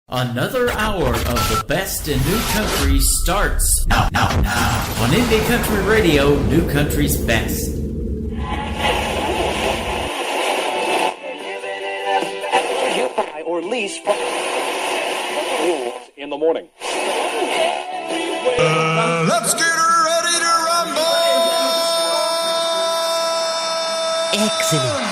Another hour of the best in new country starts now. On Indie Country Radio, New Country's best. Or lease in the morning. Let's get ready to rumble! Excellent.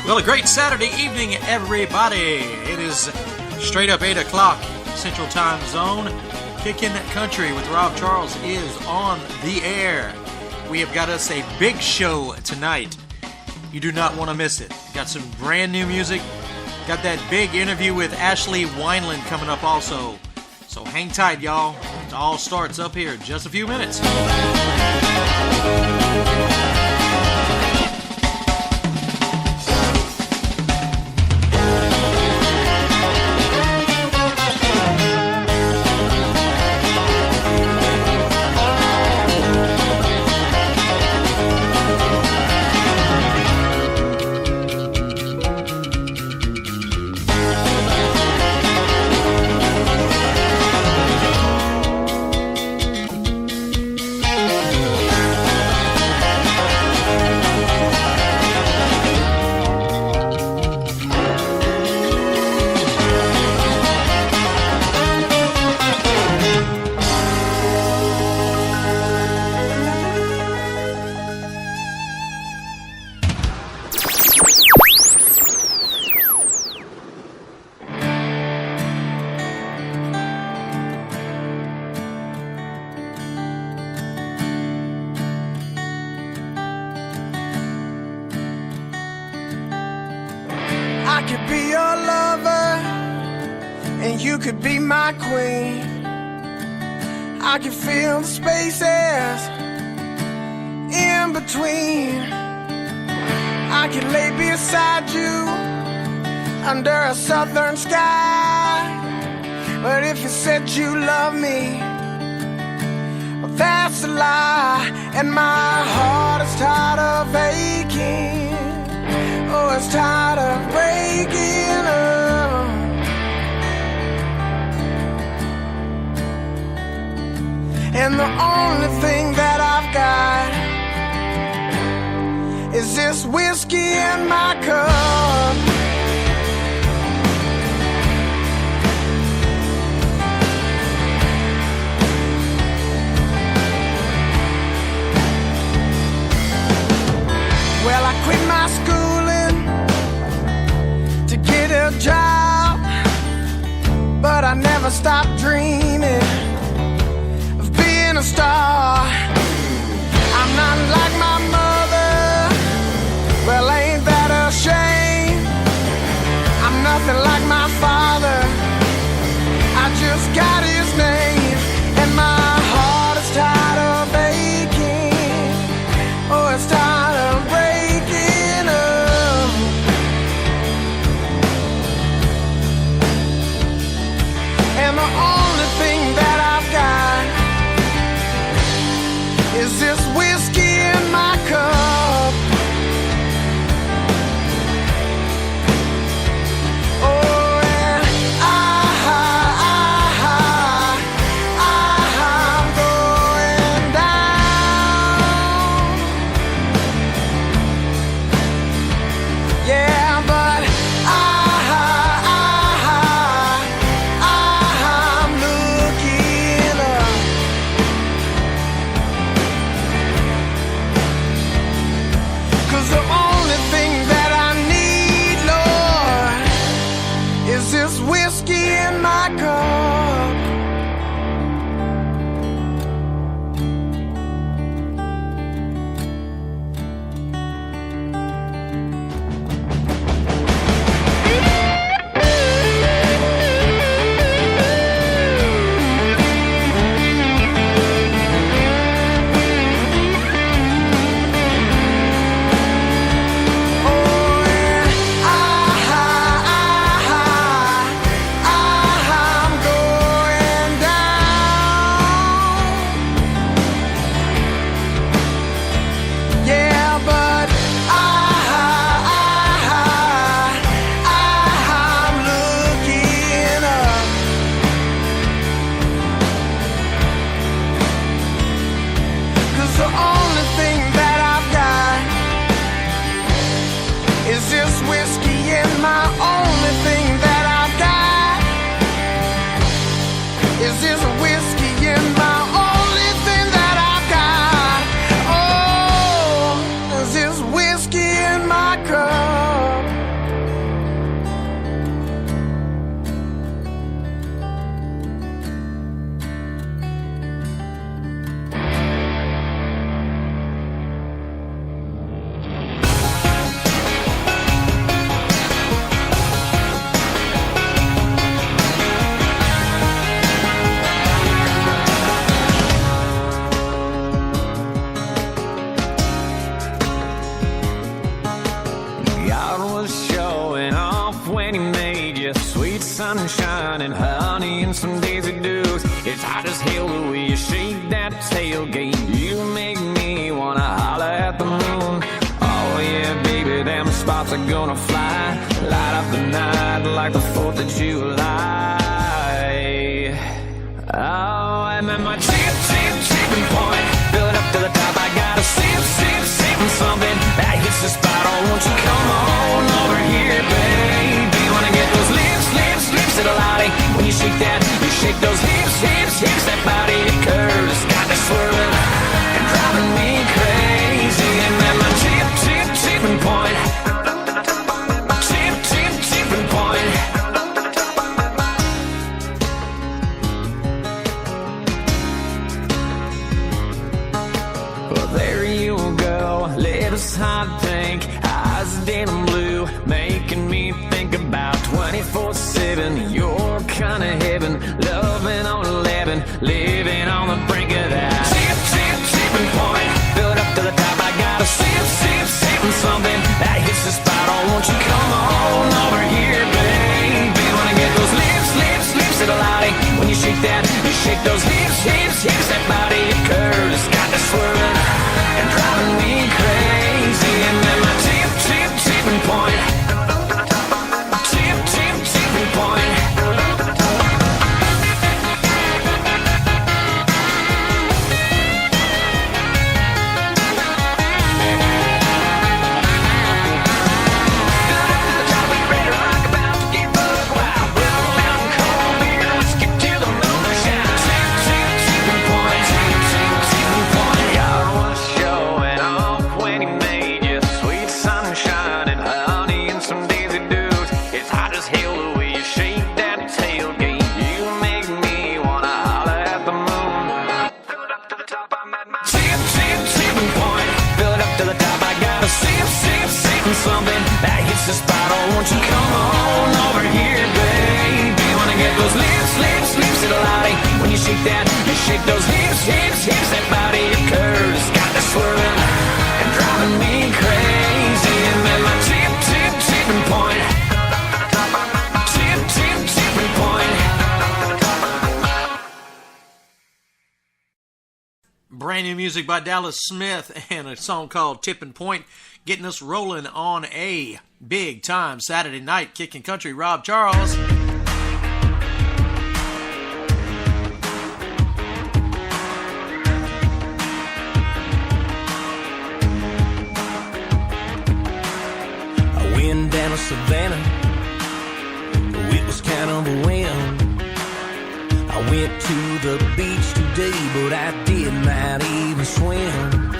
Well, a great Saturday evening, everybody. It is straight up 8 o'clock Central Time Zone. Kickin Country with Rob Charles is on the air. We have got us a big show tonight. You do not want to miss it. Got some brand new music. Got that big interview with Ashley Wineland coming up also. So hang tight, y'all. It all starts up here in just a few minutes. I could be your lover, and you could be my queen. I could fill the spaces in between. I could lay beside you under a southern sky. But if you said you love me, well, that's a lie. And my heart is tired of aching. Oh, it's tired of breaking up. And the only thing that I've got is this whiskey in my cup. Well, I quit my schooling to get a job, but I never stopped dreaming of being a star. I'm not like my mother, well, ain't that a shame? I'm nothing like my father, I just got his name. It's hot as hell the way you shake that tailgate. You make me wanna holler at the moon. Oh yeah, baby, them spots are gonna fly. Light up the night like the 4th of July. Oh, I'm at my tipping point. Build up to the top, I gotta sip something that hits the spot. Oh, won't you come on over here, baby? Wanna get those lips to the lolly. When you shake that, you shake those hips. That body, it curves, got me swerving and driving me crazy. And at my tipping point. Tipping point. Well, there you go, lips hot pink, eyes denim blue, making me think about 24/7. You're kind of heaven, loving on 11, living on the brink of that tipping point. Build up to the top, I gotta sip something that hits the spot. Oh, won't you come on over here, baby? Wanna get those lips to the lolly. When you shake that, you shake those hips. That body, it curves, got me swerving and driving me crazy. And then my tipping point. Tipping point. Something that hits the spot. Oh, won't you come on over here, baby? Wanna get those lips to the lolly. When you shake that, you shake those hips. That body, it curves, got me swerving and driving me crazy. And then my tipping point. Tipping point. Brand new music by Dallas Smith and a song called Tipping Point, getting us rolling on a big time Saturday night. Kickin' Country, Rob Charles. I went down to Savannah, it was kind of a whim. I went to the beach today, but I did not even swim.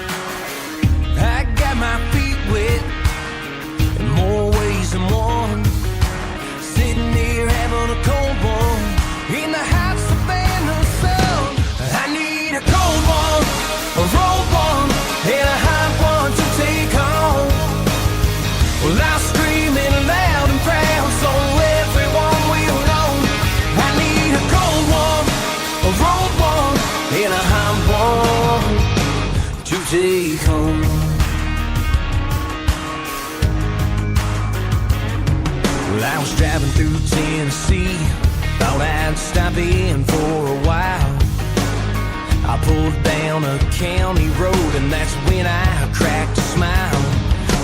I got my feet wet in more ways than one. Sitting here having a cold one in the hot Savannah sun. I need a cold one, a rolled one, and a hot one to take home. Well, I'll scream it loud and proud so everyone will know. I need a cold one, a rolled one, and a hot one to take home. Well, I was driving through Tennessee, thought I'd stop in for a while. I pulled down a county road and that's when I cracked a smile.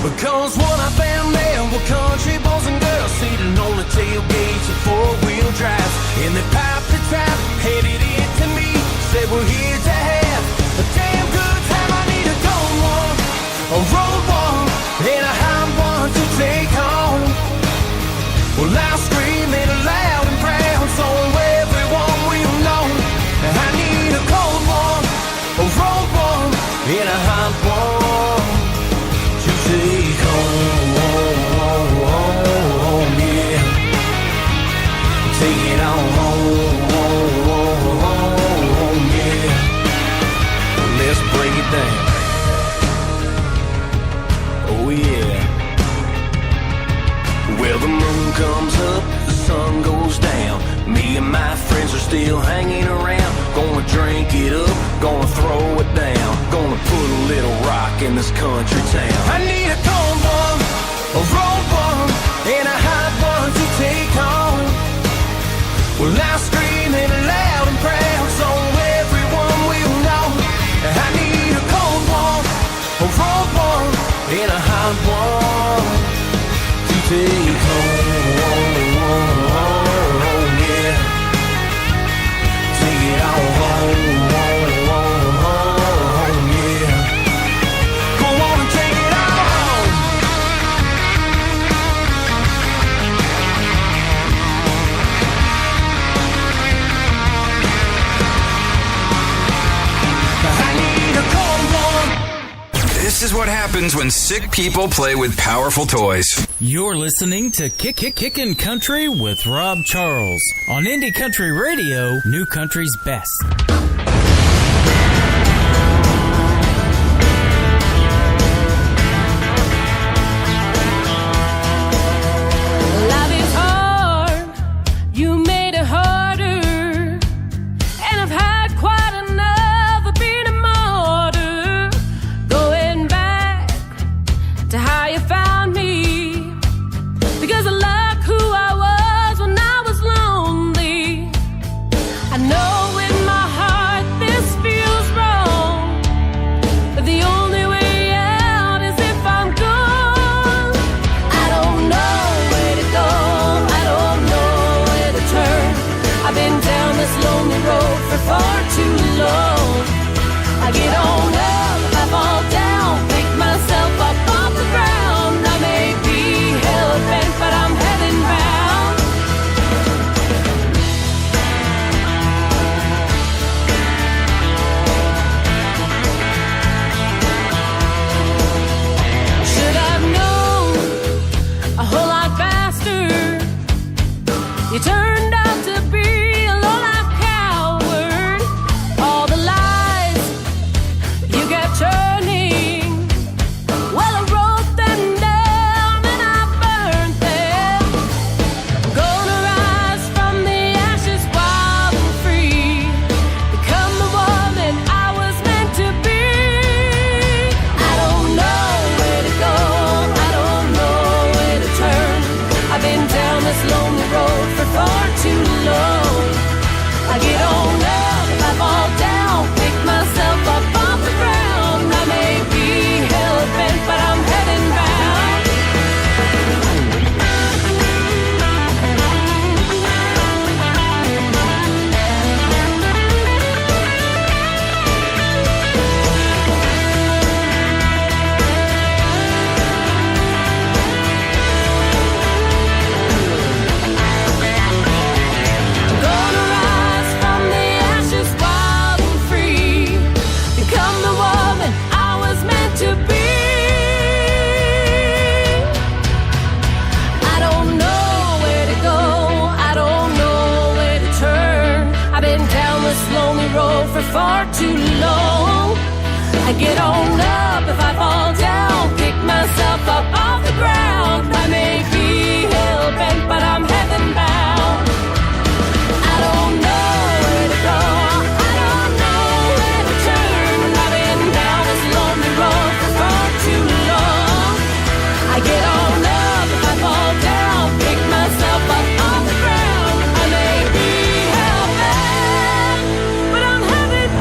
Because what I found there were country boys and girls sitting on the tailgates of four-wheel drives. And they popped the trap, headed it to me, said we're here to have a damn good time. I need a cold one, a road one, and a hot one to take home. Well, I'll scream it loud and proud so everyone will know. I need a cold one, a road one, and a hot one to take home, yeah. Take it on home, yeah. Let's break it down. Oh yeah. Well, the moon comes up, the sun goes down. Me and my friends are still hanging around. Gonna drink it up, gonna throw it down. Gonna put a little rock in this country town. I need a cold one, a rolled one, and a hot one to take home. Well, I'll scream it loud and proud so take home, yeah. Take it all home, yeah. Go on and take it all home. I need a cold one. This is what happens when sick people play with powerful toys. You're listening to Kickin' Country with Rob Charles on Indie Country Radio, New Country's best. Life is hard, you made it harder, and I've had quite enough of being a martyr. Going back to how you found me, because I like who I was when I was lonely. I know in my heart this feels wrong, but the only way out is if I'm gone. I don't know where to go, I don't know where to turn. I've been down this lonely road for far too long. I get on up, I fall down, pick myself up off the ground. I may be hell-bent, but I'm heading bound. Should have known a whole lot faster. You turned out to be a low-life coward. All the lies you kept turning, well, I wrote them down and I burned them. Gonna rise from the ashes wild and free, become the woman I was meant to be. I don't know where to go, I don't know where to turn. I've been down this lonely road for far too long. I get on up, I fall down, pick myself up off the ground. I may be hell-bent, but I'm heading bound. Gonna rise from the ashes wild and free, become the woman I was meant to be. I don't know where to go, I don't know where to turn. I've been down this lonely road for far too long. I get on up, if I fall down, pick myself up off the ground. I may be hell-bent, but I'm heaven bound. I don't know where to go, I don't know where to turn. I've been down this lonely road for far too long. I get on up, if I fall down, pick myself up off the ground. I may be hell-bent, but I'm heaven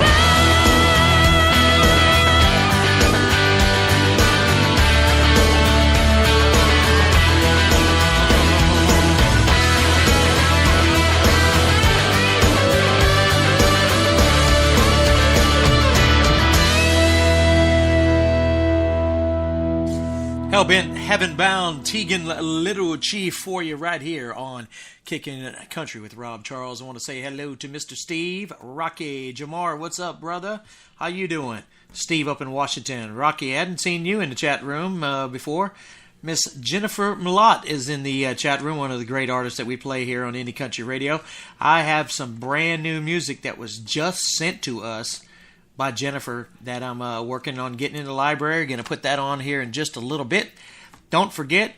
Hellbent, Heaven Bound, Tegan Little Chief for you right here on Kickin' Country with Rob Charles. I want to say hello to Mr. Steve. Rocky Jamar, what's up, brother? How you doing? Steve up in Washington. Rocky, I hadn't seen you in the chat room before. Miss Jennifer Malott is in the chat room, one of the great artists that we play here on Indie Country Radio. I have some brand new music that was just sent to us by Jennifer that I'm working on getting in the library. Going to put that on here in just a little bit. Don't forget,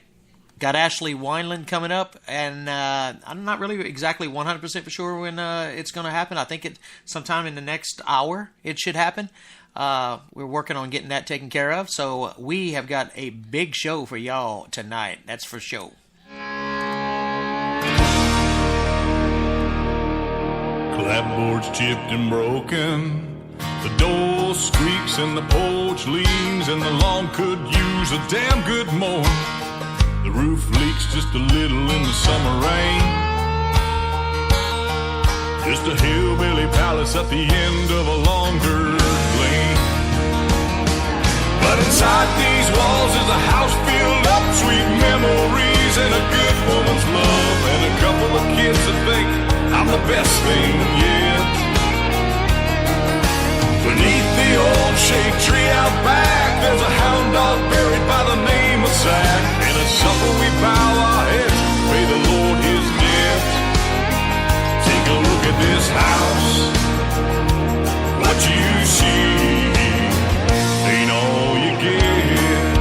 got Ashley Wineland coming up, and I'm not really exactly 100% for sure when it's going to happen. I think it sometime in the next hour it should happen. We're working on getting that taken care of, so we have got a big show for y'all tonight. That's for sure. Clapboard's chipped and broken. The door squeaks and the porch leans, and the lawn could use a damn good mowing. The roof leaks just a little in the summer rain. Just a hillbilly palace at the end of a long dirt lane. But inside these walls is a house filled up sweet memories and a good woman's love and a couple of kids that think I'm the best thing yet. Beneath the old shade tree out back, there's a hound dog buried by the name of Zach. And at supper we bow our heads, pay the Lord his debt. Take a look at this house. What you see ain't all you get.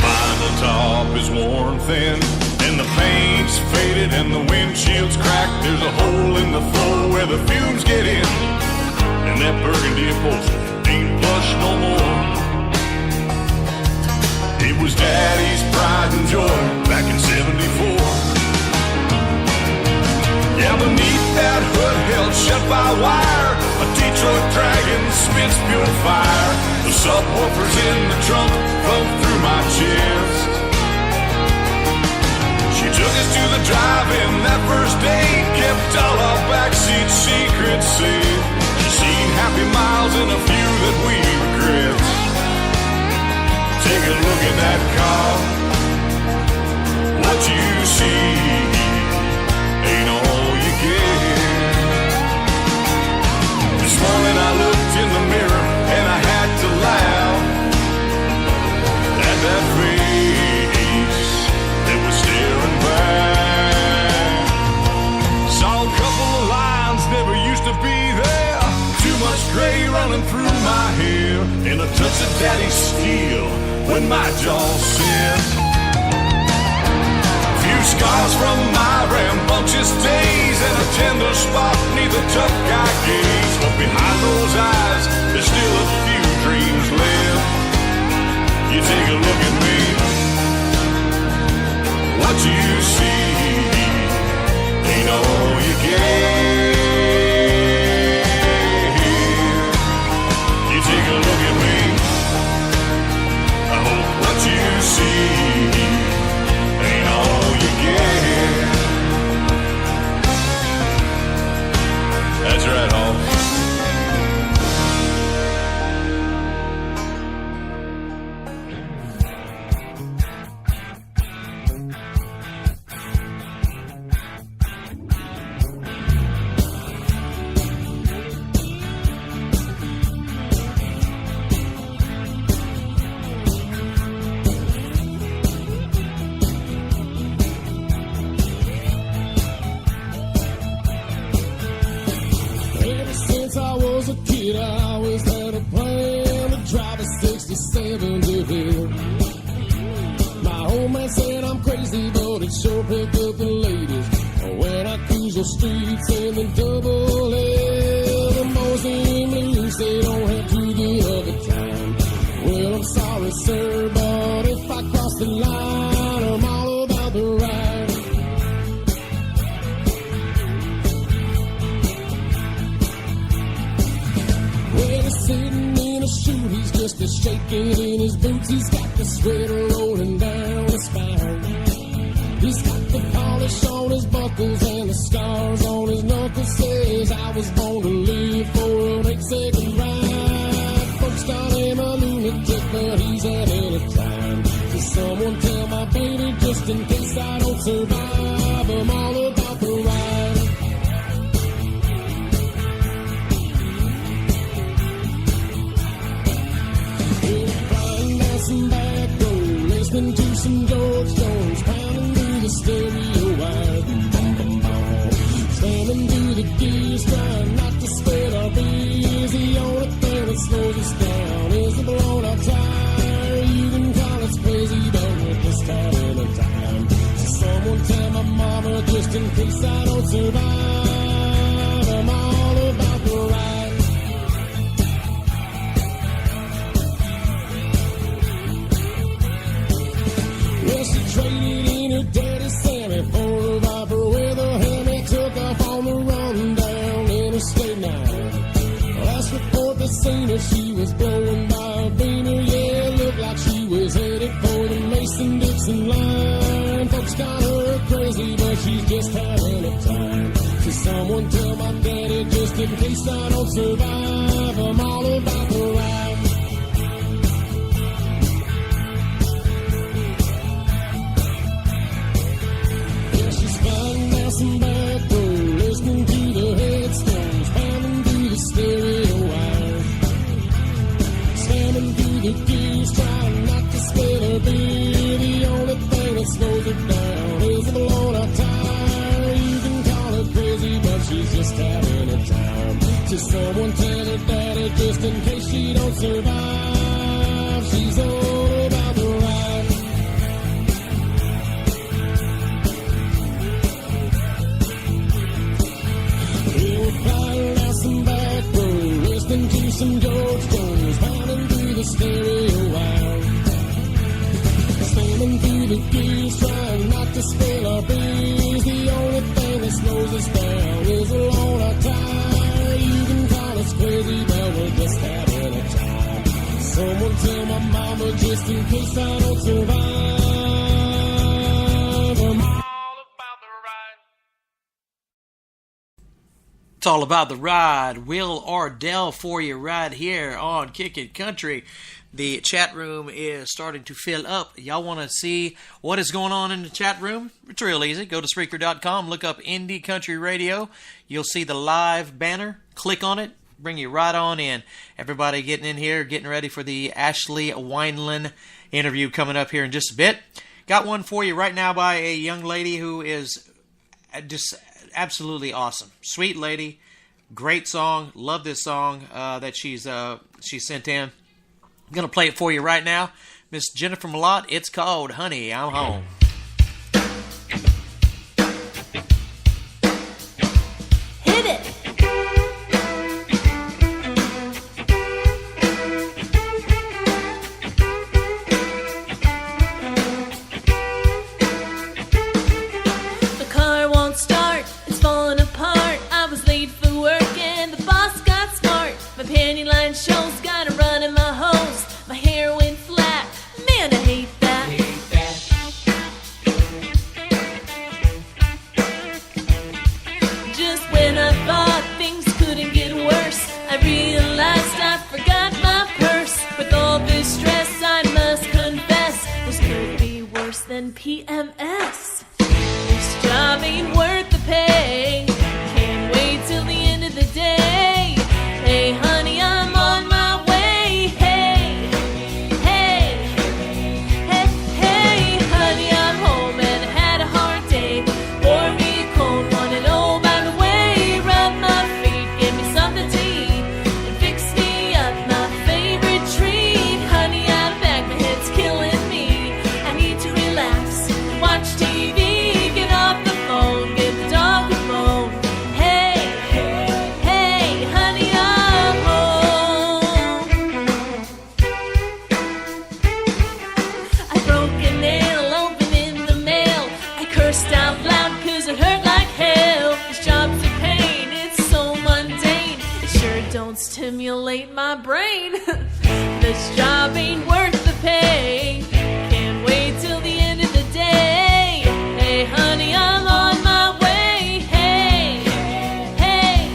Vinyl top is worn thin, and the paint's faded and the windshield's cracked. There's a hole in the floor where the fumes get in, and that burgundy upholstery ain't plush no more. It was Daddy's pride and joy back in '74. Yeah, beneath that hood held shut by wire, a Detroit Dragon spits pure fire. The subwoofers in the trunk thump through my chest. She took us to the drive-in that first day, kept all our backseat secrets safe. She's seen happy miles and a few that we regret. Take a look at that car. What you see ain't all you get. This morning I looked in the mirror and I had to laugh at that face that was staring back. Saw a couple of lines never used to be there. Too much gray running through my hair, and a touch of Daddy's steel when my jaw set. Few scars from my rambunctious days, and a tender spot neath a tough guy gaze. But behind those eyes, there's still a few dreams left. You take a look at me. What you see ain't all you get. You take a look at me. I hope what you see ain't all you get. That's right, Hawk. I always had a plan to drive a 67 DeVille. My old man said I'm crazy, but it sure picked up the ladies when I cruise the streets in the double L. The boys in blues, they don't have too good of a time. Well, I'm sorry, sir, but if I cross the line, I'm all about the ride. Sitting in a shoe, he's just a shaking in his boots. He's got the sweater rolling down his spine. He's got the polish on his buckles and the scars on his knuckles. Says I was born to live for an 8-second ride. Folks call him a lunatic, but he's ahead of time. So someone tell my baby, just in case I don't survive, I'm all about the ride. Some back road, listening to some George Jones, pounding through the stereo wire, bum, bum, bum. Slamming through the gears, trying not to sweat our beers. The only thing that slows us down is the blown out tire. You can call us crazy, but with this kind of time. So someone tell my mama, just in case I don't survive, I'm all about the ride. Well, she traded in her daddy Sammy for a Viper with a Hemi. Took off on the run down Interstate 9. Last report they seen her, she was blowing by a beamer. but she's just having a time. So someone tell my daddy just in case I don't survive. I'm all about the ride. Yeah, she's flying down some back road, listening to the headstones, pounding through the stereo wires, slamming through the gears, trying not to spill her beer. The only thing that slows her down is the blown out tire. You can call her crazy, but she's just having a time. So someone tell her daddy just in case she don't survive. She's all about the ride. We'll fly down some back road, listening to some George Jones, pounding through the stereo wire, slamming through the gears, trying not to spill our beers. The only thing that slows us down is a load of tire. You can call us crazy, but we're just having a time. Someone tell my mama just in case I don't survive. I'm all about the ride. It's all about the ride. Will Ardell for you right here on Kickin' Country. The chat room is starting to fill up. Y'all want to see what is going on in the chat room? It's real easy. Go to Spreaker.com, look up Indie Country Radio. You'll see the live banner. Click on it. Bring you right on in. Everybody getting in here, getting ready for the Ashley Wineland interview coming up here in just a bit. Got one for you right now by a young lady who is just absolutely awesome. Sweet lady. Great song. Love this song that she sent in. I'm going to play it for you right now. Miss Jennifer Malott, it's called Honey, I'm Home. Hit it! The car won't start, it's falling apart. I was late for work and the boss got smart. My panty line shows, got a run in my hose. My hair went flat, man, I hate that. Just when I thought things couldn't get worse, I realized I forgot my purse. With all this stress, I must confess, this could be worse than PMS. This job ain't worth the pay. Can't wait till the end of the day. Hey, honey, I'm on my way. Hey, hey, hey, hey, honey, I'm home and I had a hard day. Pour me a cold one and oh, by the way, rub my feet, give me something to eat, and fix me up my favorite treat. Honey, I'm back, my head's killing me. I need to relax and watch TV, get off the phone, give the dog a bone. Hey, hey, honey, I'm home. I broke a nail, opening the mail. I cursed out loud cause it hurt like hell. This job's a pain, it's so mundane. It sure don't stimulate my brain. This job ain't worth the pay. Can't wait till the end of the day. Hey, honey, I'm on my way. Hey, hey,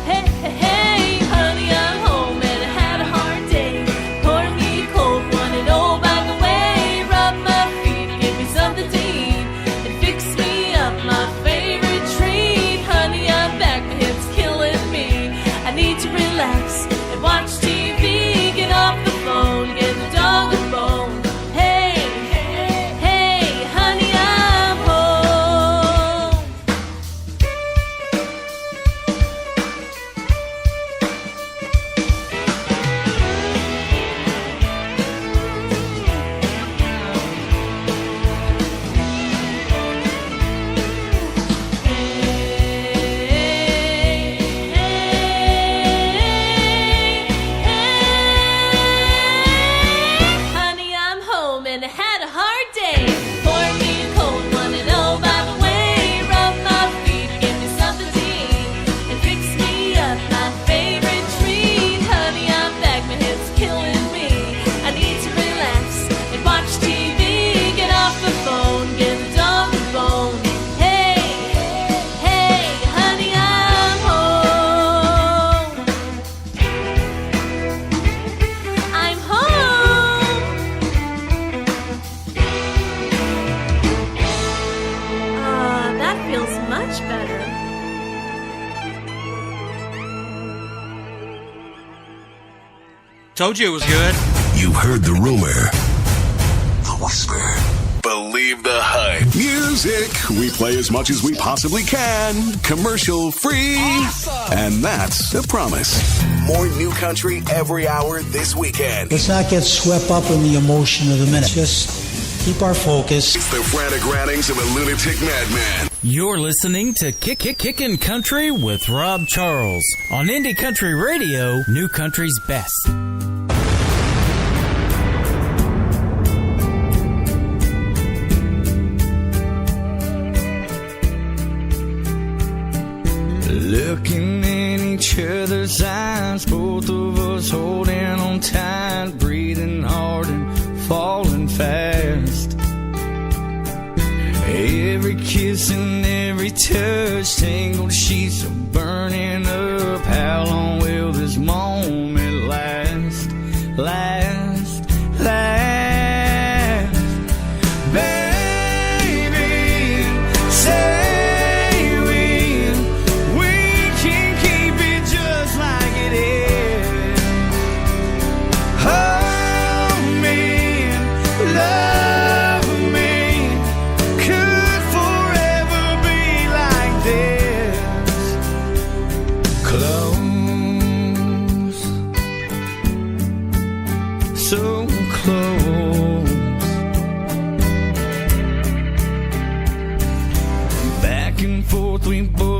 hey, hey, hey, honey, I'm home and I had a hard day. Pour me a cold one and oh, by the way, rub my feet, give me something to eat, and fix me up my favorite treat. Honey, I'm back, my head's killing me. I need to relax and watch TV, get off the phone, get the dog a bone. Told you it was good. You heard the rumor. The whisper. Believe the hype. Music. We play as much as we possibly can. Commercial free. Awesome. And that's a promise. More new country every hour this weekend. Let's not get swept up in the emotion of the minute. Just keep our focus. It's the frantic rantings of a lunatic madman. You're listening to Kickin' Country with Rob Charles on Indie Country Radio, New Country's best. Looking in each other's eyes, both of us holding on tight, breathing hard and falling fast. Every kiss and every touch, tangled sheets are burning up. How long will this moment last? Last, last. Baby, say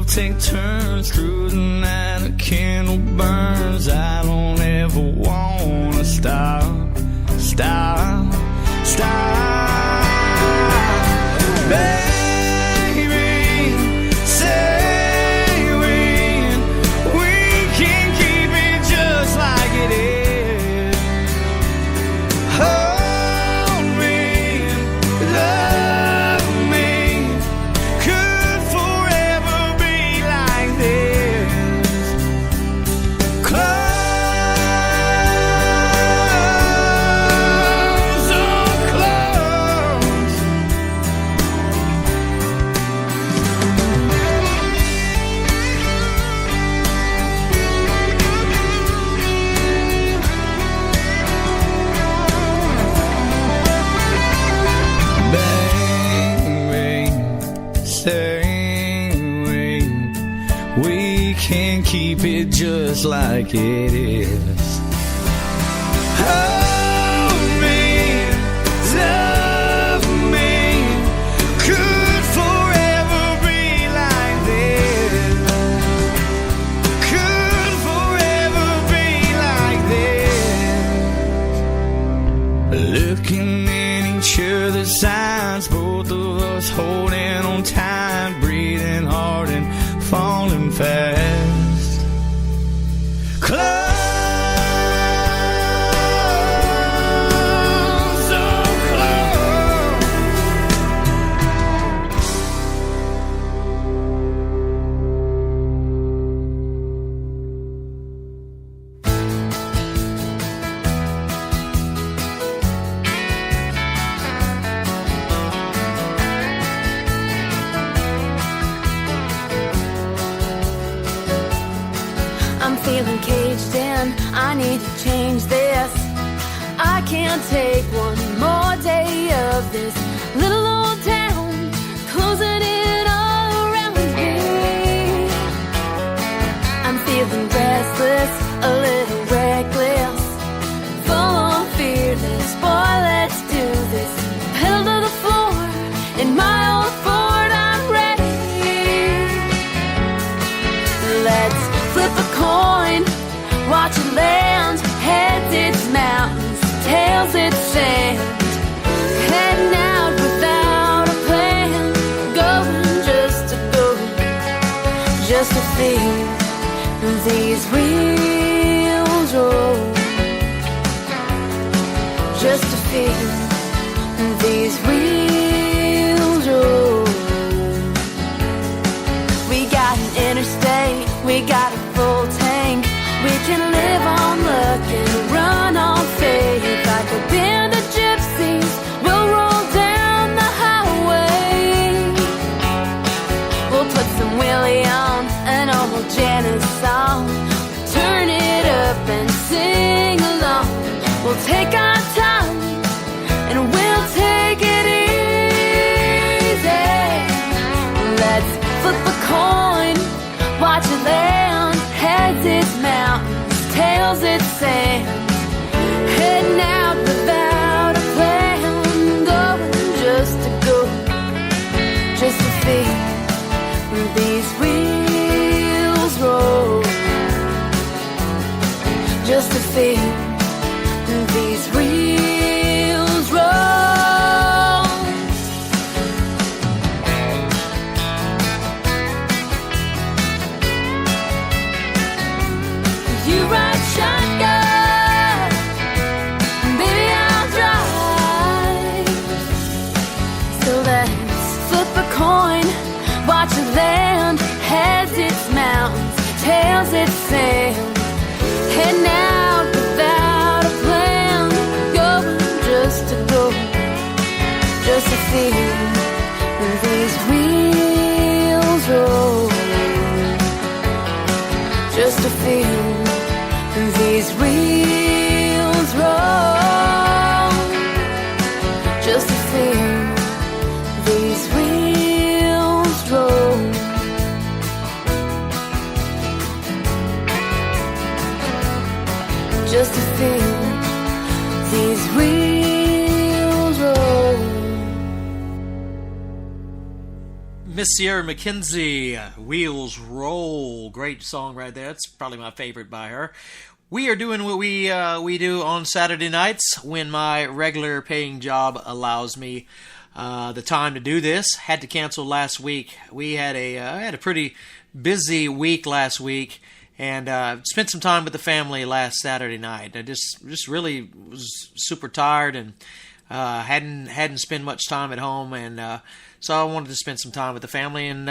take turns through the night, a candle burns. I don't ever wanna stop, stop, stop. Baby, say we can keep it just like it is. Hold me, love me. Could forever be like this. Close, oh close. Baby, say we can keep it just like it is. Hold me, love me. Could forever be like this. Could forever be like this. Looking in each other's eyes, both of us holding on tight, breathing hard and falling fast. Close, so close. I'm feeling caged in, I need to change this. I can't take one more day of this little old town closing in all around me. I'm feeling restless, a little reckless, full on fearless. Boy, let's do this. Pedal to the floor in my old Ford, I'm ready. Let's flip a coin, watch it land. Heads it's mountains, tails it's sand. Heading out without a plan, going just to go, just to feel these wheels roll, just to feel these wheels roll. We got an interstate, we got a full tank. We can live on luck and run on faith. Like a band of gypsies, we'll roll down the highway. We'll put some Willie on, an old Janis song. Turn it up and sing along. We'll take our time and we'll take it easy. Let's flip a coin, watch it land. Heads it's mountains, tails it's sand. Heading out without a plan, going just to go, just to feel these wheels roll, just to feel these wheels roll. You ride shotgun, baby I'll drive. So let's flip a coin, watch it land. Heads it's mountains, tails it's sand. Heading out without a plan, going just to go, just to feel these wheels roll, just to feel these wheels roll, just to feel these wheels roll. Just to feel these wheels roll. Miss Sierra McKenzie, Wheels Roll. Great song right there. It's probably my favorite by her. We are doing what we do on Saturday nights when my regular paying job allows me the time to do this. Had to cancel last week. We had a pretty busy week last week. And spent some time with the family last Saturday night. I just really was super tired and hadn't spent much time at home, and so I wanted to spend some time with the family and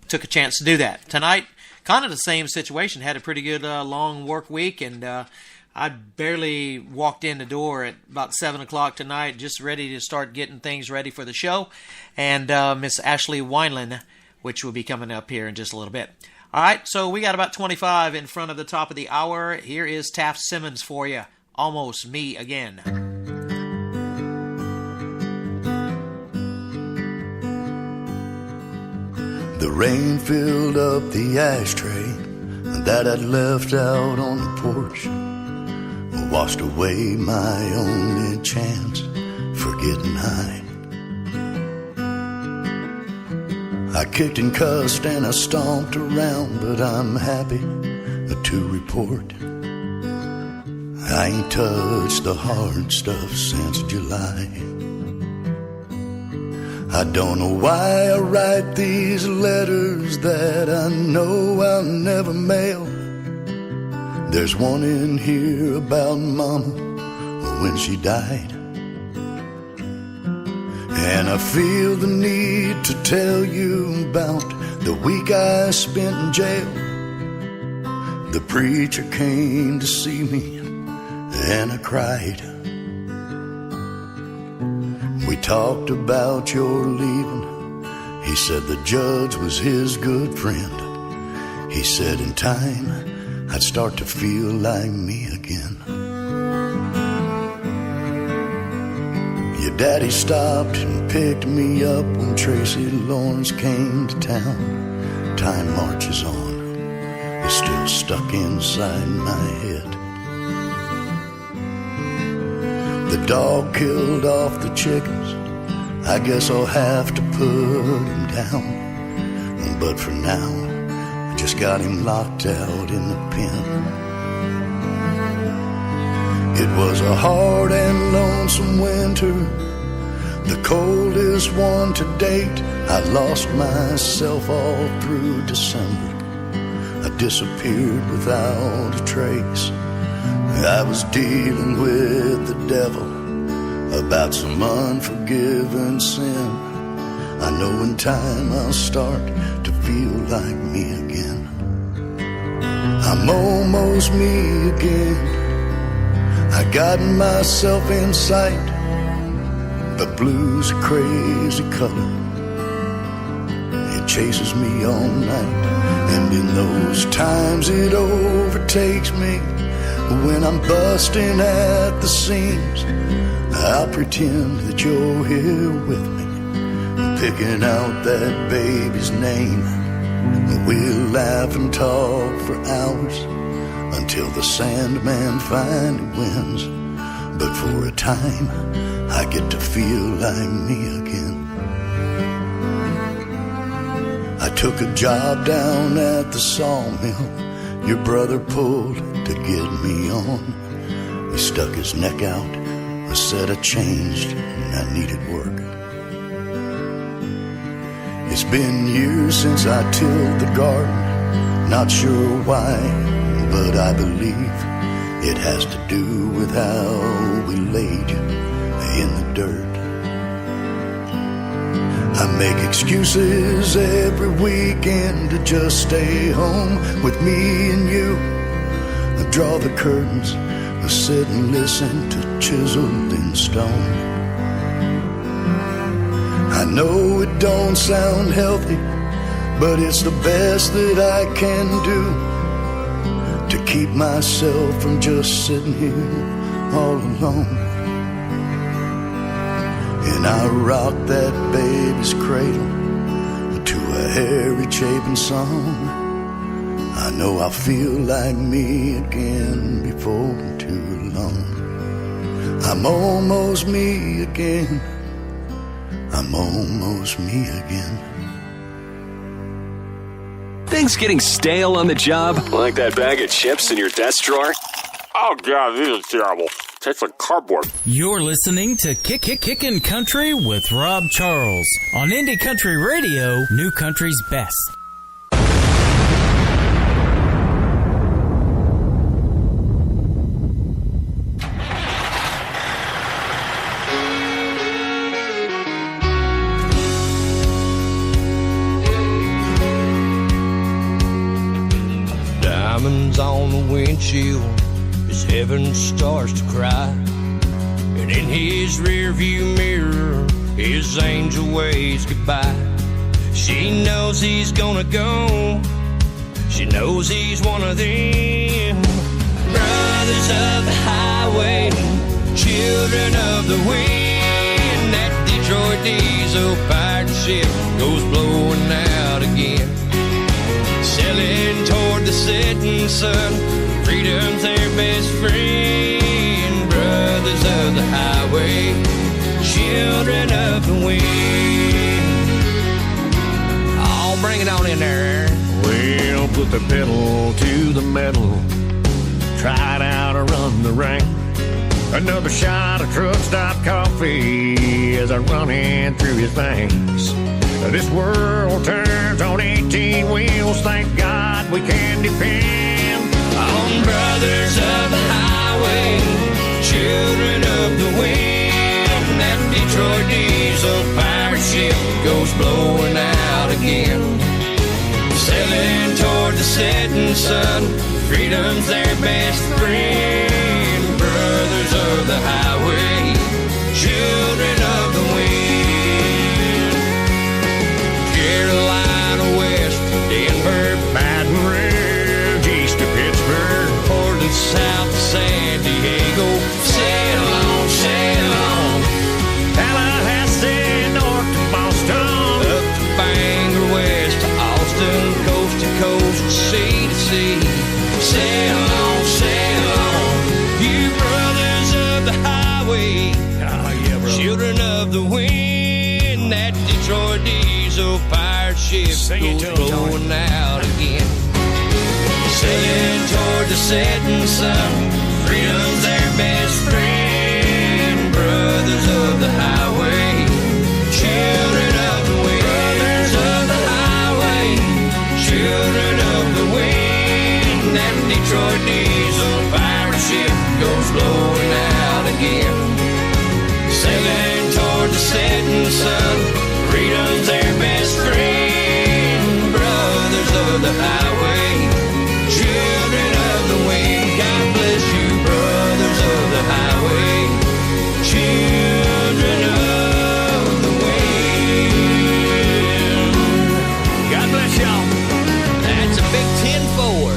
took a chance to do that. Tonight, kind of the same situation. Had a pretty good long work week, and I barely walked in the door at about 7 o'clock tonight, just ready to start getting things ready for the show. And Miss Ashley Wineland, which will be coming up here in just a little bit. All right, so we got about 25 in front of the top of the hour. Here is Taft Simmons for you. Almost Me Again. The rain filled up the ashtray that I'd left out on the porch, washed away my only chance for getting high. I kicked and cussed and I stomped around, but I'm happy to report I ain't touched the hard stuff since July. I don't know why I write these letters that I know I'll never mail. There's one in here about Mama when she died, and I feel the need to tell you about the week I spent in jail. The preacher came to see me and I cried. We talked about your leaving. He said the judge was his good friend. He said in time I'd start to feel like me again. Your daddy stopped and picked me up when Tracy Lawrence came to town. Time marches on, it's still stuck inside my head. The dog killed off the chickens, I guess I'll have to put him down. But for now, I just got him locked out in the pen. It was a hard and lonesome winter, the coldest one to date. I lost myself all through December. I disappeared without a trace. I was dealing with the devil about some unforgiven sin. I know in time I'll start to feel like me again. I'm almost me again. I got myself in sight, but blue's a crazy color. It chases me all night, and in those times it overtakes me When I'm busting at the seams, I'll pretend that you're here with me, picking out that baby's name. We'll laugh and talk for hours until the Sandman finally wins. But for a time, I get to feel like me again. I took a job down at the sawmill your brother pulled to get me on. He stuck his neck out, said I changed and I needed work. It's been years since I tilled the garden, not sure why, but I believe it has to do with how we laid you in the dirt. I make excuses every weekend to just stay home with me and you. I draw the curtains, I sit and listen to chiseled in stone. I know it don't sound healthy, but it's the best that I can do to keep myself from just sitting here all alone. And I rock that baby's cradle to a Harry Chapin song. I know I'll feel like me again before too long. I'm almost me again. I'm almost me again. Things getting stale on the job? Like that bag of chips in your desk drawer? Oh, God, this is terrible. Tastes like cardboard. You're listening to Kickin' Country with Rob Charles on Indie Country Radio, New Country's best. Diamonds on the windshield as heaven starts to cry, and in his rearview mirror his angel waves goodbye. She knows he's gonna go, she knows he's one of them. Brothers of the highway, children of the wind. That Detroit diesel pirate ship goes blowing out again, sailing toward the setting sun. Freedom's their best friend. Brothers of the highway, children of the wind. Oh, bring it on in there. Well, put the pedal to the metal, tried out to run the rain. Another shot of truck stop coffee as I run in through his veins. This world turns on 18 wheels. Thank God we can depend on brothers of the highway, children of the wind. That Detroit diesel pirate ship goes blowing out again, sailing toward the setting sun. Freedom's their best friend. Brothers of the highway, children of the wind. Carolina West, Denver, Baton Rouge, east of Pittsburgh, Portland, south of San Diego. Sail on, sail on. Tallahassee, north to Boston, up to Bangor, west to Austin, coast to coast, sea to sea. Sail on, sail on. You brothers of the highway, children of the wind. That Detroit diesel pirate ship goes blowing out again, sailing toward the setting sun. Freedom's their best friend. Brothers of the highway, children of the wind. Brothers of the highway, children of the wind. That Detroit diesel pirate ship goes blowing out again, sailing toward the setting sun. Freedom's their best friend. Brothers of the highway, children of the wind. God bless you, brothers of the highway, children of the wind. God bless y'all. That's a big 10-4.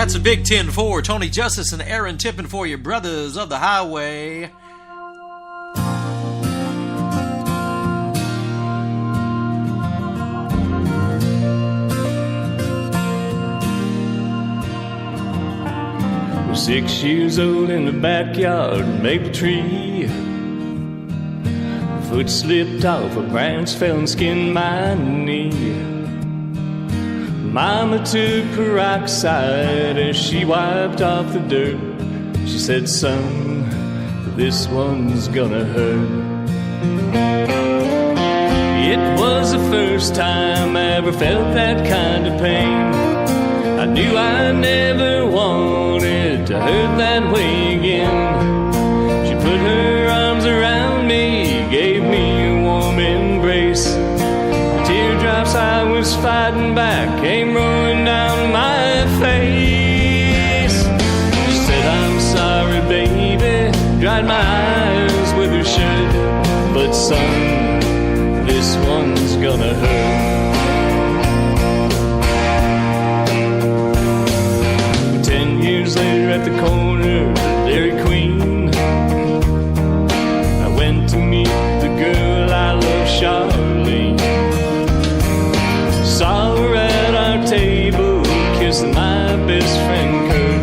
That's a Big 10-4. Tony Justice and Aaron Tippin for you, Brothers of the Highway. Was 6 years old in the backyard maple tree. Foot slipped off a branch, fell and skinned my knee. Mama took peroxide as she wiped off the dirt. She said, son, this one's gonna hurt. It was the first time I ever felt that kind of pain. I knew I never wanted to hurt that way again. She put her arms around me, gave me a warm embrace. Teardrops I was fighting back came rolling down my face. She said, I'm sorry, baby, dried my eyes with her shirt. But son, this one's gonna hurt. 10 years later at the corner of Dairy Queen, I went to meet the girl I love, Charlene. Saw her at our table, kissing my best friend Kurt.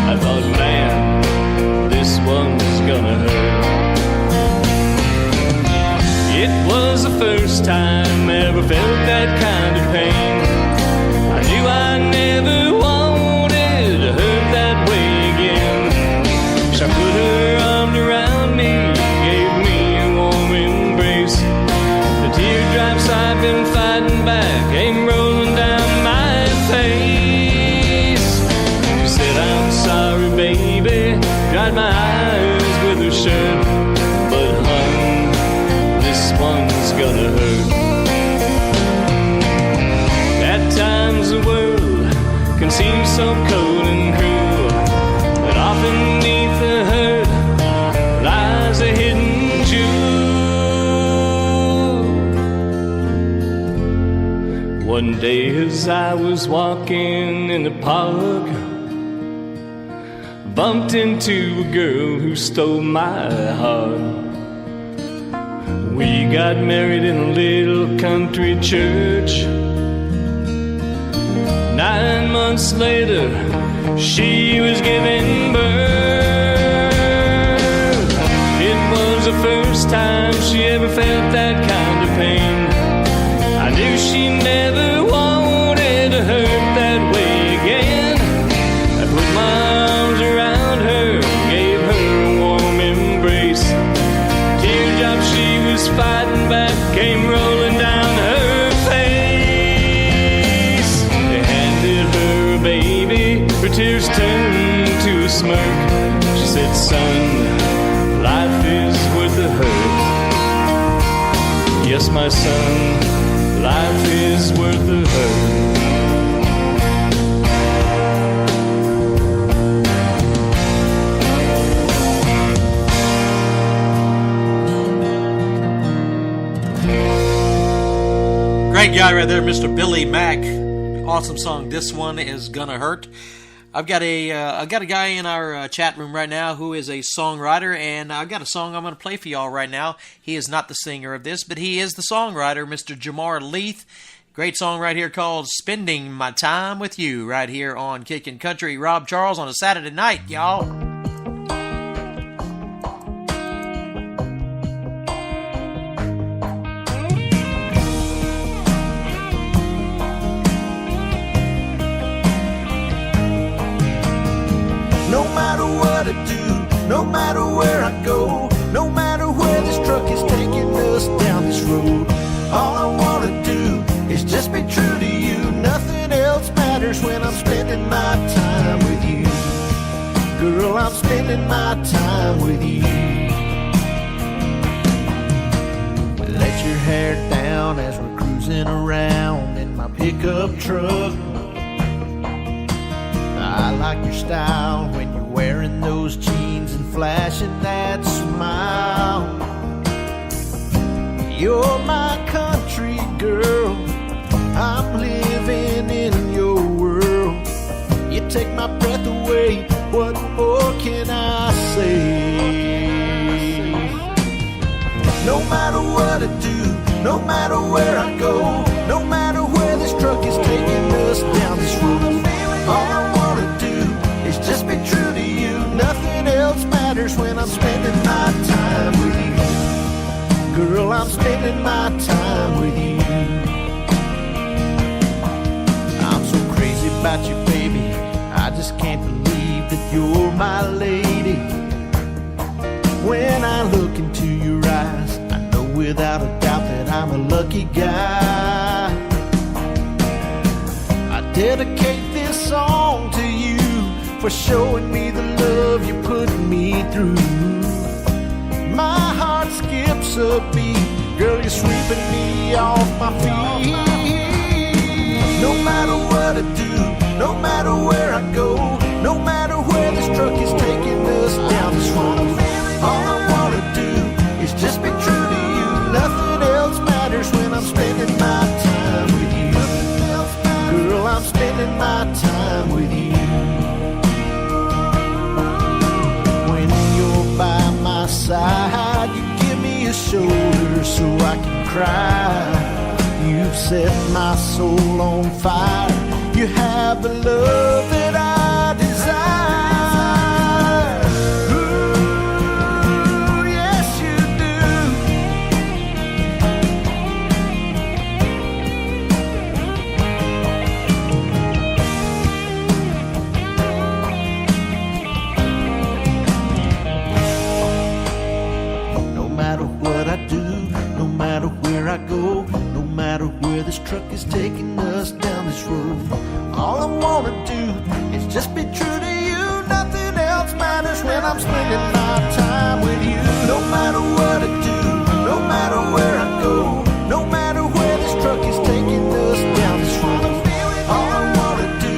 I thought, man, this one's gonna hurt. It was the first time I ever felt that kind of pain. I knew I never wanted to hurt that way again. She put her arms around me, gave me a warm embrace. The teardrops I've been fighting back came rolling down my face. She said, I'm sorry, baby, dried my eyes with her shirt. But hon, this one's gonna hurt. At times the world can seem so cold and cruel, but often beneath the hurt lies a hidden jewel. One day as I was walking in the park, bumped into a girl who stole my heart. We got married in a little country church. 9 months later, she was giving birth. It was the first time she ever felt that kind of pain. I knew she never wanted to hurt that way again. I put my arms around her, gave her a warm embrace. Teardrops she was fighting back came rolling down her face. They handed her a baby, her tears turned to a smirk. She said, son, life is worth the hurt. Yes, my son, life is worth the hurt. Great guy right there, Mr. Billy Mack. Awesome song. This one is gonna hurt. I've got a guy in our chat room right now who is a songwriter, and I've got a song I'm going to play for y'all right now. He is not the singer of this, but he is the songwriter, Mr. Jamar Leith. Great song right here called "Spending My Time With You" right here on Kickin' Country. Rob Charles on a Saturday night, y'all. No matter what I do, no matter where I go, no matter where this truck is taking us down this road, all I want to do is just be true to you. Nothing else matters when I'm spending my time with you. Girl, I'm spending my time with you. Let your hair down as we're cruising around in my pickup truck. I like your style when you're wearing those jeans and flashing that smile. You're my country girl, I'm living in your world. You take my breath away. What more can I say? No matter what I do, no matter where I go, no matter where this truck is taking us down this road, all I wanna do is just be true to you. Nothing else matters when I'm spending my time with you. Girl, I'm spending my time with you. I'm so crazy about you, baby. I just can't believe that you're my lady. When I look into your eyes, I know without a doubt that I'm a lucky guy. I dedicate this song to you for showing me the love you put me through. My heart skips a beat, girl, you're sweeping me off my feet. No matter what I do, no matter where I go, no matter where this truck is taking us down this road, all I wanna do is just be true to you. Nothing else matters when I'm spending my time with you. Girl, I'm spending my time with you. When you're by my side, you give me a shoulder so I can cry. You've set my soul on fire. You have the love that I desire. Ooh, yes you do. No matter what I do, no matter where I go, no matter where this truck is taking us down this road, all I wanna do is just be true to you. Nothing else matters when I'm spending my time with you. No matter what I do, no matter where I go, no matter where this truck is taking us down this road, all I wanna do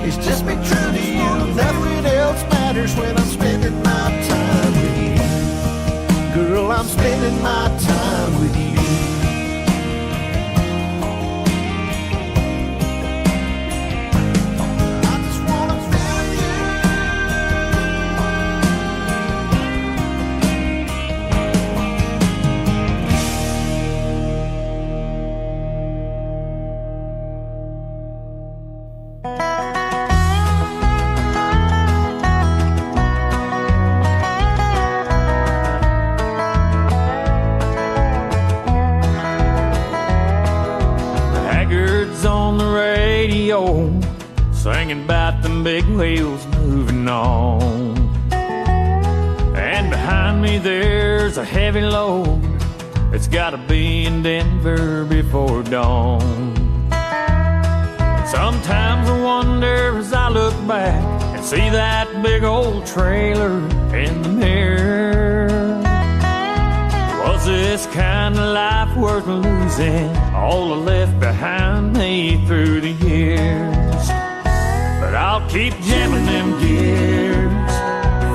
is just be true to you. Nothing else matters when I'm spending my time with you. Girl, I'm spending my time with you. Singing about them big wheels moving on. And behind me there's a heavy load. It's gotta be in Denver before dawn. And sometimes I wonder as I look back and see that big old trailer in the mirror. Was this kind of life worth losing? All I left behind me through the years. But I'll keep jamming them gears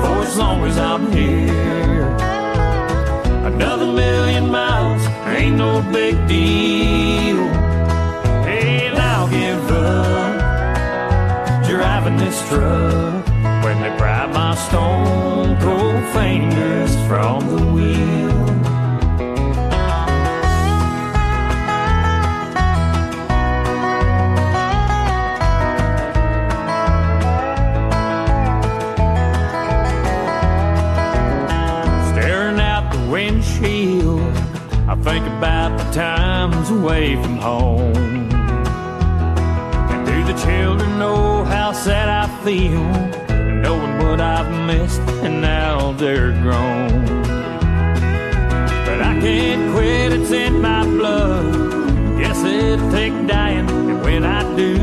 for as long as I'm here. Another 1,000,000 miles ain't no big deal. And I'll give up driving this truck when they pry my stone cold fingers from the wheel. Windshield, I think about the times away from home. And do the children know how sad I feel, knowing what I've missed and now they're grown? But I can't quit, it's in my blood. Guess it'll take dying, and when I do,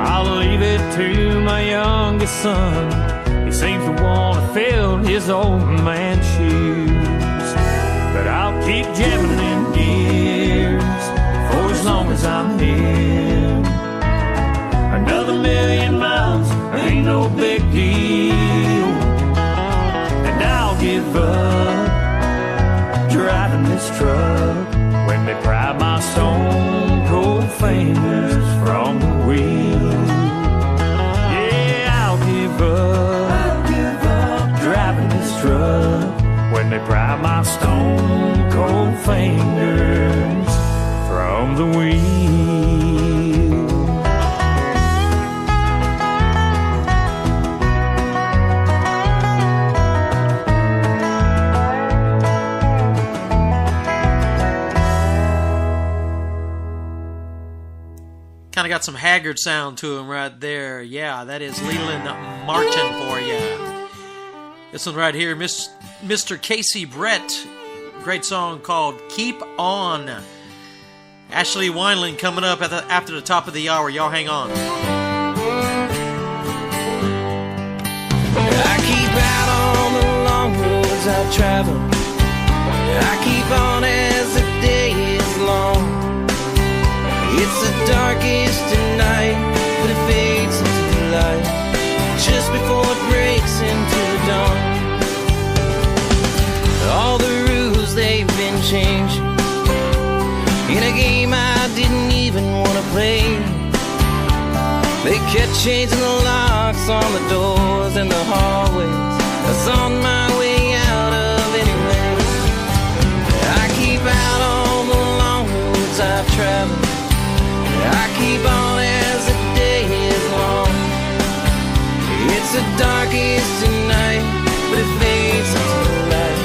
I'll leave it to my youngest son. He seems to want to fill his old man's shoes. But I'll keep jamming in gears for as long as I'm here. Another 1,000,000 miles ain't no big deal. And I'll give up driving this truck when they pry my stone cold fingers from the wheel. Kind of got some haggard sound to him right there. Yeah, that is Leland Martin for you. This one right here, Mr. Casey Brett. Great song called Keep On. Ashley Wineland coming up after the top of the hour. Y'all hang on. I keep out on the long roads I've traveled. I keep on as the day is long. It's the darkest at night, but it fades into the light just before it breaks into the dawn. All the rules, they've been changed in a game I didn't even want to play. They kept changing the locks on the doors and the hallways. I was on my way out of anyway. I keep out on the long roads I've traveled. I keep on as the day is long. It's the darkest at night, but it fades into the light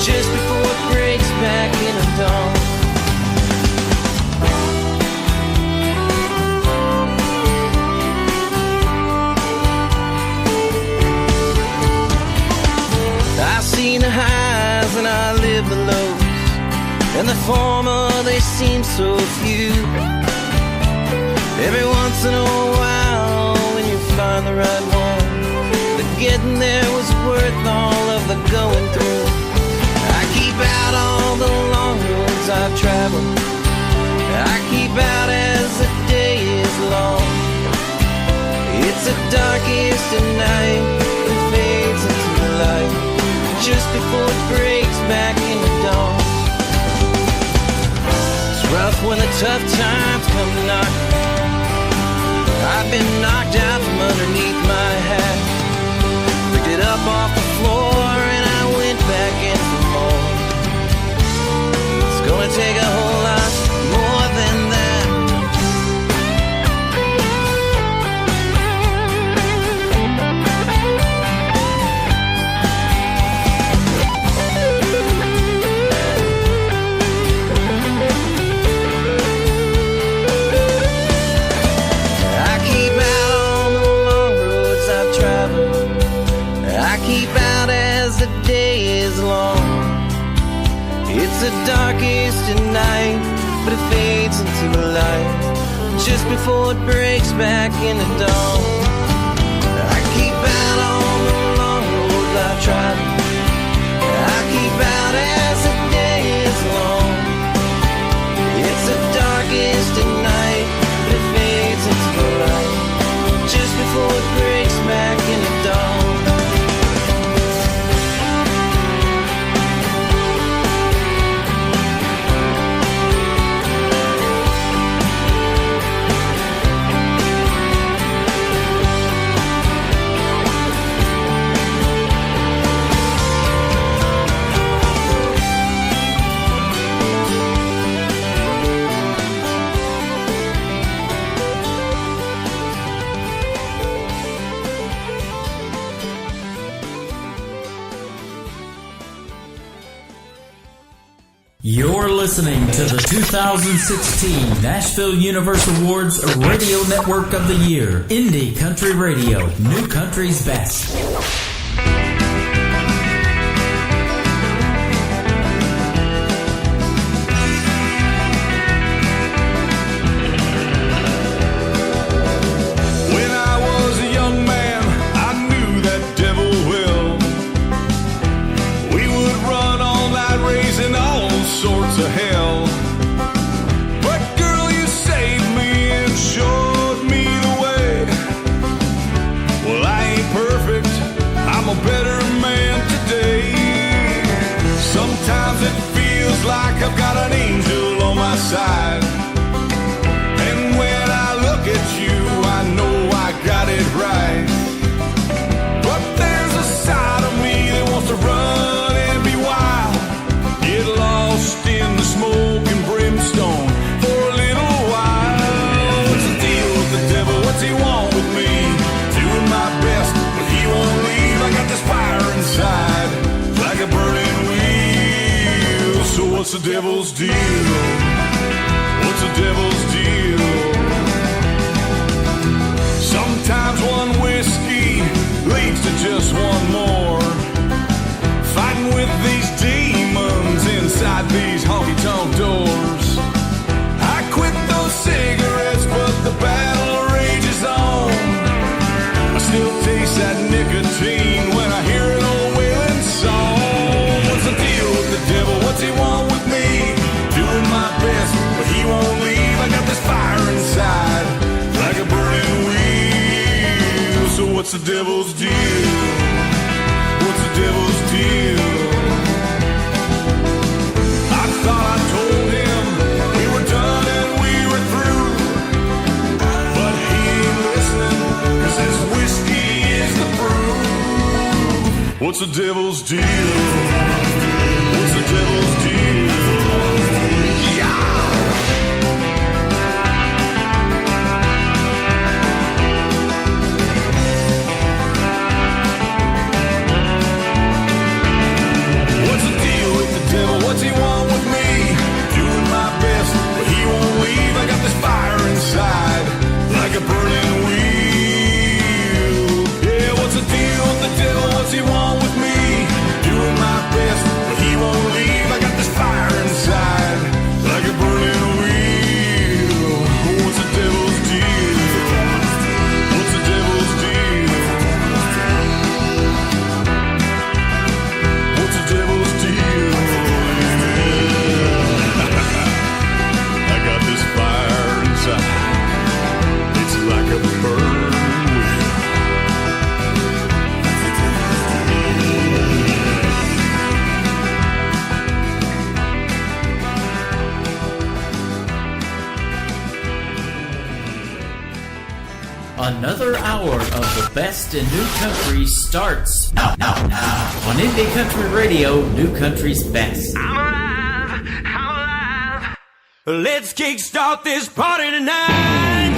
just before it breaks back into dawn. I've seen the highs and I live the lows, and the former they seem so few. Every once in a while, when you find the right one, the getting there was worth all of the going through. I keep out all the long roads I've traveled. I keep out as the day is long. It's the darkest at night, it fades into the light just before it breaks back into dawn. It's rough when the tough times come knocking. I've been knocked out from underneath my hat, picked it up off the floor and I went back in for more. It's gonna take a whole lot more than that. The darkest at night, but it fades into the light just before it breaks back into dawn. I keep out on the long roads I've traveled. I keep out as the day is long. It's the darkest at night, but it fades into the light just before it breaks back into dawn. You're listening to the 2016 Nashville Universe Awards Radio Network of the Year, Indie Country Radio, New Country's Best. I've got an angel on my side, and when I look at you, I know I got it right. But there's a side of me that wants to run and be wild, get lost in the smoke and brimstone for a little while. What's the deal with the devil? What's he want with me? Doing my best, but he won't leave. I got this fire inside, like a burning wheel. So what's the devil's deal? What's the devil's deal? What's the devil's deal? What's the devil's deal? What's the deal with the devil? What's he want with me? Doing my best, but he won't leave. I got this fire inside, like a burning wheel. Yeah, what's the deal with the devil? What's he want with me? Doing my best, but he won't leave. I got this fire inside, like a burning wheel. What's the devil's deal? What's the devil's deal? What's the devil's deal? I got this fire inside. It's like a burning wheel. Another hour of the best in new country starts now. On Indie Country Radio, New Country's best. I'm alive. Let's kickstart this party tonight.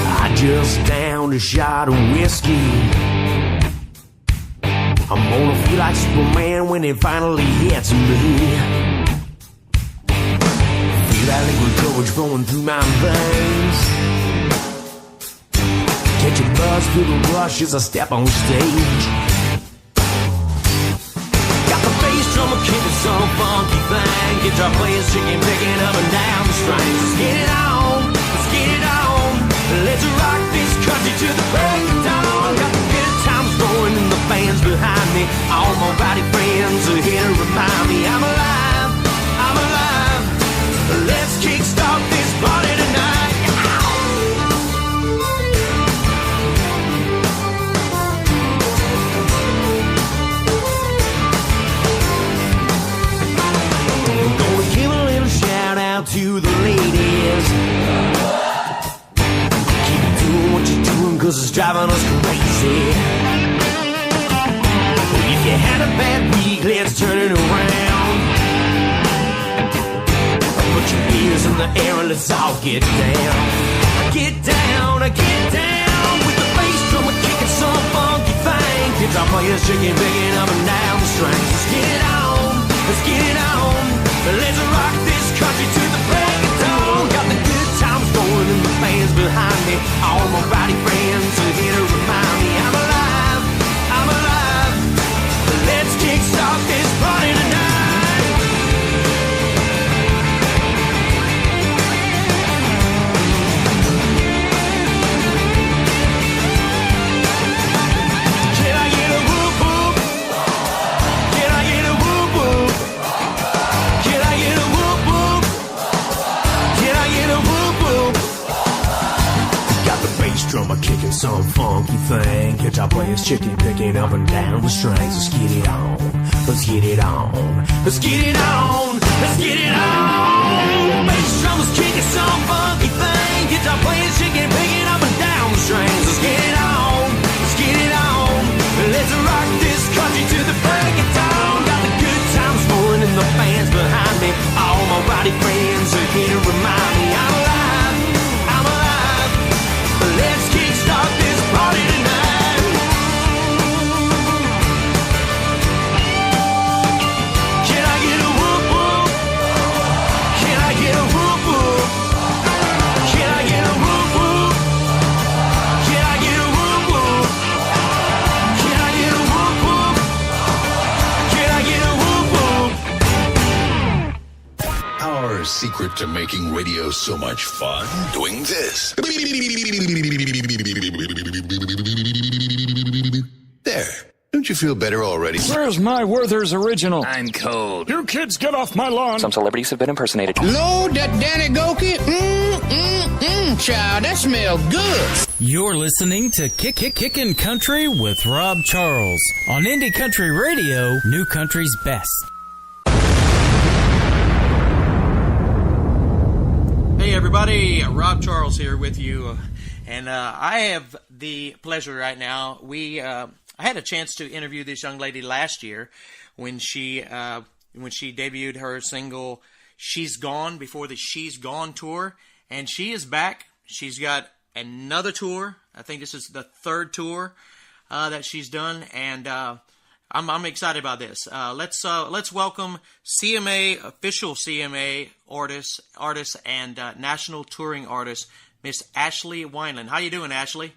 I just downed a shot of whiskey. I'm gonna feel like Superman when it finally hits me. Feel that liquid courage flowing through my veins. Catch a buzz through the rush as I step on stage. Got the bass drum kicking some funky thing. Guitar players chicken picking up and down the strings. Let's get it on, let's get it on. Let's rock this country to the break of dawn. Got the good times going and the fans behind me. All my rowdy friends are here to remind me I'm alive, I'm alive. Let's kickstart this party tonight. I'm gonna give a little shout out to the ladies. Keep doing what you're doing 'cause it's driving us crazy. If you had a bad week, let's turn it around. Put your ears in the air and let's all get down. Get down, get down. With the bass drum, we're kicking some funky thing. Guitar players shaking, picking up and down the strings. Let's get it on, let's get it on. Let's rock this country to the break of dawn. Got the good times going and the fans behind me. All my rowdy friends are here to remind me I'm alive, I'm alive. Let's kickstart this party tonight. Can I get a whoop whoop? Can I get a whoop whoop? Can I get a whoop whoop? Can I get a whoop whoop? Got the bass drummer kicking some funky thing. Guitar players chicken picking up and down the strings. Let's get it on. Let's get it on. Let's get it on. Let's get it on. Bass drummers kicking some funky thing. Guitar players chicken picking up and down the strings. Let's get it on. Let's get it on. Let's rock this country to the break of dawn. Got the good times rolling and the fans behind me. All my rowdy friends are here to remind me I'm alive, I'm alive. Let's kickstart this party tonight. Can I get a whoop whoop? Can I get a whoop whoop? Can I get a whoop whoop? Can I get a whoop whoop? Can I get a whoop whoop? Can I get a whoop whoop? Our secret to making radio so much fun? Doing this. There. Don't you feel better already? Where's my Werther's original? I'm cold. You kids get off my lawn. Some celebrities have been impersonated. Lord, that Danny Goki? Child, that smells good. You're listening to Kickin' Country with Rob Charles on Indie Country Radio, New Country's best. everybody. Rob Charles here with you, and I have the pleasure right now. I had a chance to interview this young lady last year when she debuted her single "She's Gone" before the "She's Gone" tour, and she is back. She's got another tour. I think this is the third tour that she's done, and I'm excited about this. Let's welcome CMA, official CMA artist and national touring artist, Miss Ashley Wineland. How you doing, Ashley?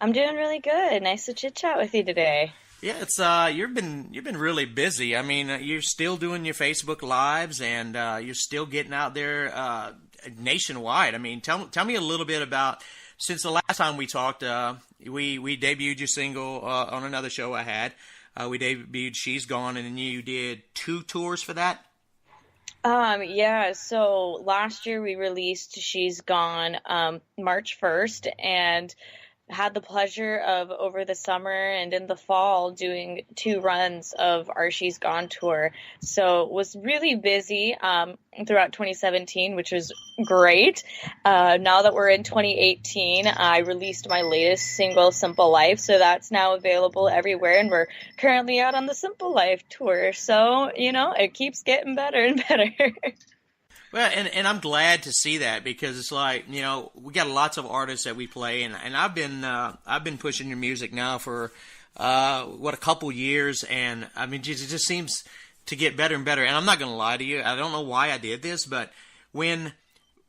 I'm doing really good. Nice to chit chat with you today. Yeah, it's you've been really busy. I mean, you're still doing your Facebook lives, and you're still getting out there nationwide. I mean, tell me a little bit about, since the last time we talked, we debuted your single on another show I had. We debuted "She's Gone," and then you did 2 tours for that? Yeah, so last year we released "She's Gone" March 1st, and had the pleasure of, over the summer and in the fall, doing 2 runs of our "She's Gone" tour. So was really busy throughout 2017, which was great. Now that we're in 2018, I released my latest single, "Simple Life," so that's now available everywhere, and we're currently out on the Simple Life tour. So, it keeps getting better and better. Well, and I'm glad to see that, because it's like, we got lots of artists that we play, and I've been pushing your music now for a couple years, and I mean, it just seems to get better and better. And I'm not going to lie to you, I don't know why I did this, but when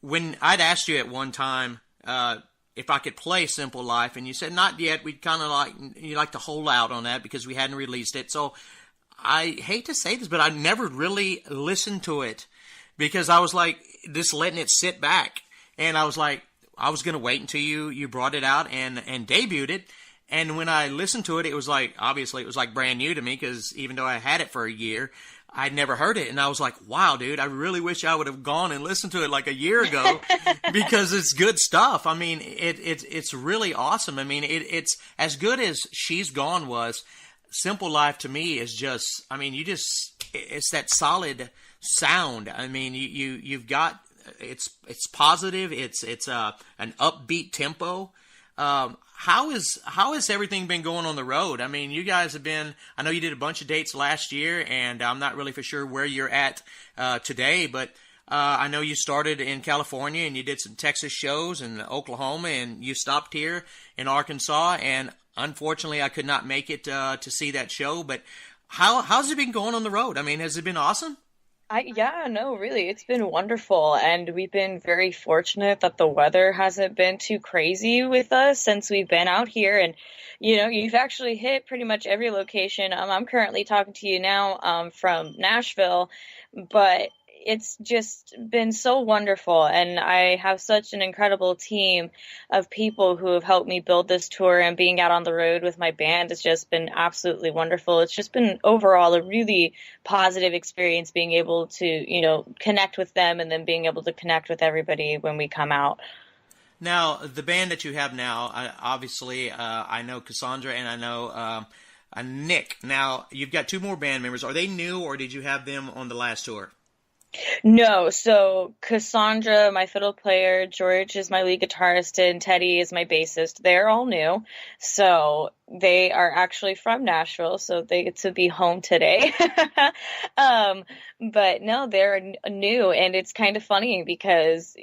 I'd asked you at one time if I could play "Simple Life," and you said not yet, we'd kind of you like to hold out on that because we hadn't released it. So I hate to say this, but I never really listened to it, because I was like, just letting it sit back. And I was like, I was going to wait until you brought it out and debuted it. And when I listened to it, it was like, obviously it was like brand new to me, because even though I had it for a year, I'd never heard it. And I was like, wow, dude, I really wish I would have gone and listened to it like a year ago, because it's good stuff. I mean, it's really awesome. I mean, it's as good as "She's Gone" was. "Simple Life" to me is just, I mean, it's that solid sound. I mean, you've got, it's positive. It's an upbeat tempo. How has everything been going on the road? I mean, you guys have been, I know you did a bunch of dates last year, and I'm not really for sure where you're at today, but I know you started in California and you did some Texas shows and Oklahoma, and you stopped here in Arkansas, and unfortunately I could not make it to see that show. But how's it been going on the road? I mean, has it been awesome? Yeah, no, really, it's been wonderful, and we've been very fortunate that the weather hasn't been too crazy with us since we've been out here. And you've actually hit pretty much every location. I'm currently talking to you now from Nashville, but it's just been so wonderful, and I have such an incredible team of people who have helped me build this tour, and being out on the road with my band has just been absolutely wonderful. It's just been overall a really positive experience, being able to, connect with them, and then being able to connect with everybody when we come out. Now, the band that you have now, obviously, I know Cassandra and I know Nick. Now, you've got 2 more band members. Are they new, or did you have them on the last tour? No, so Cassandra, my fiddle player, George is my lead guitarist, and Teddy is my bassist. They're all new. So they are actually from Nashville, so they get to be home today. But no, they're new, and it's kind of funny because,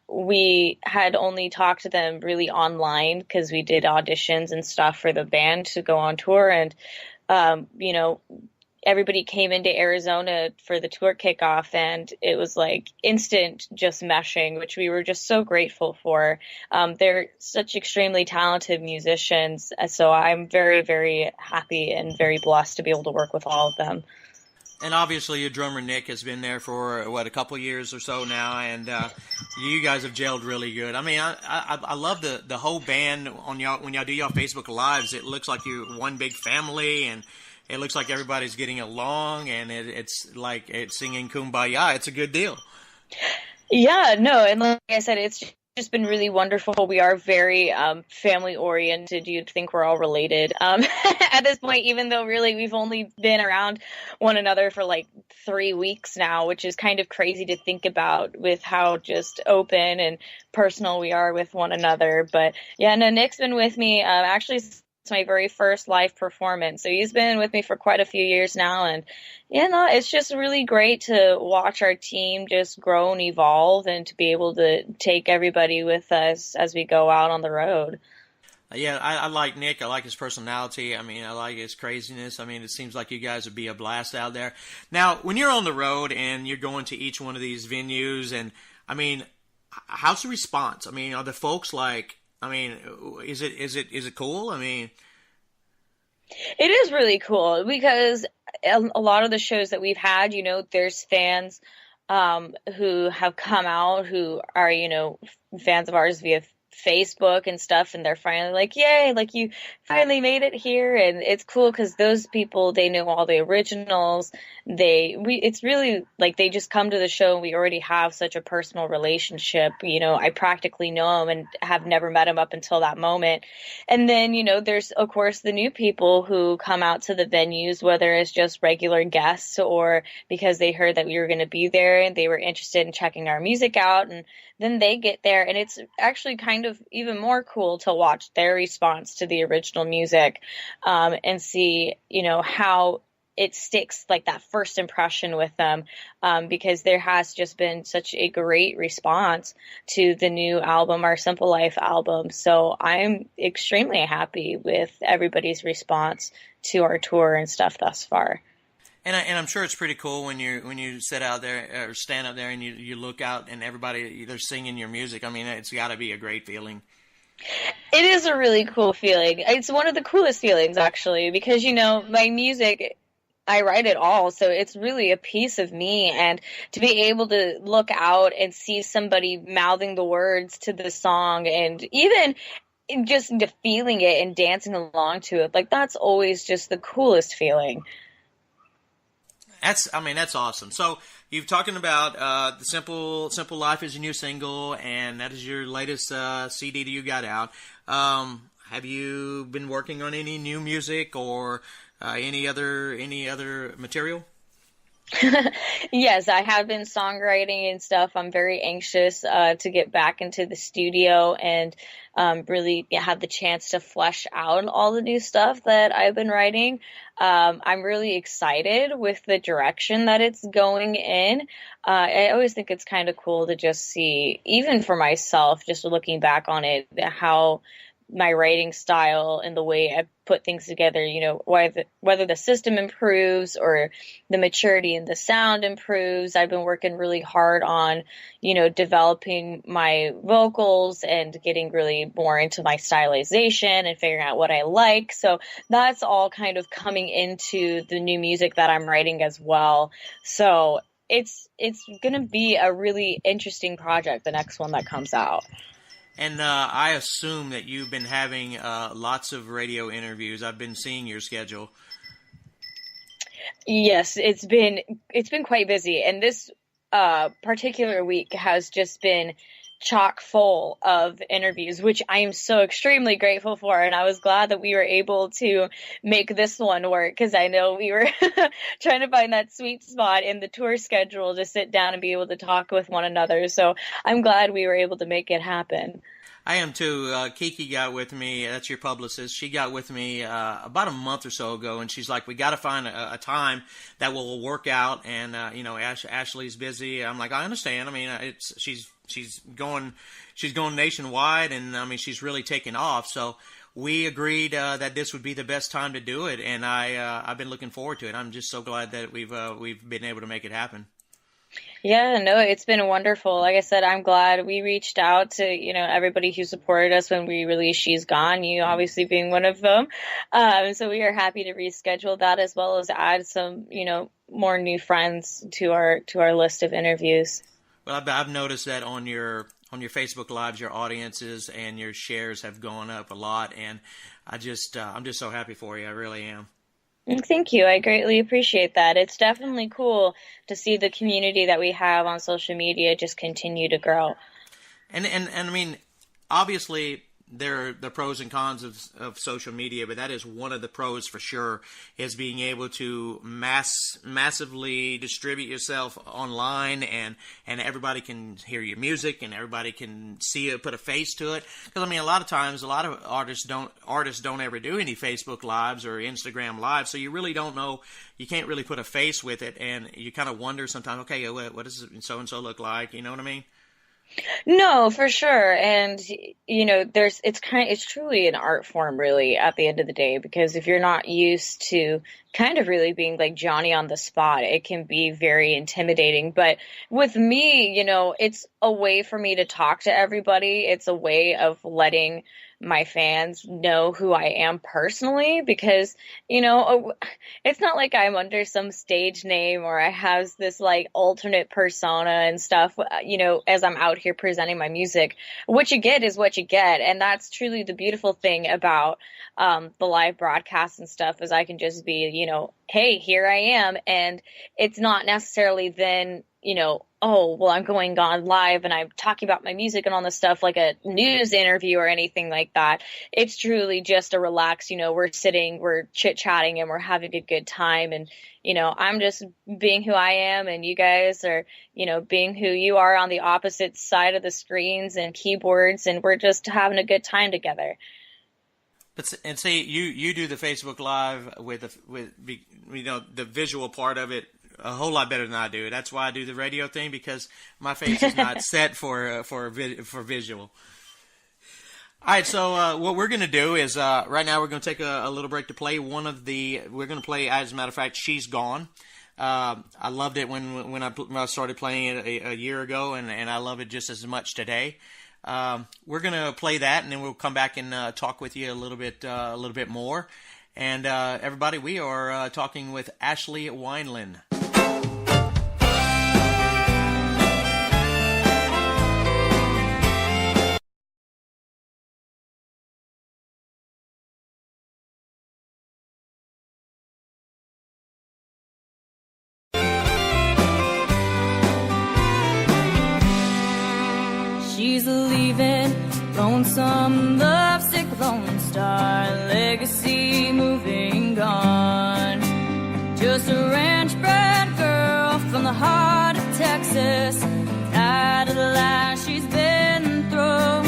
we had only talked to them really online because we did auditions and stuff for the band to go on tour, and, everybody came into Arizona for the tour kickoff, and it was like instant just meshing, which we were just so grateful for. They're such extremely talented musicians, so I'm very, very happy and very blessed to be able to work with all of them. And obviously your drummer Nick has been there for, a couple of years or so now, and you guys have gelled really good. I mean, I love the whole band on y'all when y'all do y'all Facebook Lives. It looks like you're one big family, and it looks like everybody's getting along, and it's like it's singing Kumbaya. It's a good deal. Yeah, no, and like I said, it's just been really wonderful. We are very family oriented. You'd think we're all related at this point, even though really we've only been around one another for like 3 weeks now, which is kind of crazy to think about with how just open and personal we are with one another. But yeah, no, Nick's been with me actually. It's my very first live performance. So he's been with me for quite a few years now. And, you know, it's just really great to watch our team just grow and evolve and to be able to take everybody with us as we go out on the road. Yeah, I like Nick. I like his personality. I mean, I like his craziness. I mean, it seems like you guys would be a blast out there. Now, when you're on the road and you're going to each one of these venues, and, I mean, how's the response? I mean, are the folks like... I mean, is it cool? I mean, it is really cool because a lot of the shows that we've had, you know, there's fans who have come out who are, you know, fans of ours via Facebook and stuff, and they're finally like, yay, like you finally made it here. And it's cool because those people, they know all the originals. It's really like they just come to the show and we already have such a personal relationship. You know, I practically know him and have never met him up until that moment. And then, you know, there's of course the new people who come out to the venues, whether it's just regular guests or because they heard that we were going to be there and they were interested in checking our music out. And then they get there and it's actually kind of even more cool to watch their response to the original music and see, you know, how it sticks, like that first impression with them, because there has just been such a great response to the new album, our Simple Life album. So I'm extremely happy with everybody's response to our tour and stuff thus far. And I'm sure it's pretty cool when you sit out there or stand up there and you look out and everybody, they're singing your music. I mean, it's got to be a great feeling. It is a really cool feeling. It's one of the coolest feelings, actually, because, you know, my music, I write it all, so it's really a piece of me. And to be able to look out and see somebody mouthing the words to the song and even just feeling it and dancing along to it, like that's always just the coolest feeling. That's awesome. So you've talking about the Simple Life is your new single, and that is your latest CD that you got out. Have you been working on any new music or any other material? Yes, I have been songwriting and stuff. I'm very anxious to get back into the studio and really have the chance to flesh out all the new stuff that I've been writing. I'm really excited with the direction that it's going in. I always think it's kind of cool to just see, even for myself, just looking back on it, how my writing style and the way I put things together, you know, whether the system improves or the maturity in the sound improves. I've been working really hard on, you know, developing my vocals and getting really more into my stylization and figuring out what I like. So that's all kind of coming into the new music that I'm writing as well. So it's going to be a really interesting project, the next one that comes out. And I assume that you've been having lots of radio interviews. I've been seeing your schedule. Yes, it's been quite busy, and this particular week has just been chock full of interviews, which I am so extremely grateful for. And I was glad that we were able to make this one work, because I know we were trying to find that sweet spot in the tour schedule to sit down and be able to talk with one another. So I'm glad we were able to make it happen. I am too. Kiki got with me. That's your publicist. She got with me about a month or so ago, and she's like, "We got to find a time that will work out." And you know, Ashley's busy. I'm like, I understand. I mean, she's going nationwide, and I mean, she's really taking off. So we agreed that this would be the best time to do it, and I've been looking forward to it. I'm just so glad that we've been able to make it happen. Yeah, no, it's been wonderful. Like I said, I'm glad we reached out to, you know, everybody who supported us when we released She's Gone, you obviously being one of them. So we are happy to reschedule that, as well as add some, you know, more new friends to our list of interviews. Well, I've noticed that on your Facebook Lives, your audiences and your shares have gone up a lot, and I'm just so happy for you. I really am. Thank you. I greatly appreciate that. It's definitely cool to see the community that we have on social media just continue to grow. And I mean, obviously there are the pros and cons of social media, but that is one of the pros for sure, is being able to massively distribute yourself online, and everybody can hear your music and everybody can see it, put a face to it. Because I mean, a lot of times, a lot of artists don't ever do any Facebook lives or Instagram lives, so you really don't know. You can't really put a face with it, and you kind of wonder sometimes, okay, what does so and so look like? You know what I mean? No, for sure. And, you know, it's truly an art form, really, at the end of the day, because if you're not used to kind of really being like Johnny on the spot, it can be very intimidating. But with me, you know, it's a way for me to talk to everybody. It's a way of letting my fans know who I am personally, because, you know, it's not like I'm under some stage name or I have this like alternate persona and stuff, you know, as I'm out here presenting my music. What you get is what you get. And that's truly the beautiful thing about the live broadcasts and stuff, is I can just be, you know, hey, here I am. And it's not necessarily then, you know, oh, well, I'm going on live and I'm talking about my music and all this stuff like a news interview or anything like that. It's truly just a relaxed, you know, we're chit-chatting and we're having a good time. And, you know, I'm just being who I am, and you guys are, you know, being who you are on the opposite side of the screens and keyboards, and we're just having a good time together. And see, you do the Facebook Live with you know, the visual part of it a whole lot better than I do. That's why I do the radio thing, because my face is not set for visual. All right, so what we're going to do is right now we're going to take a little break to play we're going to play, as a matter of fact, She's Gone. I loved it when I started playing it a year ago, and I love it just as much today. We're going to play that, and then we'll come back and talk with you a little bit more. And everybody, we are talking with Ashley Wineland. She's leaving, lonesome, lovesick, lone star, legacy moving on. Just a ranch-bred girl from the heart of Texas, tired of the lies she's been through.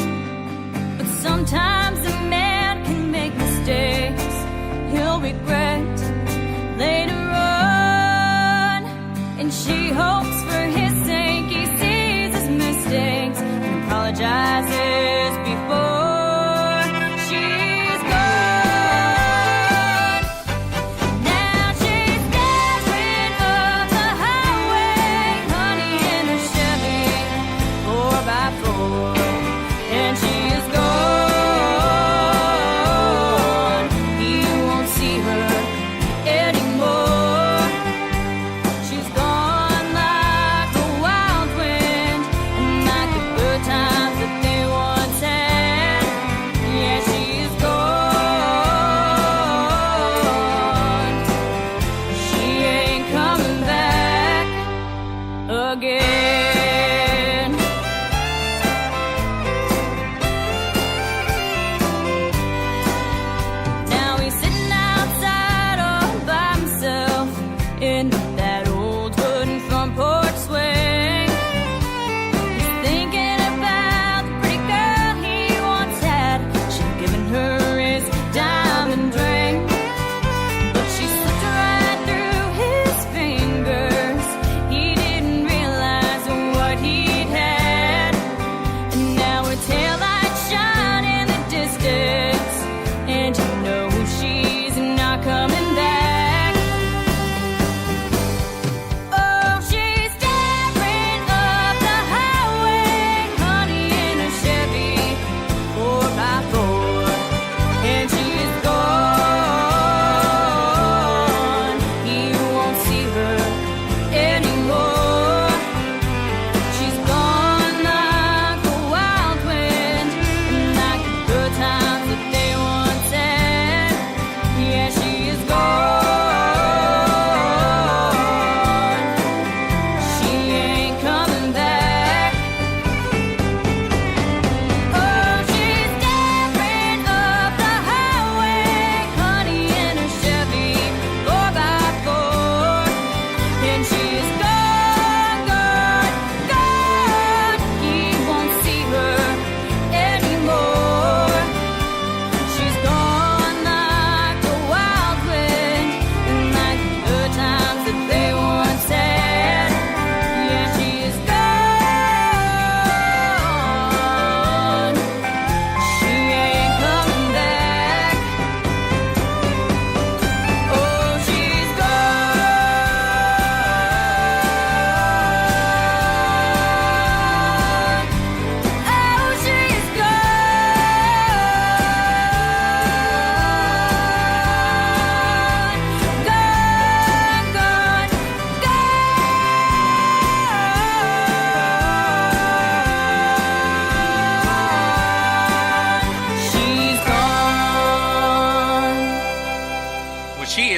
But sometimes a man can make mistakes he'll regret later on, and she hopes for his sake he sees his mistakes and apologizes before she's gone. Now she's staring up the highway, honey in her Chevy 4x4, and she is gone. He won't see her anymore. She's gone like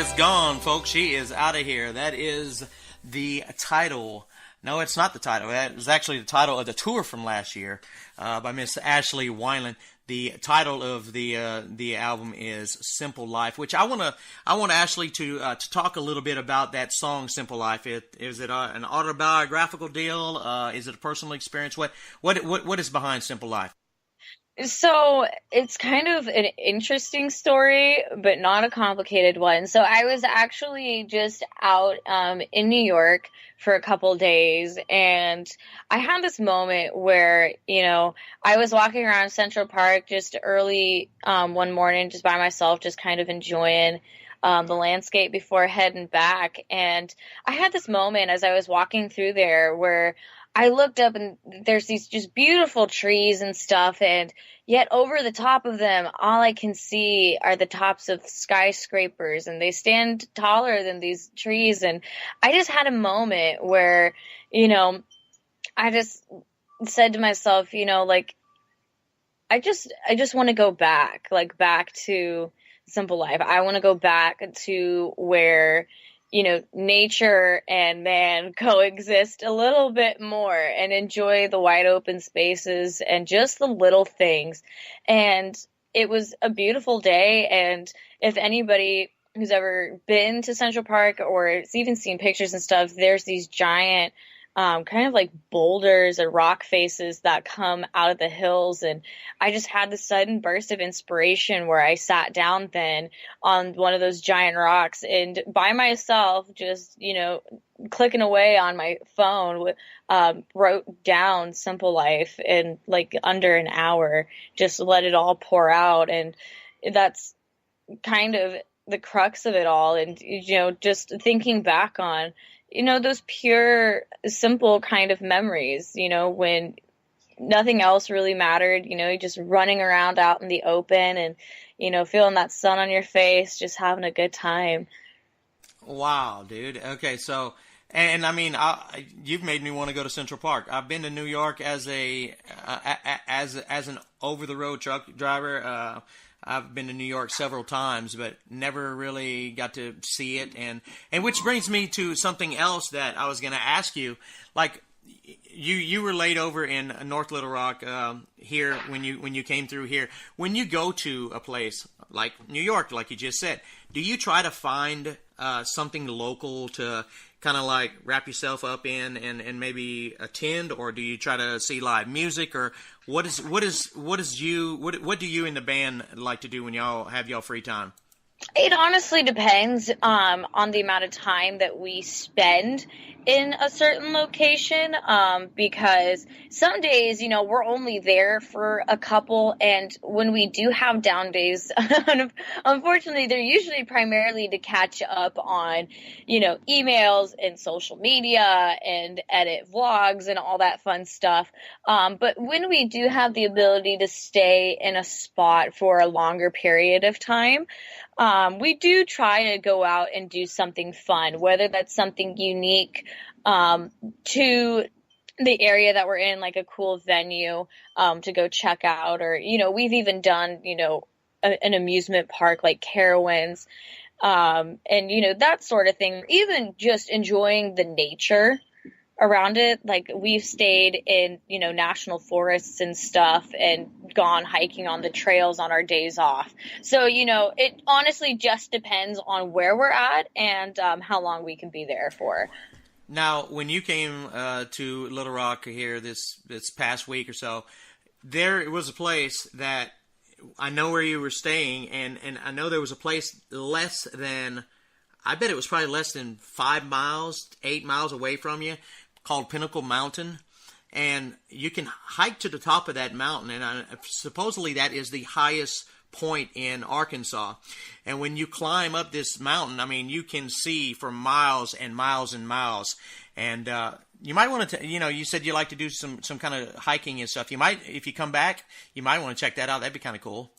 is gone, folks. She is out of here. That is the title. No, it's not the title. That was actually the title of the tour from last year by Miss Ashley Wineland. The title of the album is "Simple Life," which I want Ashley to talk a little bit about that song "Simple Life." Is it an autobiographical deal? Is it a personal experience? What is behind "Simple Life"? So it's kind of an interesting story, but not a complicated one. So I was actually just out in New York for a couple days, and I had this moment where, I was walking around Central Park just early one morning, just by myself, just kind of enjoying the landscape before heading back. And I had this moment as I was walking through there where I looked up and there's these just beautiful trees and stuff, and yet over the top of them, all I can see are the tops of skyscrapers, and they stand taller than these trees. And I just had a moment where, I just said to myself, I just want to go back, back to simple life. I want to go back to where, nature and man coexist a little bit more and enjoy the wide open spaces and just the little things. And it was a beautiful day. And if anybody who's ever been to Central Park or has even seen pictures and stuff, there's these giant kind of like boulders or rock faces that come out of the hills. And I just had this sudden burst of inspiration where I sat down then on one of those giant rocks and by myself, just, clicking away on my phone, wrote down Simple Life in under an hour, just let it all pour out. And that's kind of the crux of it all. And, just thinking back on, those pure, simple kind of memories, when nothing else really mattered, you're just running around out in the open and, feeling that sun on your face, just having a good time. Wow, dude. Okay, so, and I mean, you've made me want to go to Central Park. I've been to New York as an over-the-road truck driver. I've been to New York several times, but never really got to see it. And which brings me to something else that I was going to ask you. Like, you were laid over in North Little Rock here when you came through here. When you go to a place like New York, like you just said, do you try to find something local to kind of like wrap yourself up in and maybe attend, or do you try to see live music, or what do you and the band like to do when y'all have y'all free time? It honestly depends on the amount of time that we spend in a certain location, because some days, we're only there for a couple, and when we do have down days, unfortunately, they're usually primarily to catch up on, emails and social media and edit vlogs and all that fun stuff. But when we do have the ability to stay in a spot for a longer period of time, we do try to go out and do something fun, whether that's something unique to the area that we're in, like a cool venue to go check out, or, we've even done, an amusement park like Carowinds, and, that sort of thing, even just enjoying the nature around it. Like, we've stayed in, national forests and stuff and gone hiking on the trails on our days off. So, it honestly just depends on where we're at and how long we can be there for. Now, when you came to Little Rock here this past week or so, there was a place that I know where you were staying, and I know there was a place I bet it was probably less than 5 miles, 8 miles away from you, called Pinnacle Mountain, and you can hike to the top of that mountain, and supposedly that is the highest point in Arkansas. And when you climb up this mountain, I mean, you can see for miles and miles and miles. And you might want to, you said you like to do some kind of hiking and stuff. You might, if you come back, you might want to check that out. That'd be kind of cool.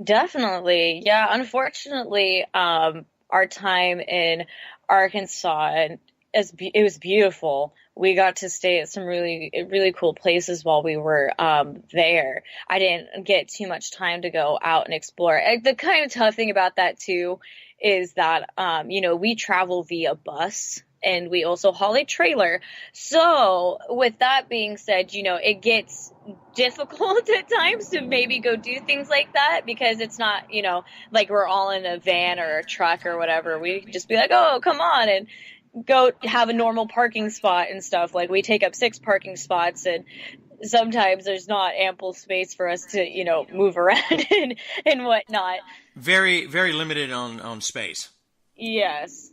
Definitely. Yeah. Unfortunately, our time in Arkansas, and it was beautiful. We got to stay at some really cool places while we were there. I didn't get too much time to go out and explore. The kind of tough thing about that too is that we travel via bus and we also haul a trailer. So with that being said, it gets difficult at times to maybe go do things like that because it's not, like we're all in a van or a truck or whatever. We can just be like, oh, come on, and go have a normal parking spot and stuff. Like we take up 6 parking spots, and sometimes there's not ample space for us to, move around and whatnot. Very, very limited on space. Yes.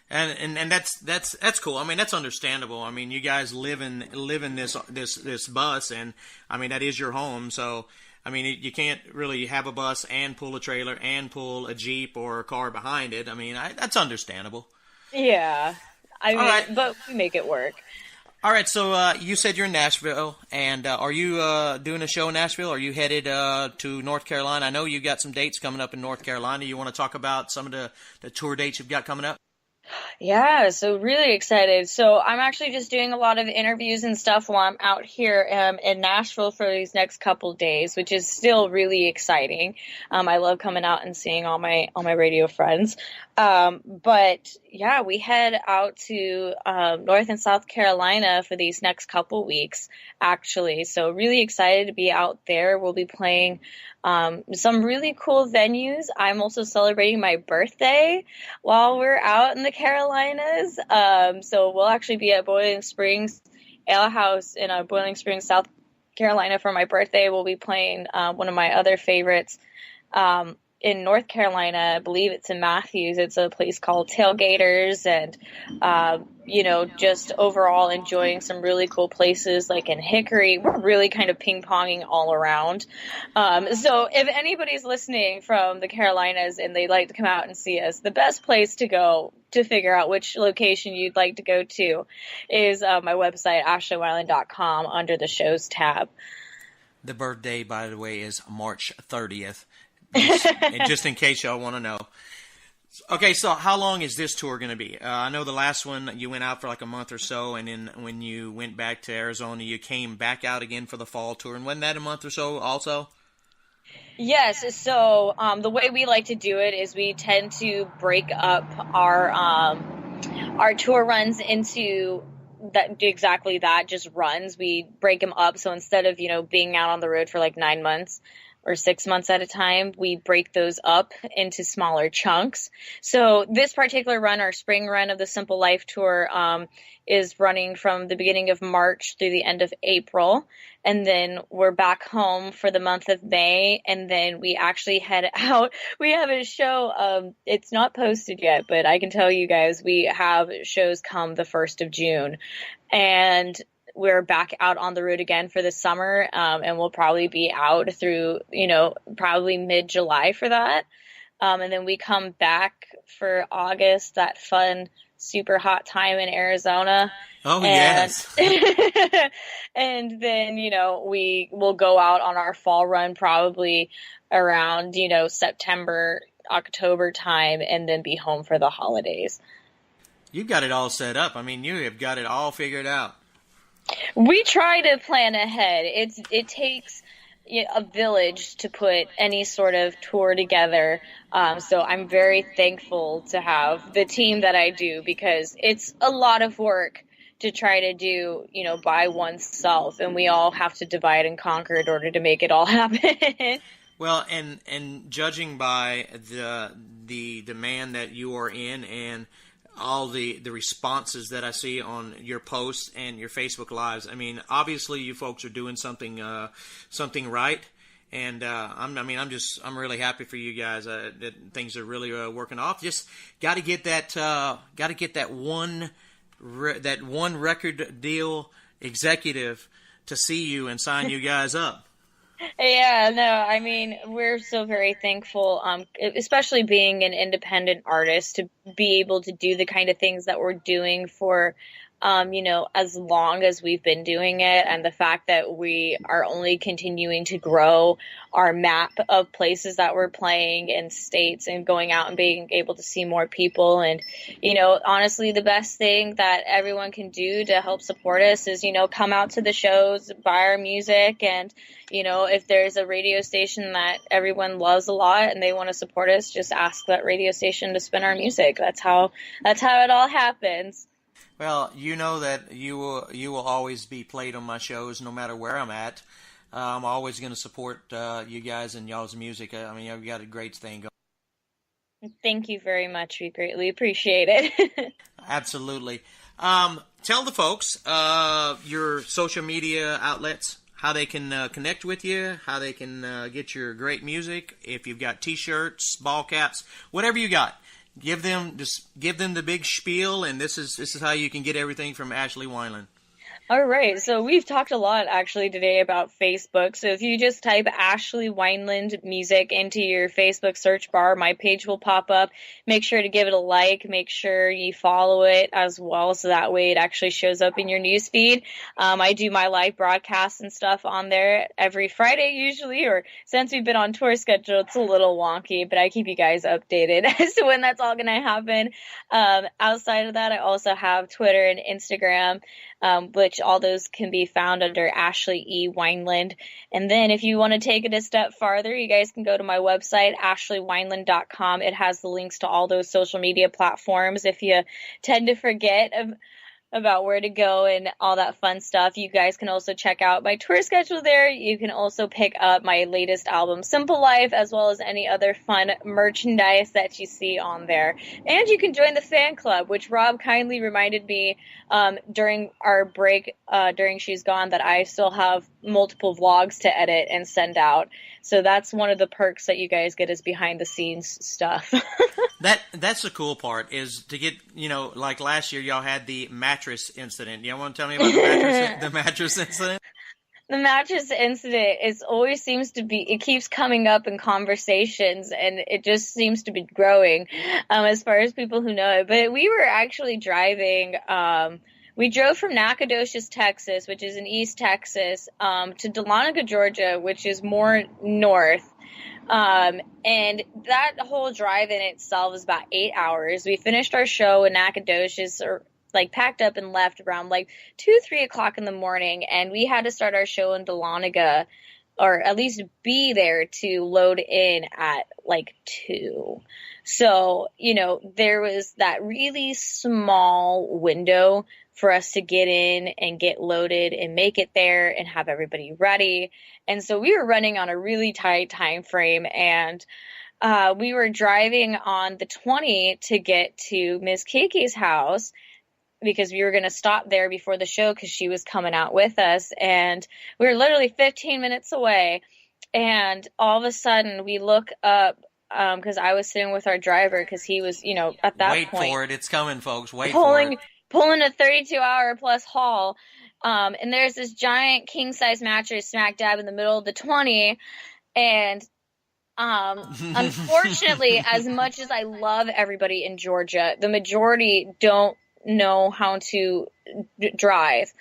And that's cool. I mean, that's understandable. I mean, you guys live in this bus, and I mean that is your home. So I mean, you can't really have a bus and pull a trailer and pull a Jeep or a car behind it. I mean, that's understandable. Yeah, I mean, right. But we make it work. All right, so you said you're in Nashville, and are you doing a show in Nashville? Are you headed to North Carolina? I know you got some dates coming up in North Carolina. You want to talk about some of the tour dates you've got coming up? Yeah, so really excited. So I'm actually just doing a lot of interviews and stuff while I'm out here in Nashville for these next couple days, which is still really exciting. I love coming out and seeing all my radio friends. But yeah, we head out to North and South Carolina for these next couple weeks, actually. So really excited to be out there. We'll be playing some really cool venues. I'm also celebrating my birthday while we're out in the Carolinas. So we'll actually be at Boiling Springs Ale House in Boiling Springs, South Carolina for my birthday. We'll be playing one of my other favorites in North Carolina. I believe it's in Matthews. It's a place called Tailgaters, and just overall enjoying some really cool places like in Hickory. We're really kind of ping-ponging all around. So if anybody's listening from the Carolinas and they'd like to come out and see us, the best place to go to figure out which location you'd like to go to is my website, ashleywineland.com, under the shows tab. The birthday, by the way, is March 30th. Just in case y'all want to know. Okay, so how long is this tour going to be? I know the last one you went out for like a month or so, and then when you went back to Arizona, you came back out again for the fall tour. And wasn't that a month or so also? Yes, so the way we like to do it is we tend to break up our tour runs into exactly that, just runs. We break them up, so instead of, being out on the road for like 9 months, or 6 months at a time, we break those up into smaller chunks. So this particular run, our spring run of the Simple Life Tour, is running from the beginning of March through the end of April. And then we're back home for the month of May. And then we actually head out. We have a show. It's not posted yet, but I can tell you guys, we have shows come the 1st of June. And we're back out on the road again for the summer, and we'll probably be out through, probably mid-July for that. And then we come back for August, that fun, super hot time in Arizona. Oh, yes. And then, we will go out on our fall run probably around, September, October time, and then be home for the holidays. You've got it all set up. I mean, you have got it all figured out. We try to plan ahead. It takes a village to put any sort of tour together. So I'm very thankful to have the team that I do, because it's a lot of work to try to do, by oneself, and we all have to divide and conquer in order to make it all happen. Well, and judging by the demand that you are in, and all the responses that I see on your posts and your Facebook Lives, I mean, obviously you folks are doing something right, and I'm really happy for you guys that things are really working off. Just got to get that one record deal executive to see you and sign you guys up. Yeah, no, I mean, we're so very thankful, especially being an independent artist, to be able to do the kind of things that we're doing for as long as we've been doing it, and the fact that we are only continuing to grow our map of places that we're playing and states and going out and being able to see more people. And, honestly, the best thing that everyone can do to help support us is, come out to the shows, buy our music, and, if there's a radio station that everyone loves a lot and they want to support us, just ask that radio station to spin our music. That's how it all happens. Well, you know that you will always be played on my shows no matter where I'm at. I'm always going to support you guys and y'all's music. I mean, you've got a great thing going. Thank you very much. We greatly appreciate it. Absolutely. Tell the folks your social media outlets, how they can connect with you, how they can get your great music, if you've got T-shirts, ball caps, whatever you got. Give them the big spiel, and this is how you can get everything from Ashley Wineland. All right, so we've talked a lot actually today about Facebook. So if you just type Ashley Wineland Music into your Facebook search bar, my page will pop up. Make sure to give it a like. Make sure you follow it as well, so that way it actually shows up in your newsfeed. I do my live broadcasts and stuff on there every Friday usually, or since we've been on tour schedule, it's a little wonky, but I keep you guys updated as to when that's all going to happen. Outside of that, I also have Twitter and Instagram, which all those can be found under Ashley E. Wineland. And then if you want to take it a step farther, you guys can go to my website, ashleywineland.com. It has the links to all those social media platforms. If you tend to forget about where to go and all that fun stuff, you guys can also check out my tour schedule there. You can also pick up my latest album, Simple Life, as well as any other fun merchandise that you see on there. And you can join the fan club, which Rob kindly reminded me during our break, during She's Gone, that I still have multiple vlogs to edit and send out. So that's one of the perks that you guys get, is behind the scenes stuff. That's the cool part, is to get, like last year y'all had the mattress incident. You want to tell me about the mattress incident? The mattress incident it keeps coming up in conversations, and it just seems to be growing as far as people who know it. But we were actually driving, we drove from Nacogdoches, Texas, which is in East Texas, to Dahlonega, Georgia, which is more north. And that whole drive in itself was about 8 hours. We finished our show in Nacogdoches, or packed up and left around 2-3 o'clock in the morning, and we had to start our show in Dahlonega, or at least be there to load in at 2. So, there was that really small window for us to get in and get loaded and make it there and have everybody ready. And so we were running on a really tight time frame, and we were driving on the 20 to get to Miss Kiki's house, because we were going to stop there before the show because she was coming out with us. And we were literally 15 minutes away. And all of a sudden we look up, because I was sitting with our driver, because he was, at that point. Wait for it. It's coming, folks. Wait for it. Pulling a 32-hour plus haul. And there's this giant king-size mattress smack dab in the middle of the 20. And unfortunately, as much as I love everybody in Georgia, the majority don't know how to drive.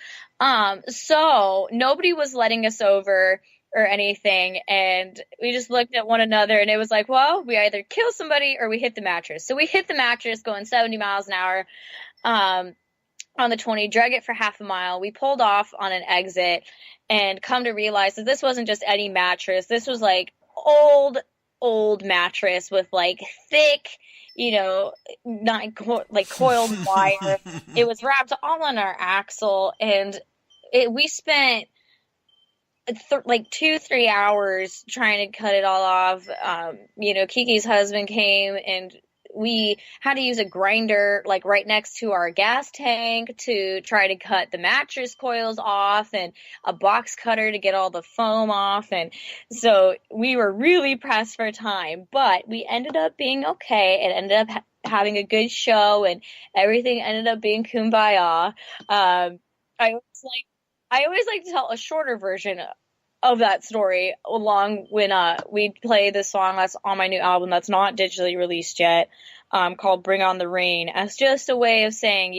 So nobody was letting us over or anything, and we just looked at one another, and it was like, well, we either kill somebody or we hit the mattress. So we hit the mattress going 70 miles an hour on the 20, drug it for half a mile. We pulled off on an exit and come to realize that this wasn't just any mattress. This was old mattress with thick, not coiled wire. It was wrapped all on our axle, and we spent 2-3 hours trying to cut it all off. Kiki's husband came, and we had to use a grinder right next to our gas tank to try to cut the mattress coils off, and a box cutter to get all the foam off. And so we were really pressed for time, but we ended up being okay. It ended up having a good show, and everything ended up being kumbaya. I always like to tell a shorter version of that story along when we play this song that's on my new album that's not digitally released yet, called Bring on the Rain, as just a way of saying,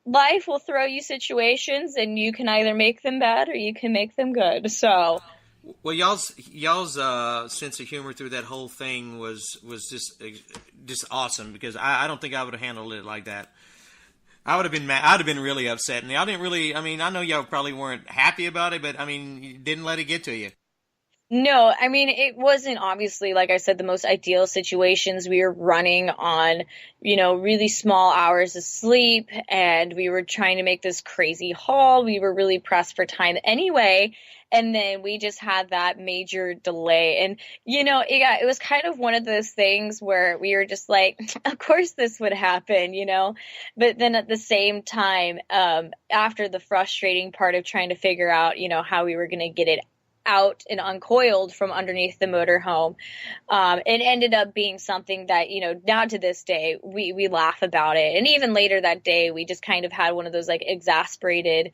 life will throw you situations, and you can either make them bad or you can make them good. So, well, y'all's sense of humor through that whole thing was just awesome, because I don't think I would have handled it like that. I would have been mad. I'd have been really upset, and y'all didn't really. I mean, I know y'all probably weren't happy about it, but I mean, you didn't let it get to you. no, I mean, it wasn't obviously, like I said, the most ideal situations. We were running on, really small hours of sleep, and we were trying to make this crazy haul. We were really pressed for time anyway. And then we just had that major delay. And, it was kind of one of those things where we were just like, of course this would happen, But then at the same time, after the frustrating part of trying to figure out, how we were going to get it out and uncoiled from underneath the motorhome, it ended up being something that, now to this day, we laugh about it. And even later that day, we just kind of had one of those like exasperated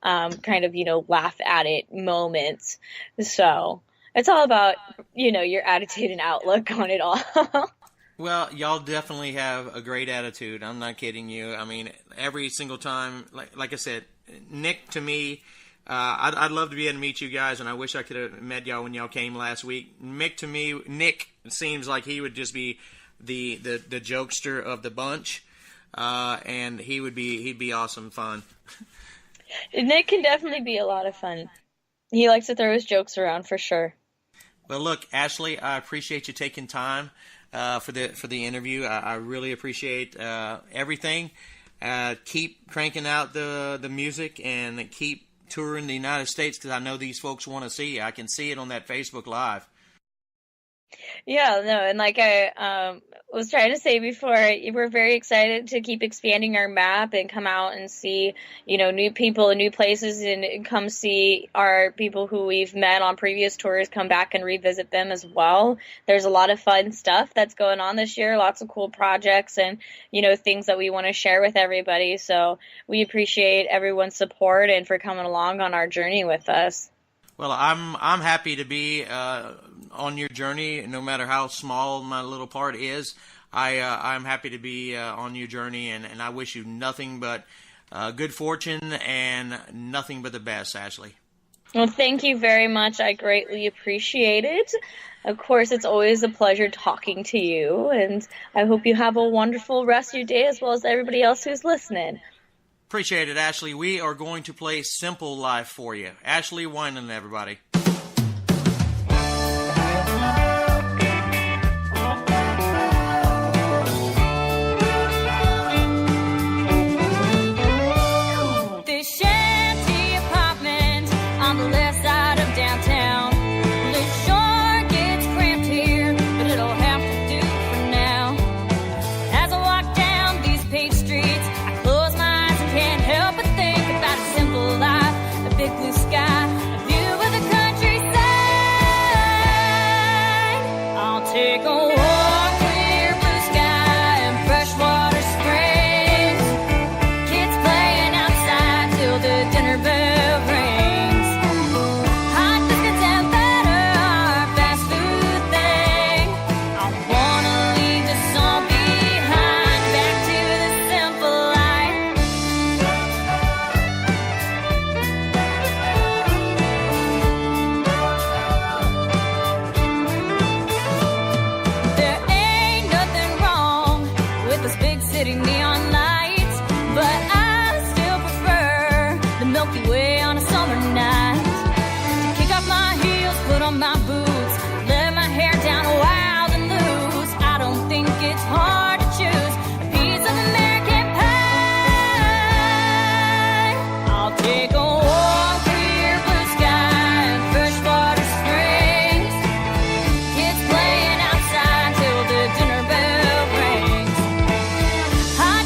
kind of, laugh at it moments. So it's all about, your attitude and outlook on it all. Well, y'all definitely have a great attitude. I'm not kidding you. I mean, every single time, like I said, Nick, to me, I'd love to be able to meet you guys, and I wish I could have met y'all when y'all came last week. Nick seems like he would just be the jokester of the bunch, and he'd be awesome fun. Nick can definitely be a lot of fun. He likes to throw his jokes around for sure. Well, look, Ashley, I appreciate you taking time for the interview. I really appreciate everything. Keep cranking out the music and keep touring the United States, because I know these folks want to see you. I can see it on that Facebook Live. Yeah, no, and like I was trying to say before, we're very excited to keep expanding our map and come out and see, new people and new places, and come see our people who we've met on previous tours, come back and revisit them as well. There's a lot of fun stuff that's going on this year, lots of cool projects and, things that we want to share with everybody. So we appreciate everyone's support and for coming along on our journey with us. Well, I'm happy to be on your journey, no matter how small my little part is. I'm happy to be on your journey, and I wish you nothing but good fortune and nothing but the best, Ashley. Well, thank you very much. I greatly appreciate it. Of course, it's always a pleasure talking to you, and I hope you have a wonderful rest of your day, as well as everybody else who's listening. Appreciate it, Ashley. We are going to play Simple Life for you. Ashley Wineland, everybody. This shanty apartment on the left side of downtown. It sure gets cramped here, but it'll have to do for now. As I walk down these paved streets, I close my eyes and can't help but think about a simple life, a big blue sky, a view of the countryside. I'll take a walk, clear blue sky and freshwater springs. Kids playing outside till the dinner bell rings. Hot biscuits and butter are a fast food thing. I wanna leave this all behind, back to the simple life. There ain't nothing wrong with this big city neon lights, but I still prefer the Milky Way on a summer night. To kick off my heels, put on my boots, let my hair down wild and loose. I don't think it's hard to choose a piece of American pie. I'll take a walk, clear blue sky and freshwater springs. Kids playing outside till the dinner bell rings. Hot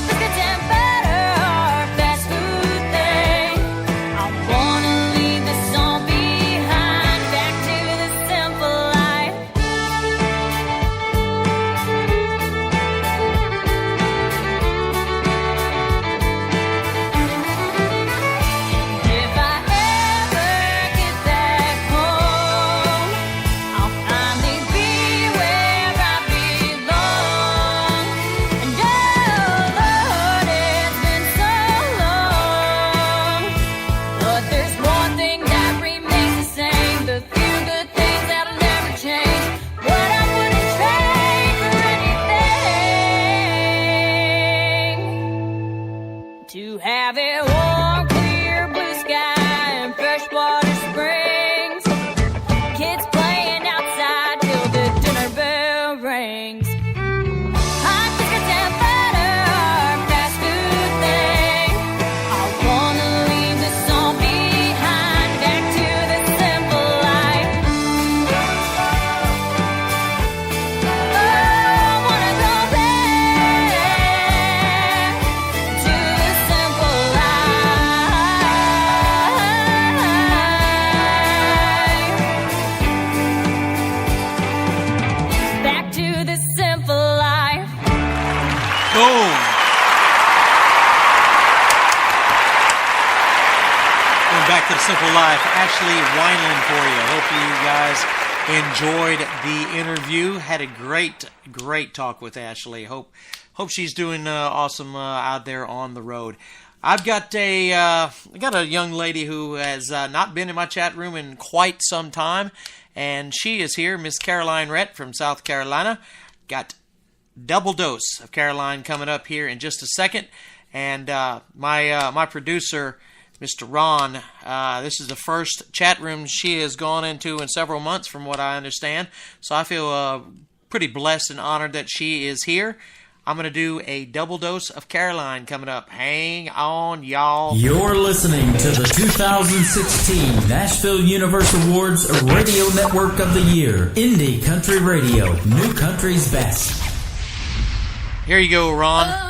Boom. Going back to the Simple Life, Ashley Wineland for you. Hope you guys enjoyed the interview. Had a great talk with Ashley. Hope she's doing awesome out there on the road. I got a young lady who has not been in my chat room in quite some time, and she is here, Miss Caroline Rhett from South Carolina. Got double dose of Caroline coming up here in just a second, and my producer, Mr. Ron, this is the first chat room she has gone into in several months, from what I understand. So I feel pretty blessed and honored that she is here. I'm going to do a double dose of Caroline coming up. Hang on, y'all. You're listening to the 2016 Nashville Universe Awards Radio Network of the Year. Indie Country Radio, New Country's Best. Here you go, Ron.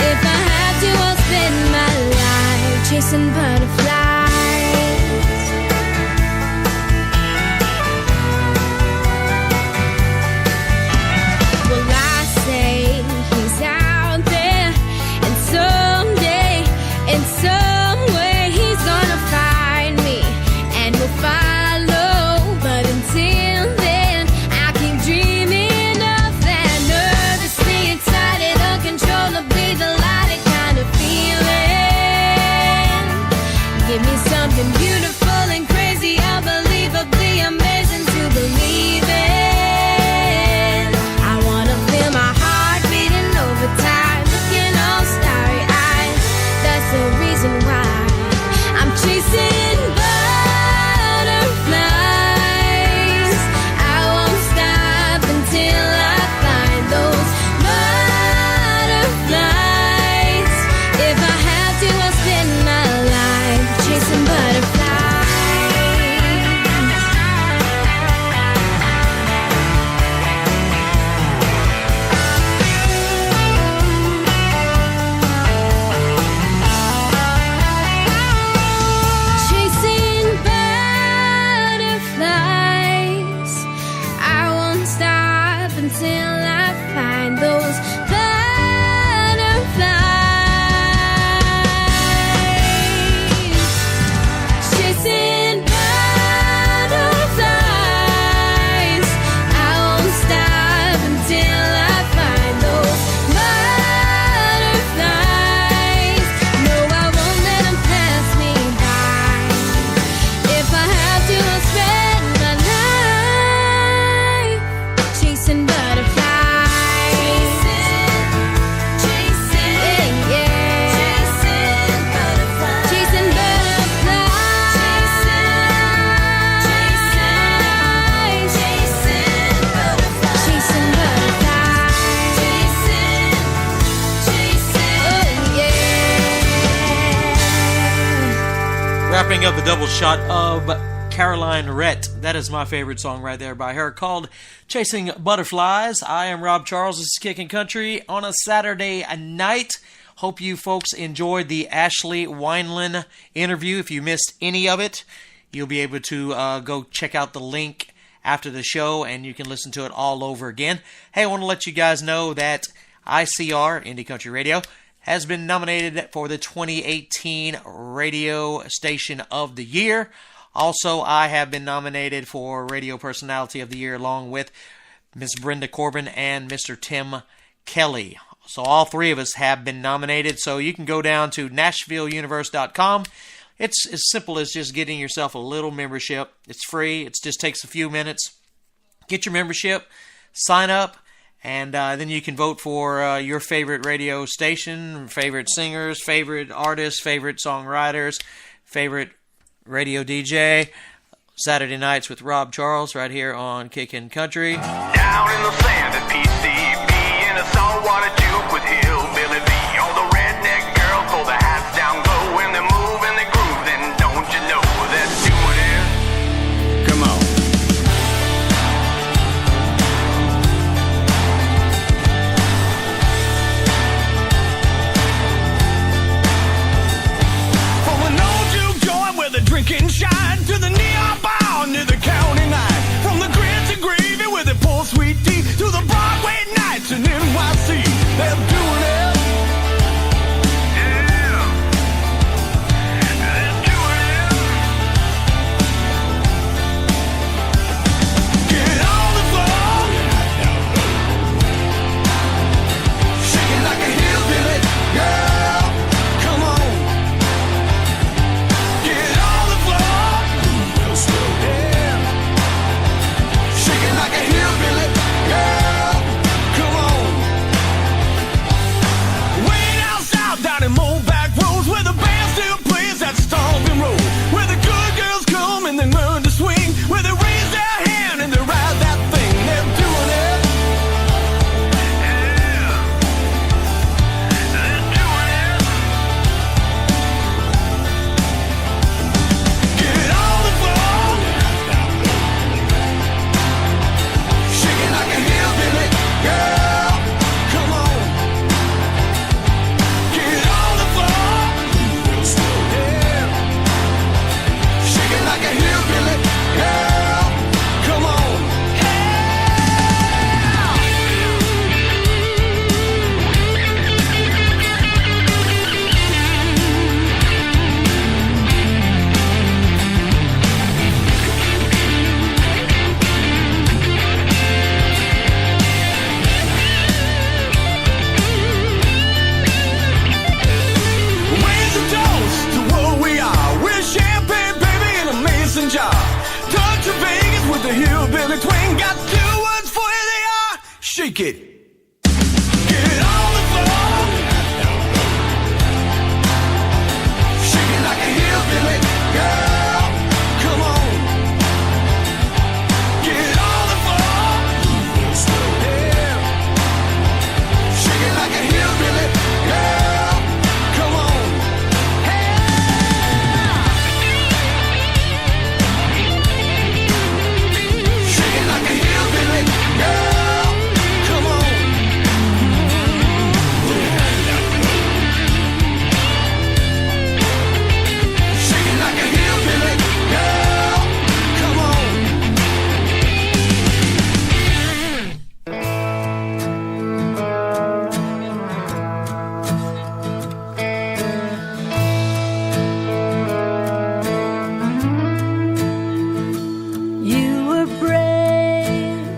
If I had to, I'll spend my life Wrapping up the double shot of Caroline Rhett. That is my favorite song right there by her, called Chasing Butterflies. I am Rob Charles. This is Kickin' Country on a Saturday night. Hope you folks enjoyed the Ashley Wineland interview. If you missed any of it, you'll be able to go check out the link after the show, and you can listen to it all over again. Hey, I want to let you guys know that ICR, Indie Country Radio, has been nominated for the 2018 Radio Station of the Year. Also, I have been nominated for Radio Personality of the Year along with Miss Brenda Corbin and Mr. Tim Kelly. So all three of us have been nominated. So you can go down to NashvilleUniverse.com. It's as simple as just getting yourself a little membership. It's free. It just takes a few minutes. Get your membership, sign up, and then you can vote for your favorite radio station, favorite singers, favorite artists, favorite songwriters, favorite radio DJ. Saturday nights with Rob Charles right here on Kickin' Country. Down in the sand at PCB in a saltwater juke with Hillbilly V. All the redneck girls pull their hats down low when they move and they groove. Then don't you know that's doing it? Come on. From an old juke joint where the drinking shine to the neon bar near the county night. From the grits and gravy where they pour sweet tea to the Broadway nights in NYC. They're doing it. Yeah. They're doing it. Get on the floor. Shaking like a hillbilly girl. Come on. Get on the floor. Real slow. Yeah. Shaking like a hillbilly girl. Come on. Way down south, down in Mo back roads, where the band still plays that stomping road, where the good girls come and they learn to swing, where they raise their hand and they ride that thing. They're doing it. Yeah. They're doing it. Get on the floor. Shaking like a hillbilly girl. Come on. Get on the floor. Real slow. Yeah. Shaking like a hillbilly girl. Come on. Raise a toast to what we are. We're champagne, baby, in a mason jar. Touch of Vegas with the hillbilly twang. Got two words for you, they are. Shake it. Get on the floor. Shaking like a hillbilly girl. Come on. Get on the floor. Real slow. Yeah. Shaking like a hillbilly girl. Come on. Shaking like a hillbilly girl. Come on. Shaking like a hillbilly girl. Come on. You were brave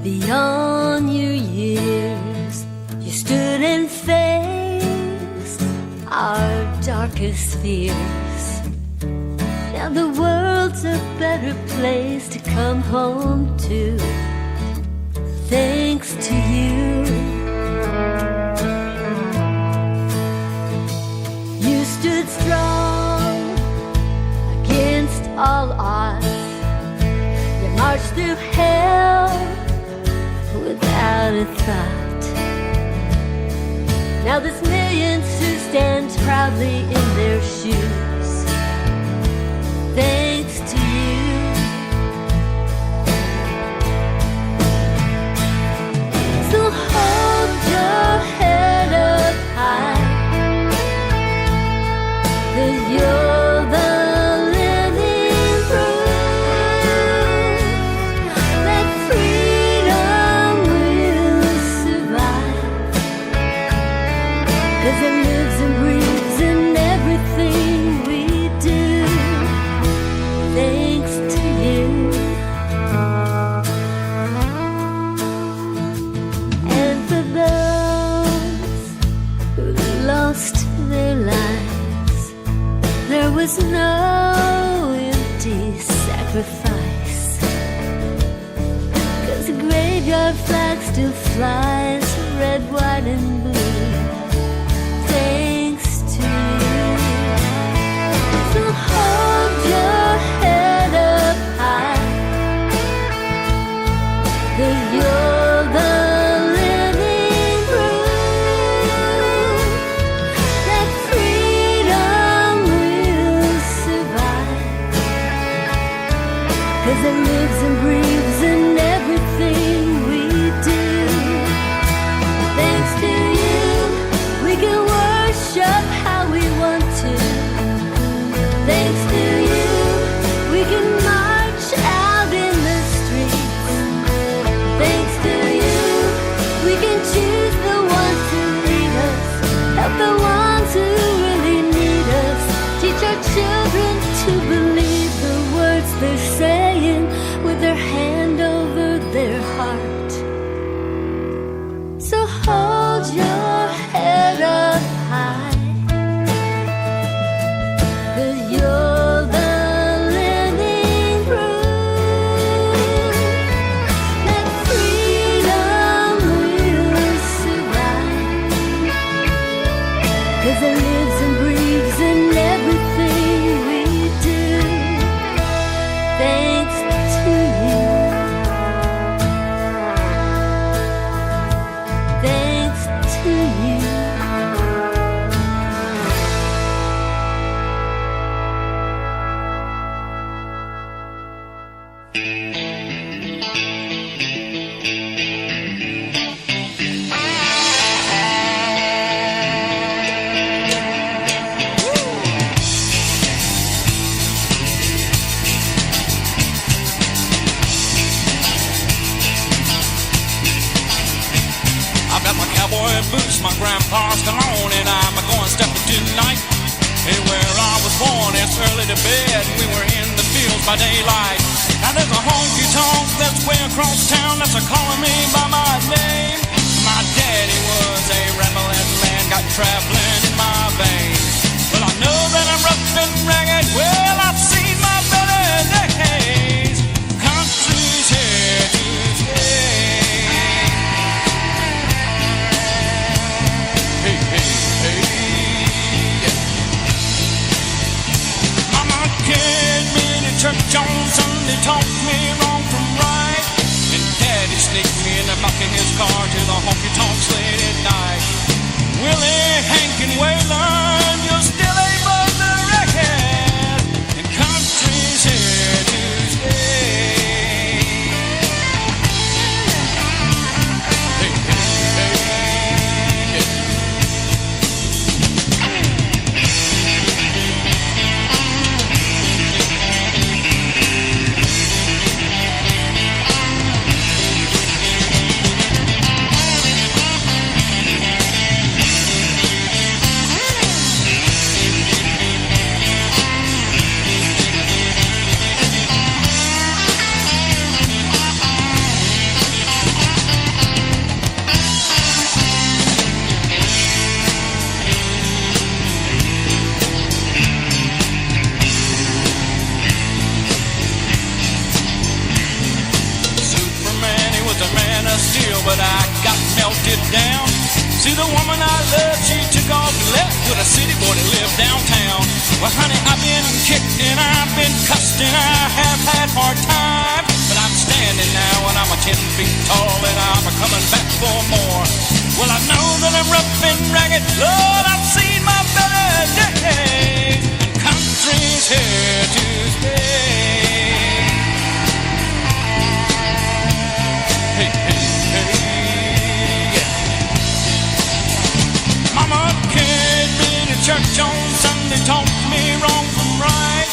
beyond your years. You stood and faced our darkest fears. Now the world's a better place to come home to, thanks to you. You stood strong against all odds. You marched through hell without a thought. Now there's millions who stand proudly in their shoes, thanks to you. So hold your head up high, 'cause you're the living proof that freedom will survive, 'cause it lives and breathes in everything we do, thanks to you. And for those who lost their lives, there was no empty sacrifice, 'cause the graveyard flag still flies, red, white, and blue, thanks to you. So hold your head up high, 'cause you're the living proof that freedom will survive, 'cause it lives and breathes in everything we do. Thanks to you, we can worship how we want to. Thanks to you, we can march out in the streets. Thanks to you, we can choose the ones who lead us, help the ones who really need us, teach our children to believe the words they're saying with their hand over their heart. So hold your head up high, 'cause you're the living proof that freedom will survive, 'cause it lives and breathes in everything we do, thanks to you. Thanks to you. I've got my cowboy boots, my grandpa's cologne, and I'm going stepping tonight. Hey, where I was born, it's early to bed. We were in the fields by daylight. Now there's a honky-tonk that's way across town that's a-calling me by my name. My daddy was a rambling man, got traveling in my veins. Well, I know that I'm rough and ragged. Well, I've seen my better days. Country's here to stay. Hey, hey, hey, yeah. Mama carried me to church on Sunday, taught me wrong from right, and Daddy sneaked me in the back of his car to the honky-tonks late at night. Willie, Hank, and Waylon, you're still able to reckon, and country's here to stay. Hey, hey, hey, yeah. Steel, but I got melted down. See, the woman I love, she took off and left with a city boy that lived downtown. Well, honey, I've been kicked and I've been cussed and I have had hard time, but I'm standing now and I'm 10 feet tall and I'm coming back for more. Well, I know that I'm rough and ragged, Lord, I've seen my better days, and country's here to stay. church on Sunday taught me wrong from right.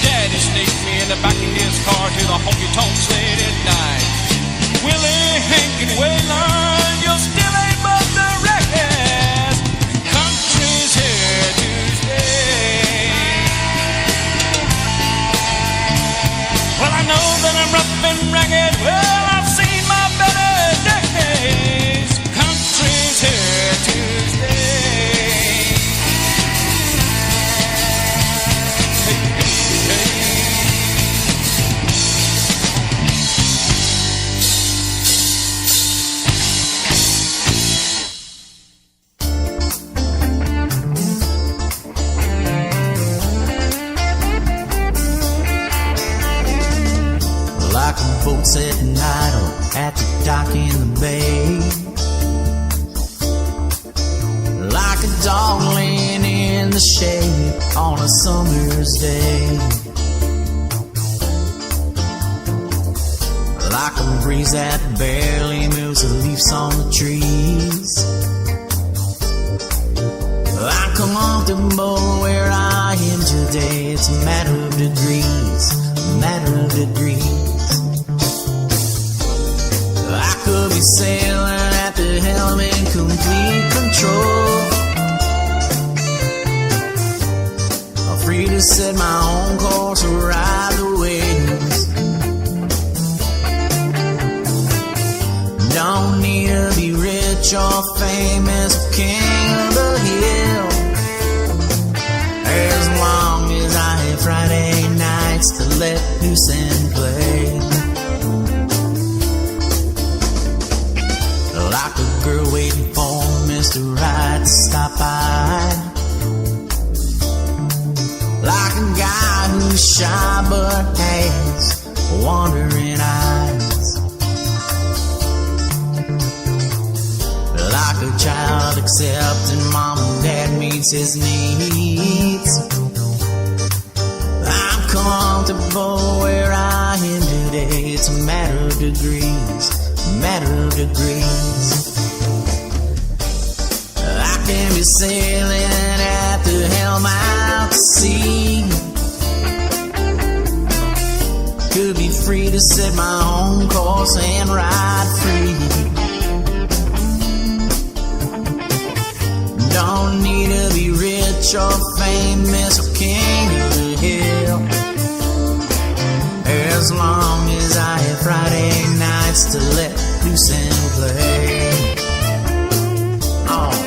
Daddy sneaked me in the back of his car to the honky-tonks late at night. Willie, Hank, and Waylon, you still ain't but the wreckers. Country's here to stay. Well, I know that I'm rough and ragged. Well, I've seen my better days. Country's here to stay. Like a boat sitting idle at the dock in the bay, like a dog laying in the shade on a summer's day, like a breeze that barely moves the leaves on the trees. I'm comfortable where I am today. It's a matter of degrees, a matter of degrees. I could be sailing at the helm in complete control, free to set my own course or ride the waves. Don't need to be rich or famous or king of the hill, as long as I have Friday nights to let loose and play. Like a girl waiting for Mr. Right to stop by, like a guy who's shy but has wandering eyes, like a child accepting mom and dad meets his needs. I'm comfortable where I am today. It's a matter of degrees, matter of degrees. I can be sailing at the helm out to sea, could be free to set my own course and ride free. Don't need to be rich or famous or king of the hill, as long as I have Friday nights to let loose and play. Oh.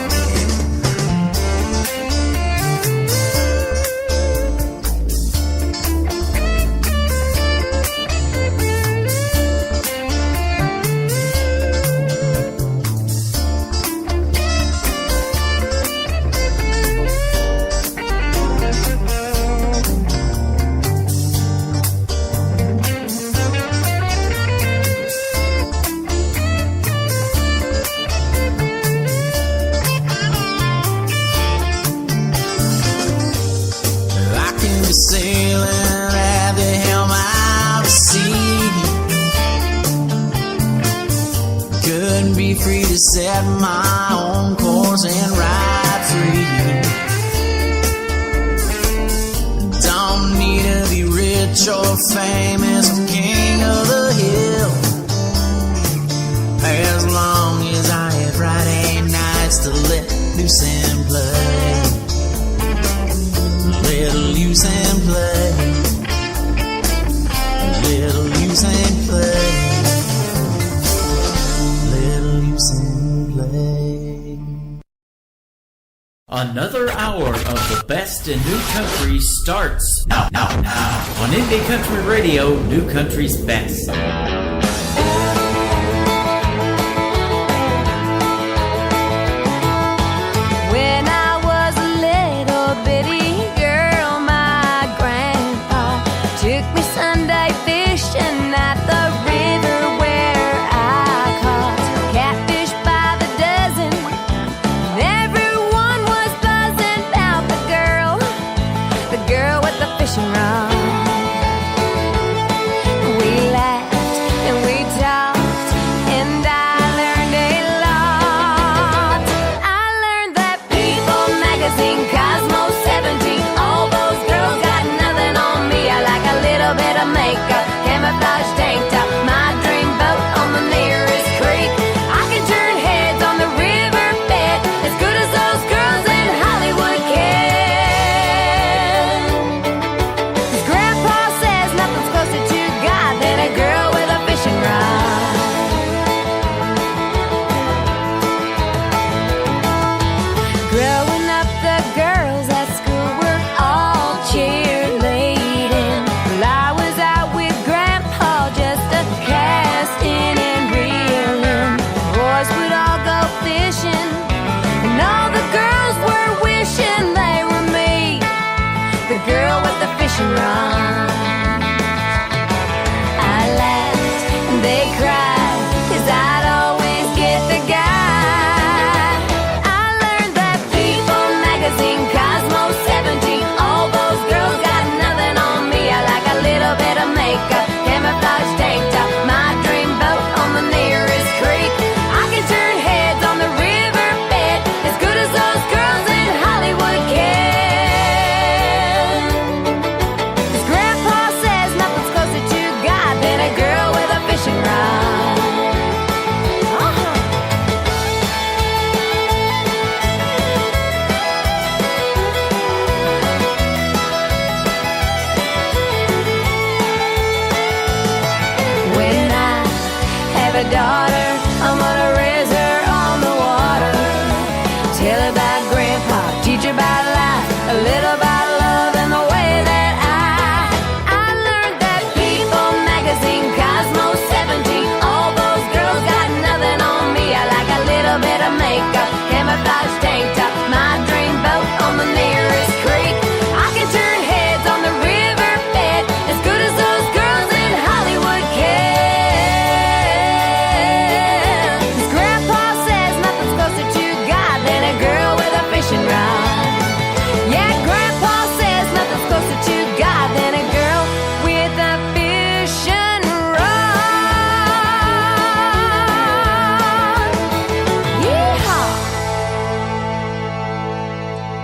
Sailing at the helm out to sea, couldn't be free to set my own course and ride free. Don't need to be rich or famous or king of the hill, as long as I have Friday nights to let loose and play. Little use and play, little use and play, little use and play. Another hour of the best in new country starts now on Indie Country Radio, New Country's Best. Fishing rod. We laughed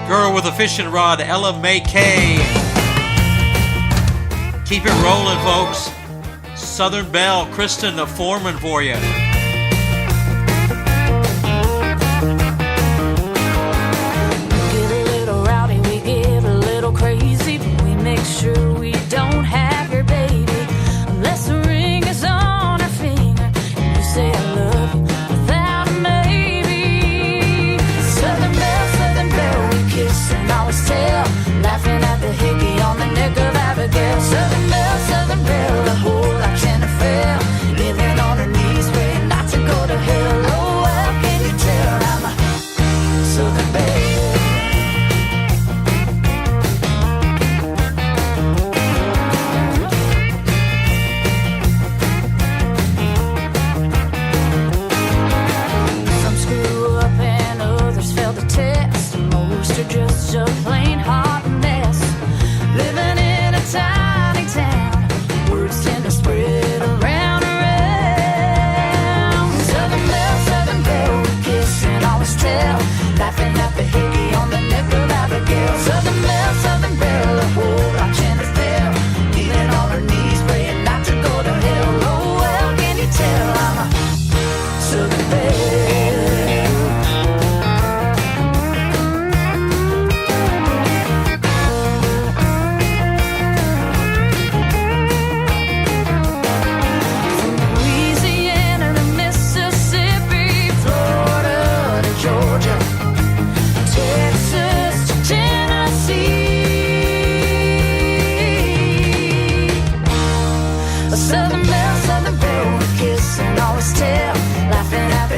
Girl with a fishing rod, Ella May Kay. Keep it rolling, folks. Southern Belle, Kristen the Foreman for you. Make sure we don't have your baby unless the ring is on her finger and you say I love you without a maybe. Southern Belle, we kiss and always tell, laughing at the hickey on the neck of Abigail. Southern Belle, the whole lot Jennifer fell, living on her knees, praying not to go to hell. Oh, how can you tell I'm a Southern Belle? Just a plain hot mess, living in a tiny town. Words tend to spread around. Southern Belle, we kiss and always tell, laughing at the hickey on the neck of Abigail. Southern Belle, the whole lot Jennifer fell, kneeling on her knees, praying not to go to hell. Oh, well, can you tell I'm a Southern Belle?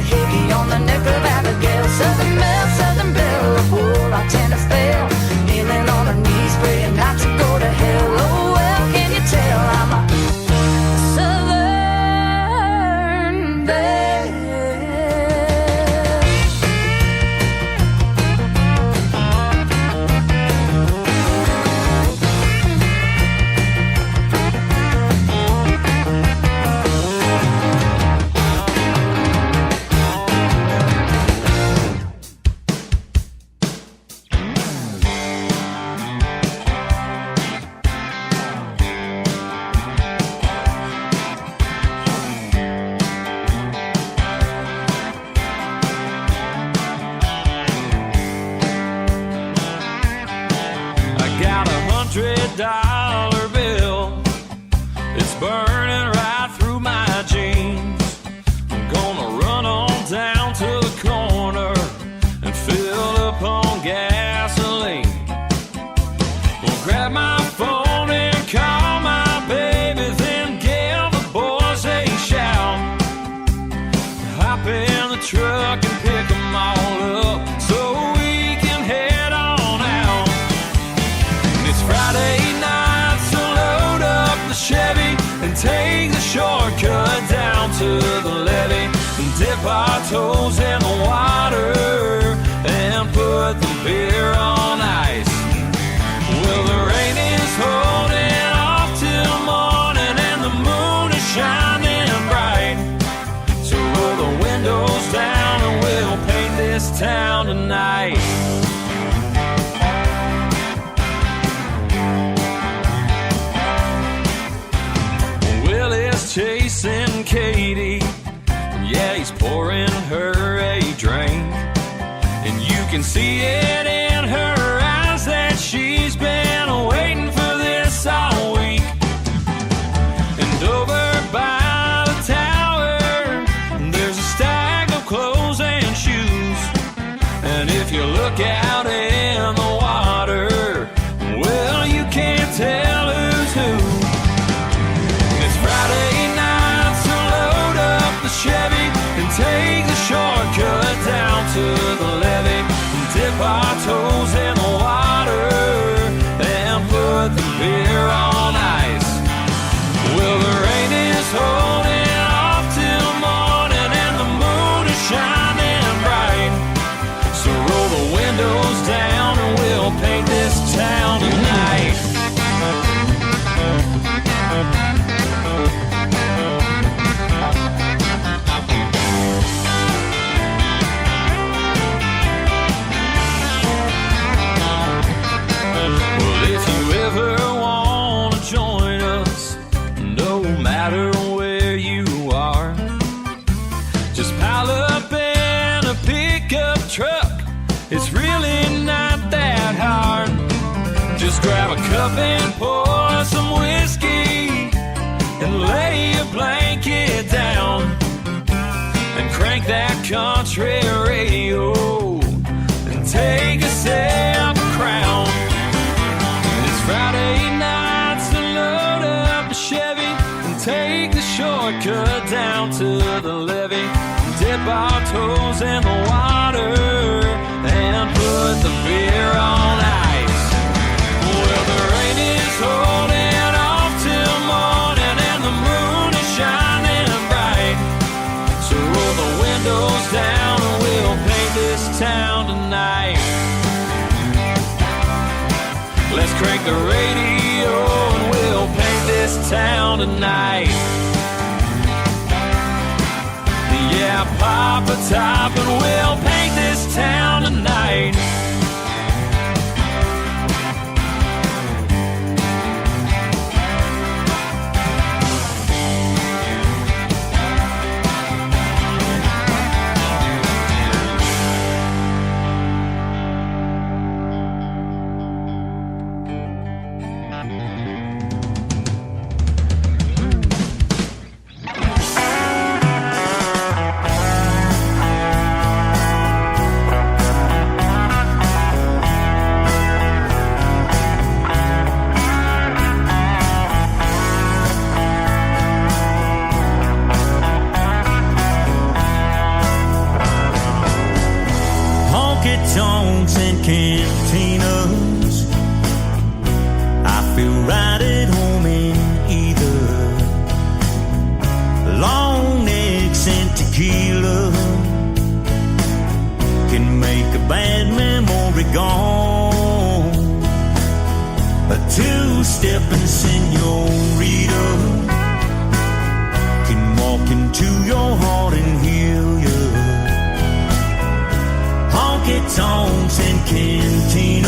Hickey on the neck of Abigail. Southern Belle, the whole lot tend to fail, kneeling on her knees, praying not to go to hell. Oh, well, can you tell I'm a Southern Belle? $100 bill, it's burning right through my jeans. I'm gonna run on down to the corner and fill up on gasoline. We'll grab my phone and call my baby, then give the boys a shout. Hop in the truck and pick them all up so we can head on out. It's Friday night, so load up the Chevy and take the shortcut down to the levee and dip our toes in the water and put the beer on ice. Well, the rain is holding off till morning and the moon is shining bright. So roll the windows down and we'll paint this town tonight. Chasing Katie, yeah, he's pouring her a drink, and you can see it in her eyes that she's been waiting for this all week. And over by the tower, there's a stack of clothes and shoes, and if you look out in the water, well, you can't tell who's who. Friday night, so load up the Chevy and take the shortcut down to the levee and dip our toes in the water and put the beer on ice. Well, the rain is holding off till morning and the moon is shining bright. So roll the windows down and we'll paint this town tonight. Just grab a cup and pour some whiskey and lay your blanket down and crank that country radio and take a sip of Crown. It's Friday night, so load up the Chevy and take the shortcut down to the levee. Dip our toes in the water and put the beer on ice. Well, the rain is holding off till morning and the moon is shining bright. So roll the windows down and we'll paint this town tonight. Let's crank the radio and we'll paint this town tonight. Yeah, pop a top and we'll paint this town tonight. Tonks and cantinas, I feel right at home in either. Long necks and tequila can make a bad memory gone. A two-stepping senorita can walk into your heart and heal you. Honky-tonks and cantinas,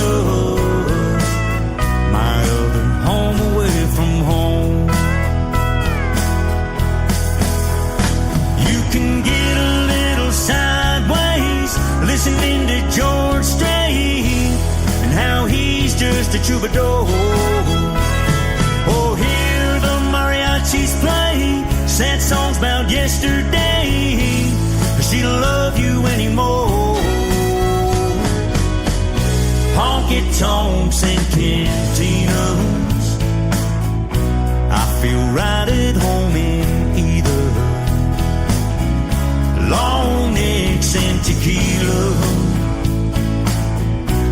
my other home away from home. You can get a little sideways listening to George Strait and how he's just a troubadour. Or hear the mariachis play sad songs about yesterday. She don't love you anymore. Honky-tonks and cantinas, I feel right at home in either. Long necks and tequila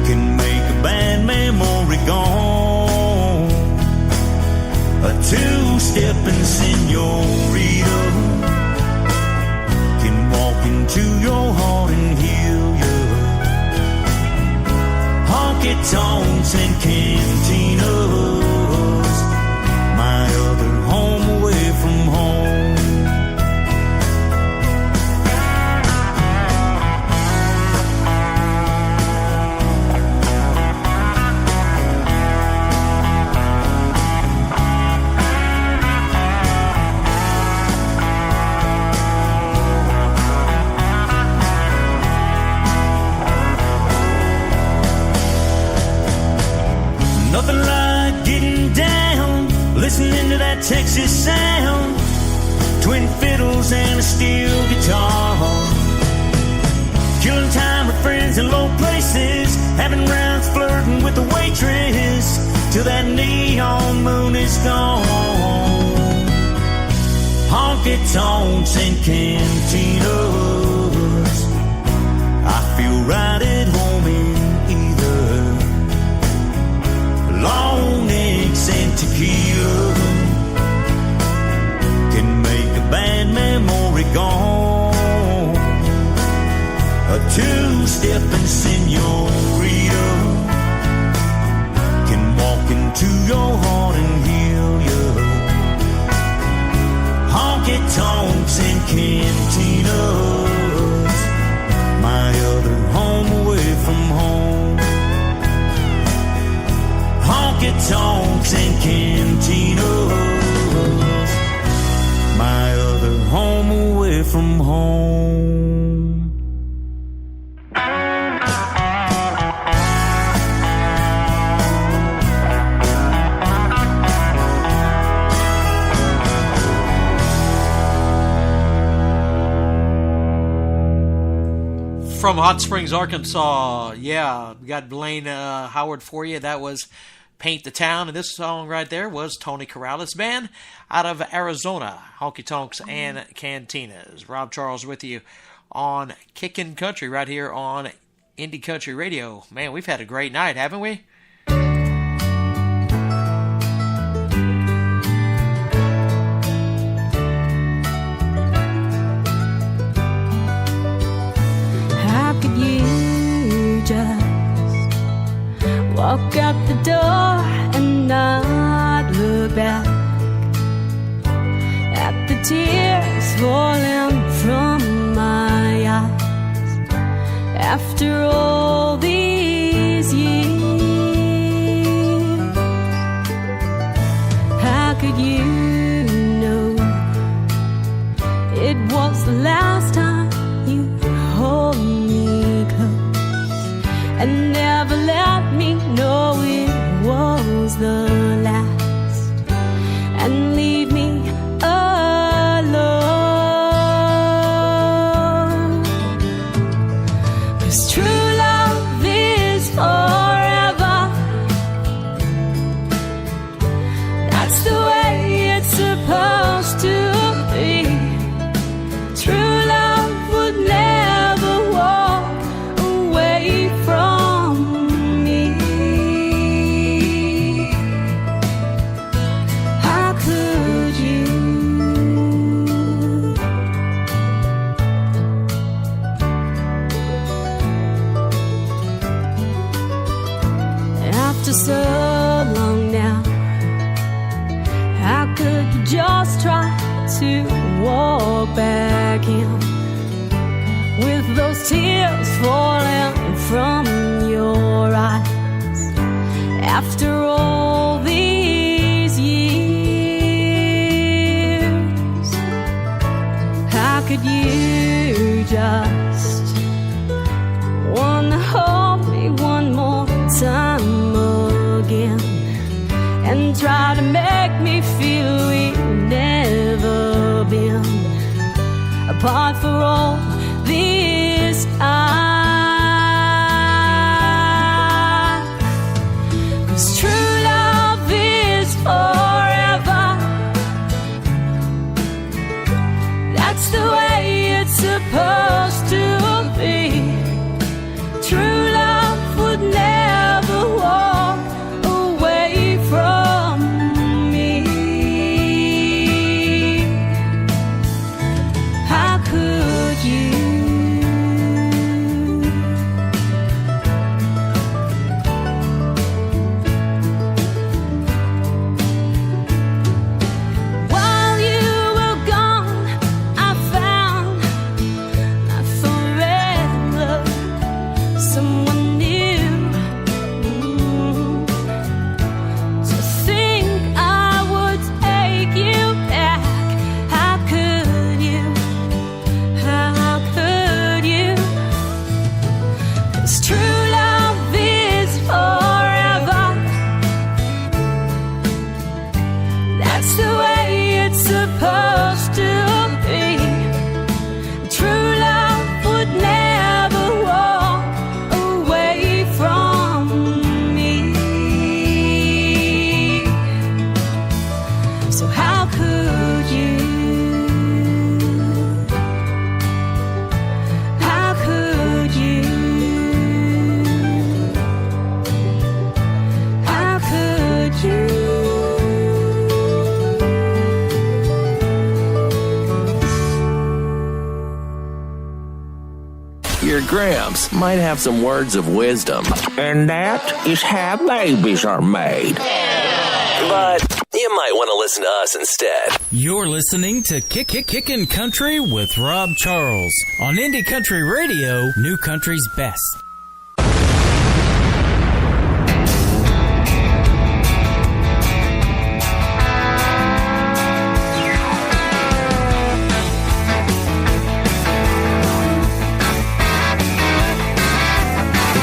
can make a bad memory gone. A two-stepping senorita can walk into your heart and heal you. Honky-tonks and cantinas, my other home away from home. Nothing like getting down, listening to that Texas sound. Twin fiddles and a steel guitar. Killing time with friends in low places, having rounds flirting with the waitress till that neon moon is gone. Honky-tonks and cantinas, I feel right at home in either. Long necks and tequila can make a bad memory gone. A two-stepping senorita can walk into your heart and heal you. Honky-tonks and cantinas, my other home away from home. Honky-tonks and cantinas, my other home away from home. from Hot Springs, Arkansas. Yeah, we got Blaine Howard for you. That was Paint the Town. And this song right there was Tony Corrales Band out of Arizona. Honky Tonks and Cantinas. Rob Charles with you on Kickin' Country right here on Indie Country Radio. Man, we've had a great night, haven't we? How could you just walk out the door and not look back at the tears falling from my eyes after all these years? How could you know it was the last time you hold me close and never let me know it was the last, and leave me alone? 'Cause true love is forever. That's the way it's supposed to be. True love would never walk away from me. How could you? After so long now, how could you just try to walk back in with those tears falling from your eyes after all these years? How could you just wanna hold me one more time again and try to make me feel we've never been apart for all this time? 'Cause true love is forever. That's the way it's supposed to be. True love would never walk away from me. How could you? While you were gone, I found my forever someone new. To think I would take you back. How could you? How could you? 'Cause true love is forever. That's the way it's supposed to be. True love would never walk away from me. So how could you? How could you? How could you? Your Gramps might have some words of wisdom. And that is how babies are made. But you might want to listen to us instead. You're listening to Kickin' Country with Rob Charles on Indie Country Radio, New Country's Best.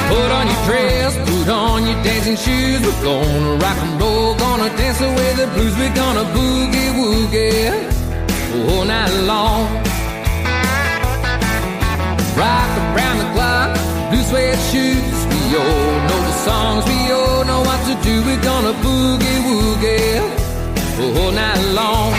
Put on your dress, put on your dancing shoes. We're gonna rock and roll, gonna dance away the blues. We're gonna boogie woogie all night long. Rock around the clock, suede shoes. We all know the songs, we all know what to do. We're gonna boogie woogie all night long.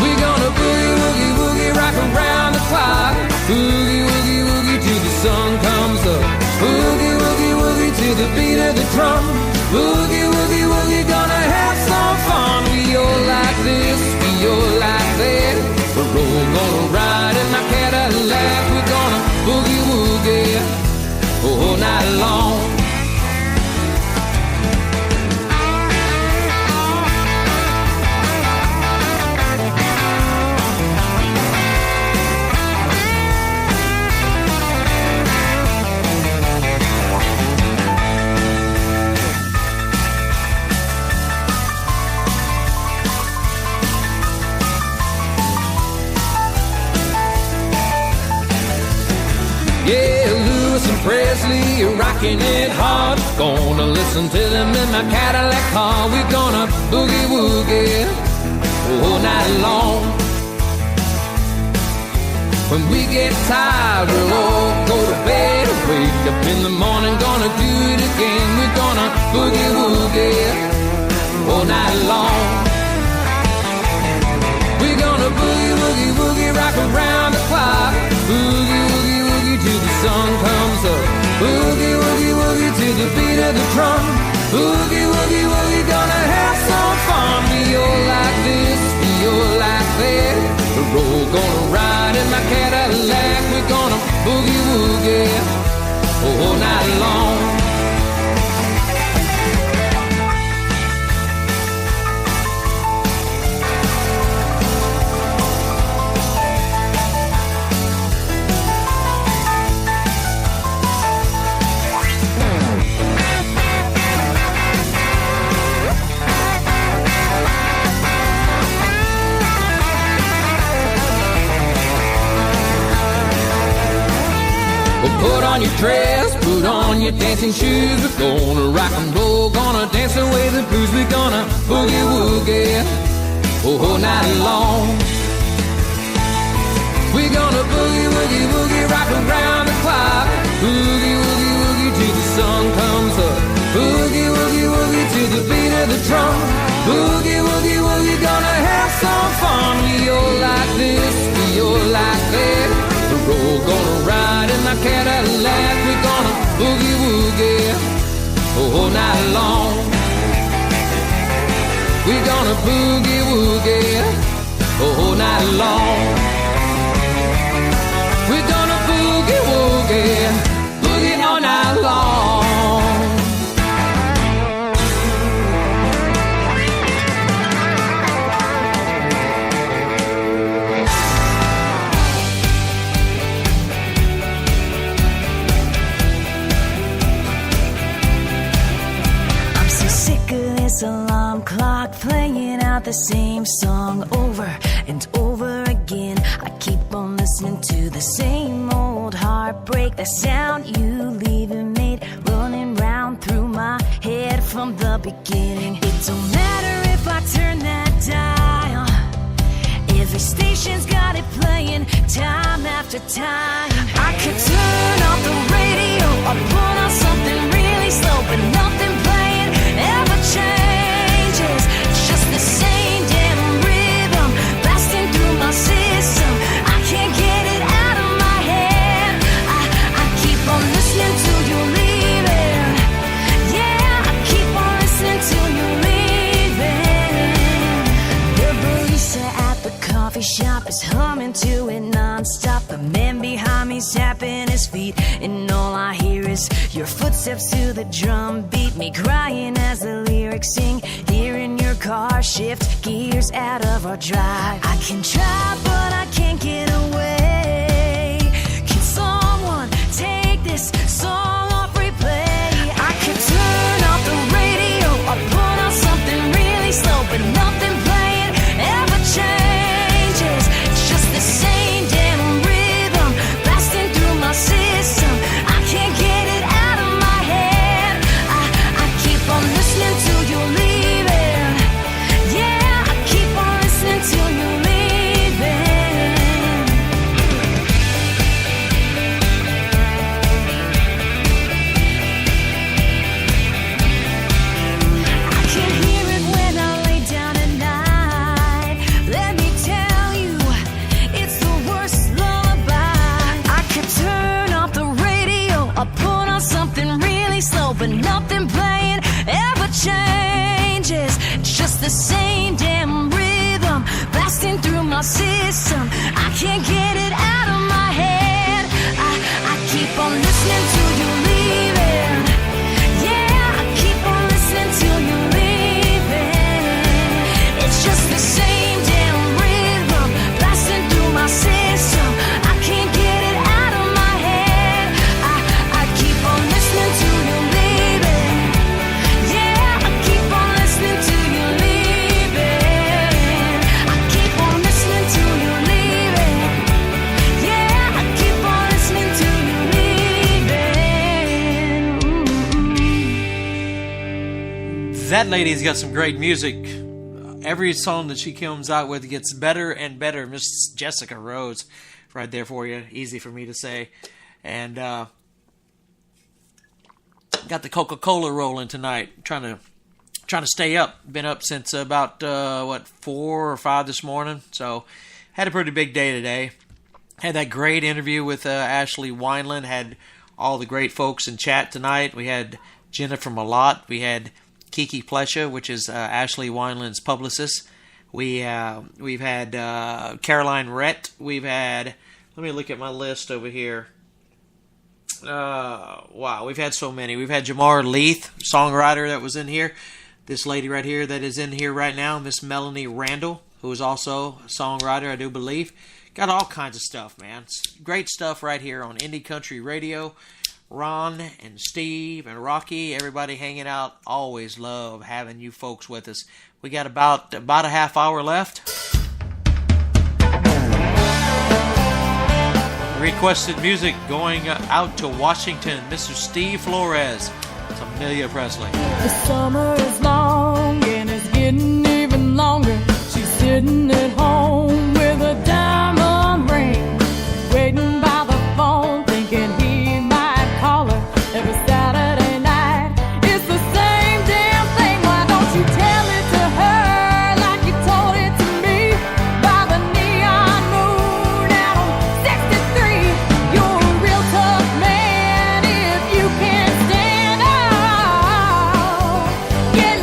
We're gonna boogie woogie woogie rock around the clock. Boogie woogie woogie till the sun comes up. Boogie woogie woogie to the beat of the drum. Boogie woogie woogie, gonna have some fun. We all like this, we all like that. We're all gonna ride in my Cadillac. We're gonna boogie woogie all night long. Yeah, Lewis and Presley are rocking it hard. Gonna listen to them in my Cadillac car. We're gonna boogie woogie all night long. When we get tired, we'll all go to bed. Wake up in the morning, gonna do it again. We're gonna boogie woogie all night long. We're gonna boogie woogie woogie rock around the clock. Boogie woogie woogie till the sun comes up. Boogie woogie woogie to the beat of the drum. Boogie woogie woogie, gonna have some fun. We all like this, we all like that. We're all gonna ride in my Cadillac. We're gonna boogie woogie all night long. Put on your dress, put on your dancing shoes. We're gonna rock and roll, gonna dance away the blues. We're gonna boogie woogie all night long. We're gonna boogie woogie woogie rock around the clock. Boogie woogie woogie till the sun comes up. Boogie woogie woogie to the beat of the drum. Boogie woogie woogie, gonna have some fun. We all like this, we all like that. We're all gonna ride in my Cadillac. We're gonna boogie woogie all night long. We're gonna boogie woogie all night long. We're gonna boogie woogie, boogie all night long. Alarm clock playing out the same song over and over again. I keep on listening to the same old heartbreak. The sound you leaving made running round through my head from the beginning. It don't matter if I turn that dial, every station's got it playing time after time. I could turn off the radio or put on something really slow, but nothing playing ever changes. It's just the same damn rhythm blasting through my system. I can't get it out of my head. I keep on listening till you're leaving. Yeah, I keep on listening till you're leaving. The barista at the coffee shop is humming to it non-stop. The man behind me's tapping his feet, and all I hear is your footsteps to the drum beat. Me crying as the lyrics sing, hearing your car shift gears out of our drive. I can try, but I can't get away. Can someone take this song off replay? I could turn off the radio or put on something really slow, but nothing playing ever changes. It's just the same damn rhythm blasting through my system. I can't get it out of my head. I keep on listening till you're leaving. Yeah, I keep on listening till you're leaving. but nothing playing ever changes. It's just the same damn rhythm blasting through my system. I can't get it out of my head. I keep on listening till you're leaving. Yeah, I keep on listening till you're leaving. It's just the same damn rhythm blasting through my system. I can't get it out of my head. I keep on listening till you're leaving. Yeah, I keep on listening till you're leaving. I keep on listening till you're leaving. Yeah, I keep on listening till you're leaving. That lady's got some great music. Every song that she comes out with gets better and better. Miss Jessica Rose, right there for you. Easy for me to say. And got the Coca-Cola rolling tonight. Trying to stay up. Been up since about 4 or 5 this morning. So had a pretty big day today. Had that great interview with Ashley Wineland. Had all the great folks in chat tonight. We had Jennifer Malott. We had Kiki Plesha, which is Ashley Wineland's publicist. We've had Caroline Rett. We've had, let me look at my list over here. Wow, we've had so many. We've had Jamar Leith, songwriter that was in here. This lady right here that is in here right now, Miss Melanie Randall, who is also a songwriter, I do believe. Got all kinds of stuff, man. Great stuff right here on Indie Country Radio. Ron and Steve and Rocky, everybody hanging out. Always love having you folks with us. We got about a half hour left. Requested music going out to Washington, Mr. Steve Flores. It's Amelia Presley. The summer is long and it's getting even longer. She's sitting at home with a diamond ring, waiting by the phone, thinking he might call her every Saturday night. It's the same damn thing. Why don't you tell it to her like you told it to me? By the neon moon out on 63. You're a real tough man if you can't stand out. Get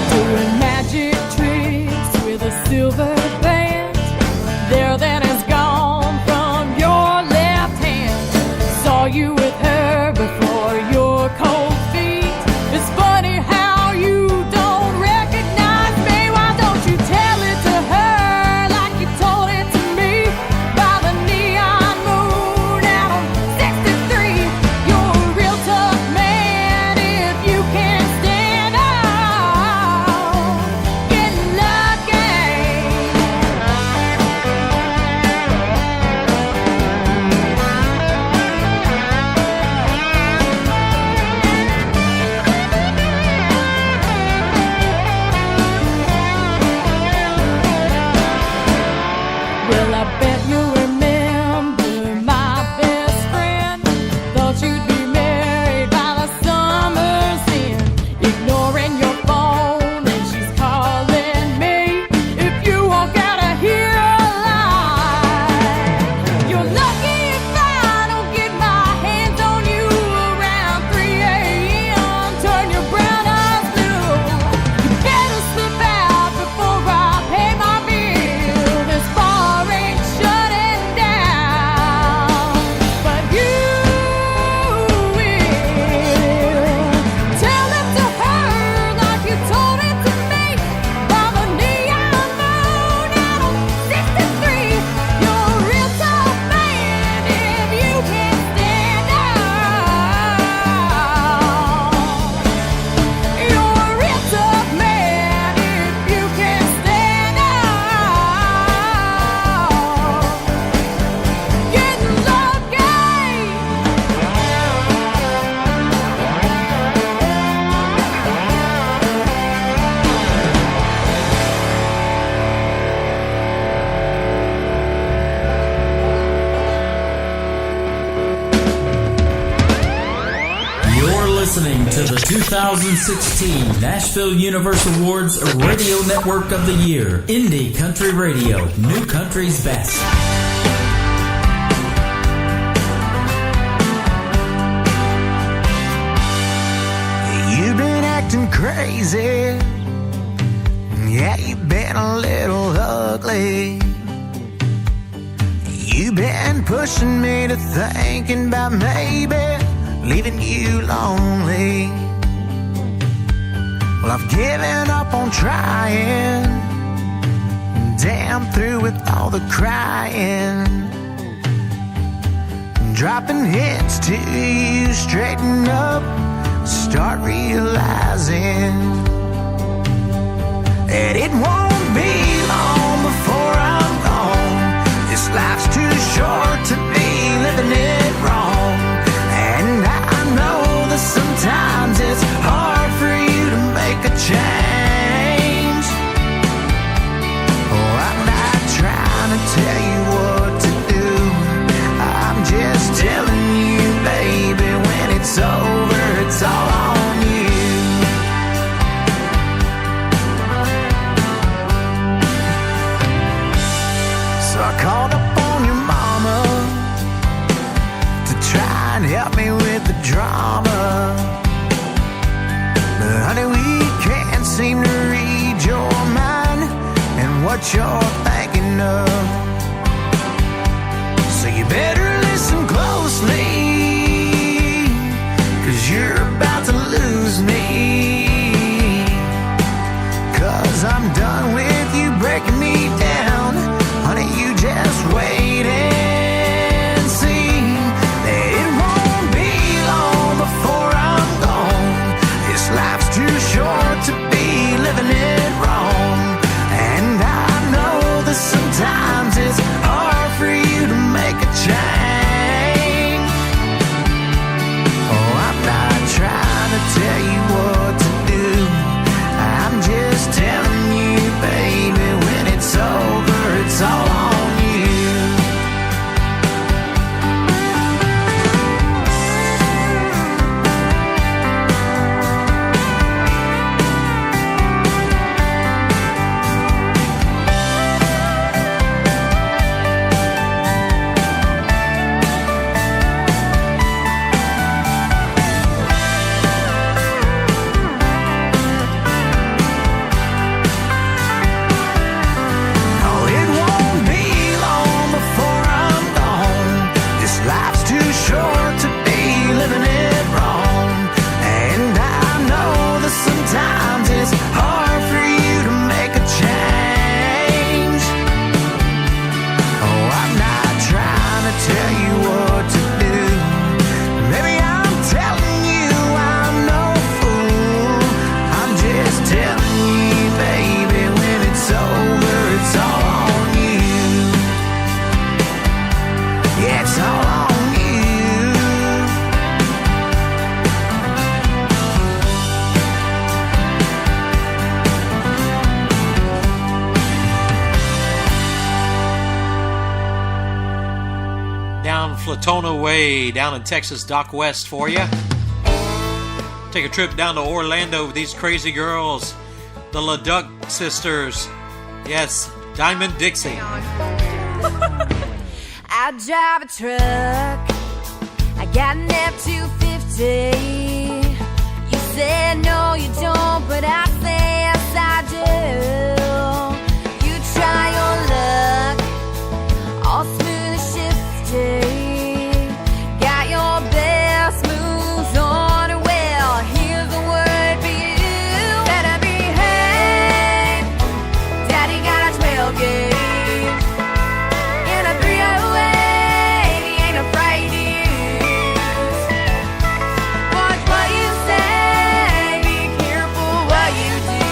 doing magic tricks with a silver band. There then is gone from your left hand. Saw you with her before your cold feet. It's funny how you don't recognize me. Why don't you tell it to her like you told it to me? By the neon moon out on 63. You're a real tough man if you can't stand out. Get lucky. 2016 Nashville Universe Awards Radio Network of the Year. Indie Country Radio, New Country's Best. You've been acting crazy. Yeah, you've been a little ugly. You've been pushing me to thinking about maybe leaving you lonely. Well, I've given up on trying. Damn through with all the crying. Dropping hints to you, straighten up, start realizing that it won't be long before I'm gone. This life's too short to be living it wrong. And I know that sometimes it's hard for you to make a change. Oh, I'm not trying to tell you what to do. I'm just telling you, baby, when it's over, it's all on you. So I called up on your mama to try and help me with the drama. But honey, we can't seem to read your mind and what you're thinking of. So you better listen closely, 'cause you're about to lose me. 'Cause I'm done with you breaking me down. Honey, you just wait and see that it won't be long before I'm gone. This life's too short to be living it wrong. And I know that sometimes it's hard for you to make a change. Oh, I'm not trying to tell you what to do. I'm just telling you, baby, when it's over, it's all on you. Latona Way down in Texas, Doc West for you. Take a trip down to Orlando with these crazy girls, the LeDuc sisters. Yes, Diamond Dixie. I drive a truck, I got an F-250. You said no you don't, but I say yes I do. You try your luck, all smooth and shifty. Watch what you say, be careful what you do.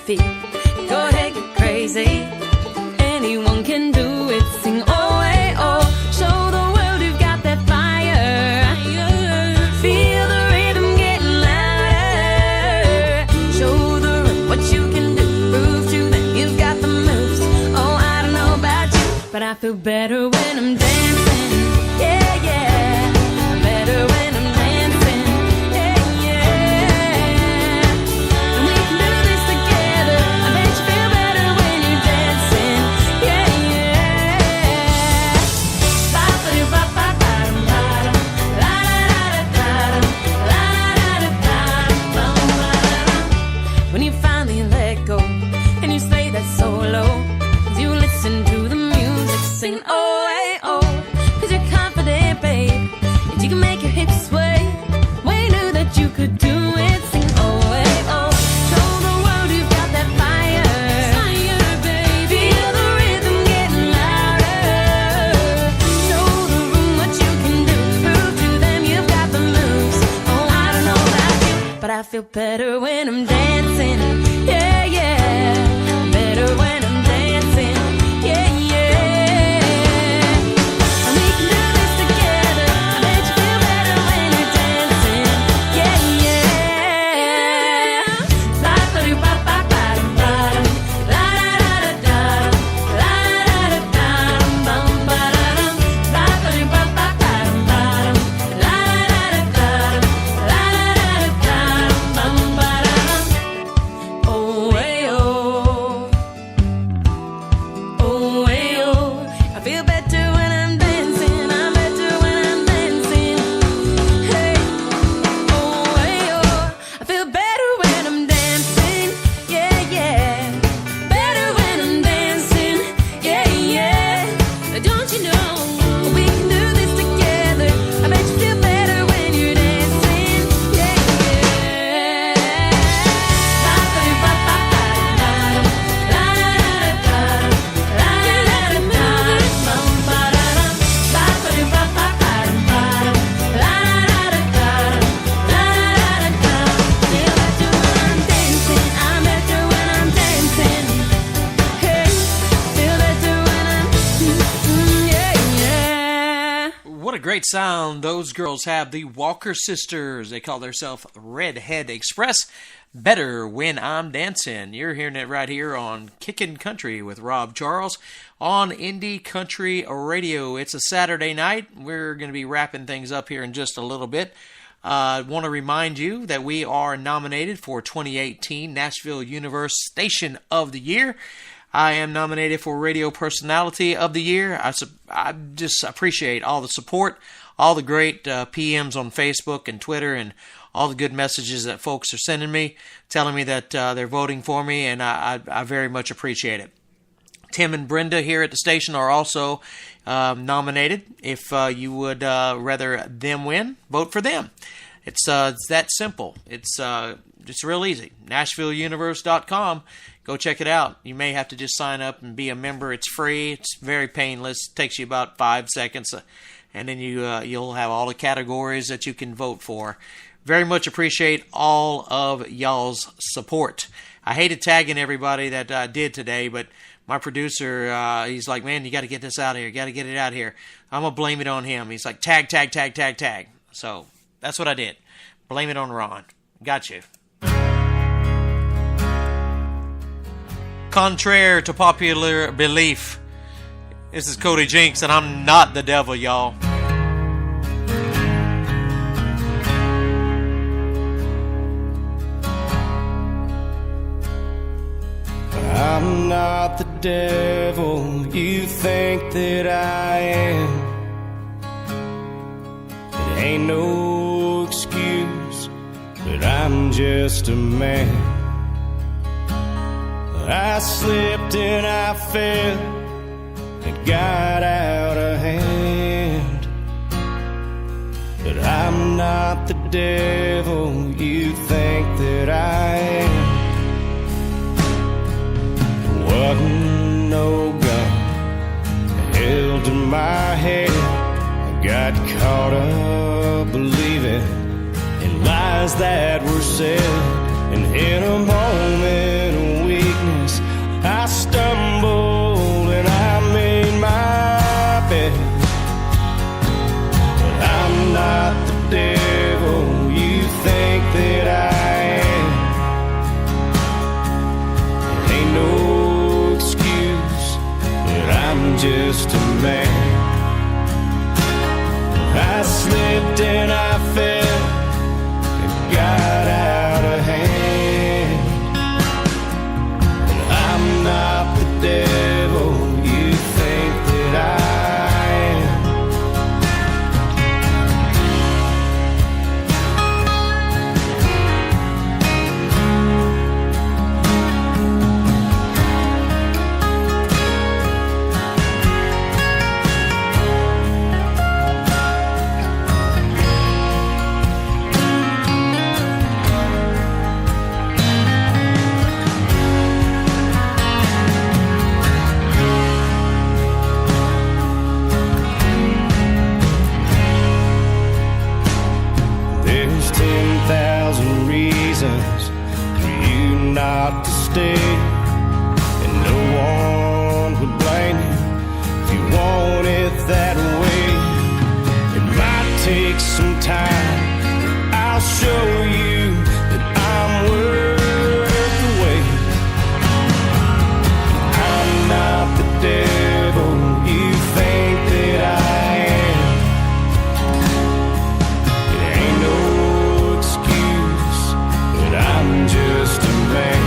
feet. Go ahead, get crazy. Anyone can do it. Sing oh, hey, oh. Show the world you've got that fire. Feel the rhythm getting louder. Show the room what you can do. Prove to them you've got the moves. Oh, I don't know about you, but I feel better when I'm dancing. Yeah, yeah. Better when I'm dancing. Yeah, yeah. And we can do this together. I bet you feel better when you're dancing. Yeah, yeah. Ba-ba-do-ba-ba-ba-dum-ba-dum. La-da-da-da-da-dum. La-da-da-da-da-dum. When you finally let go and you slay that solo, you listen to the music singing oh, hey, oh. Cause you're confident, babe, and you can make your hips sway. When you knew that you could do it, sing oh, hey, oh. Show the world you've got that fire. Fire, baby. Feel the rhythm getting louder. Show the room what you can do. Prove to them you've got the moves. Oh, I don't know about you, but I feel better when I'm dancing. Yeah, yeah. Better when I'm dancing. Yeah, yeah. And we can do this together. I bet you feel better when you're dancing. Yeah, yeah. La-ba-do-ba-ba-ba-dum-ba-dum. La-da-da-da-da-dum. La-da-da-da-dum-bum-ba-da-dum. La-ba-do-ba-ba-ba-dum-ba-dum. La-da-da-da-dum. La-da-da-da-dum-bum-ba-da-dum. Oh, hey, oh. Oh, hey, oh. I feel better when I'm dancing. I'm better when I'm dancing. Hey. Oh, hey, oh. I feel better when I'm dancing. Yeah, yeah. Better when I'm dancing. Yeah, yeah. Don't you know we can do this together? I bet you feel better when you're dancing. Yeah, yeah. La-ba-do-ba-ba-ba-dum-ba-dum. La-da-da-da-dum. La-da-da-da-dum-bum-ba-da-dum. La-ba-do-ba-ba-ba-dum-ba-dum. La-da-da-da-dum. La-da-da-da-dum. Feel better when I'm dancing. I'm better when I'm dancing. Hey, feel better when I'm yeah, yeah. What a great sound those girls have. The Walker Sisters. They call themselves Redhead Express. Better When I'm Dancing. You're hearing it right here on Kickin' Country with Rob Charles on Indie Country Radio. It's a Saturday night. We're going to be wrapping things up here in just a little bit. I want to remind you that we are nominated for 2018 Nashville Universe Station of the Year. I am nominated for Radio Personality of the Year. I just appreciate all the support, all the great PMs on Facebook and Twitter, and all the good messages that folks are sending me, telling me that they're voting for me, and I very much appreciate it. Tim and Brenda here at the station are also nominated. If you would rather them win, vote for them. It's that simple. It's real easy. NashvilleUniverse.com. Go check it out. You may have to just sign up and be a member. It's free. It's very painless. It takes you about 5 seconds, and then you'll have all the categories that you can vote for. Very much appreciate all of y'all's support. I hated tagging everybody that I did today, but my producer, he's like, man, you got to get this out of here. You got to get it out of here. I'm going to blame it on him. He's like, tag. So that's what I did. Blame it on Ron. Got you. Contrary to popular belief, this is Cody Jinks, and I'm not the devil, y'all. I'm not the devil you think that I am. It ain't no excuse, but I'm just a man. I slipped and I fell, it got out of hand. But I'm not the devil you think that I am. Wasn't no gun held to my head. I got caught up believing in lies that were said, and in a moment we reasons for you not to stay, and no one would blame you if you want it that way. It might take some time, but I'll show you that I'm worth the wait. I'm not the devil you think that I am. It ain't no excuse that I'm just a man.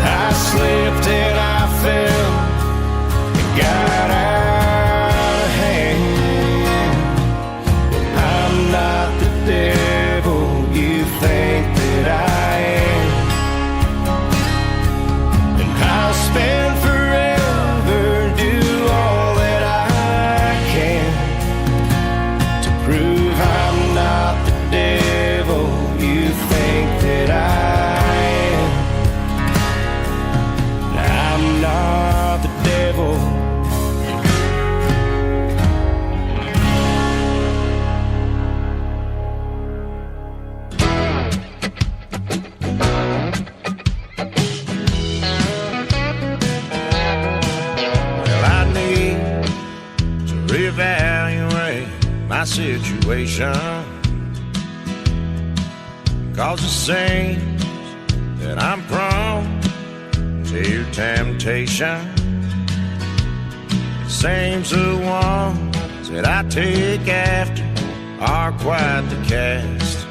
I slipped and I fell and got out of hand. But I'm not the devil you think that I am. And I'll spend forever, do all that I can to prove I'm not the devil you think that I am. I'm not the devil. Well, I need to reevaluate my situation, 'cause it seems that I'm prone to temptation. It seems the ones that I take after are quite the cast.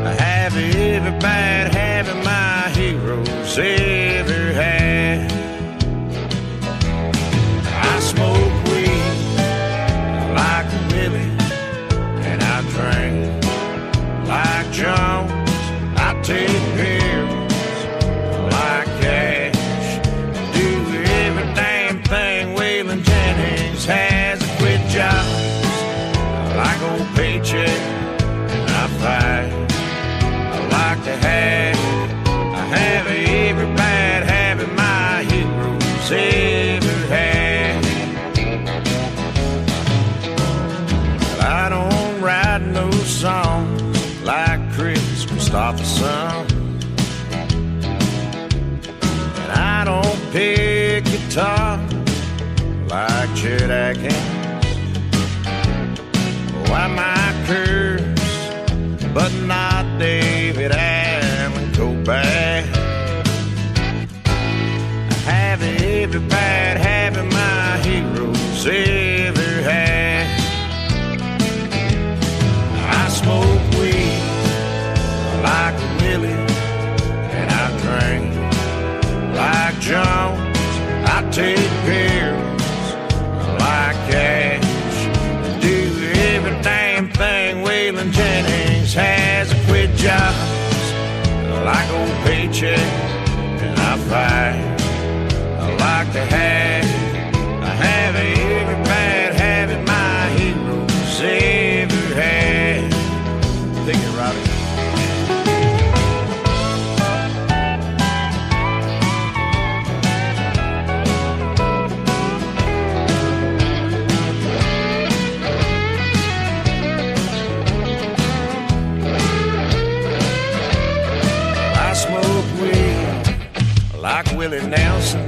I have every bad habit my heroes ever had. I smoke weed like a Willie, and I drink like Jones. I take pills like Cash, do every damn thing Waylon Jennings has to quit jobs. Like old paycheck, and I fight. I like to have every bad habit my heroes ever had. But I don't write no songs like Chris Christopherson, and I don't pick guitar like Chet Atkins. Oh, I might curse, but not David Allen Cobain. I have every bad habit my heroes ever had. I smoke weed like a Willie, and I drink like Jones. I take pills like Cash, do every damn thing Waylon Jennings has to quit jobs. Like old paycheck, and I fight. I like to have every bad habit my heroes ever had. Think it, Robbie. Like Willie Nelson,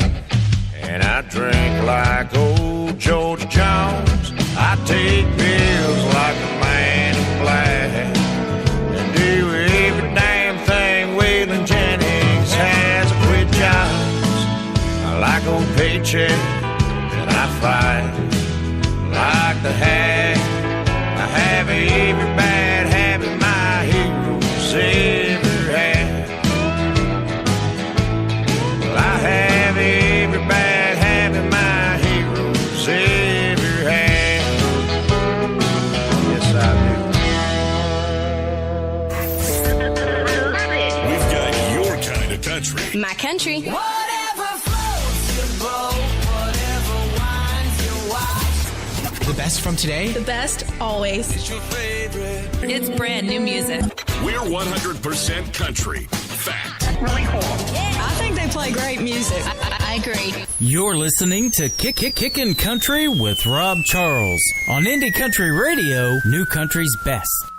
and I drink like old George Jones. I take pills like a man in black, and do every damn thing Waylon Jennings has to quit jobs. I like old paycheck, and I fight. Like the hag, I have every bad habit my heroes ever had. I have every bad habit my heroes ever had. Yes, I do. We've got your kind of country. My country. Whatever floats your boat, whatever winds your watch. The best from today. The best always. It's your favorite. It's brand new music. We're 100% country. Fact. Really cool. Yeah, I think they play great music. I agree. You're listening to Kickin Country with Rob Charles on Indie Country Radio, New Country's best.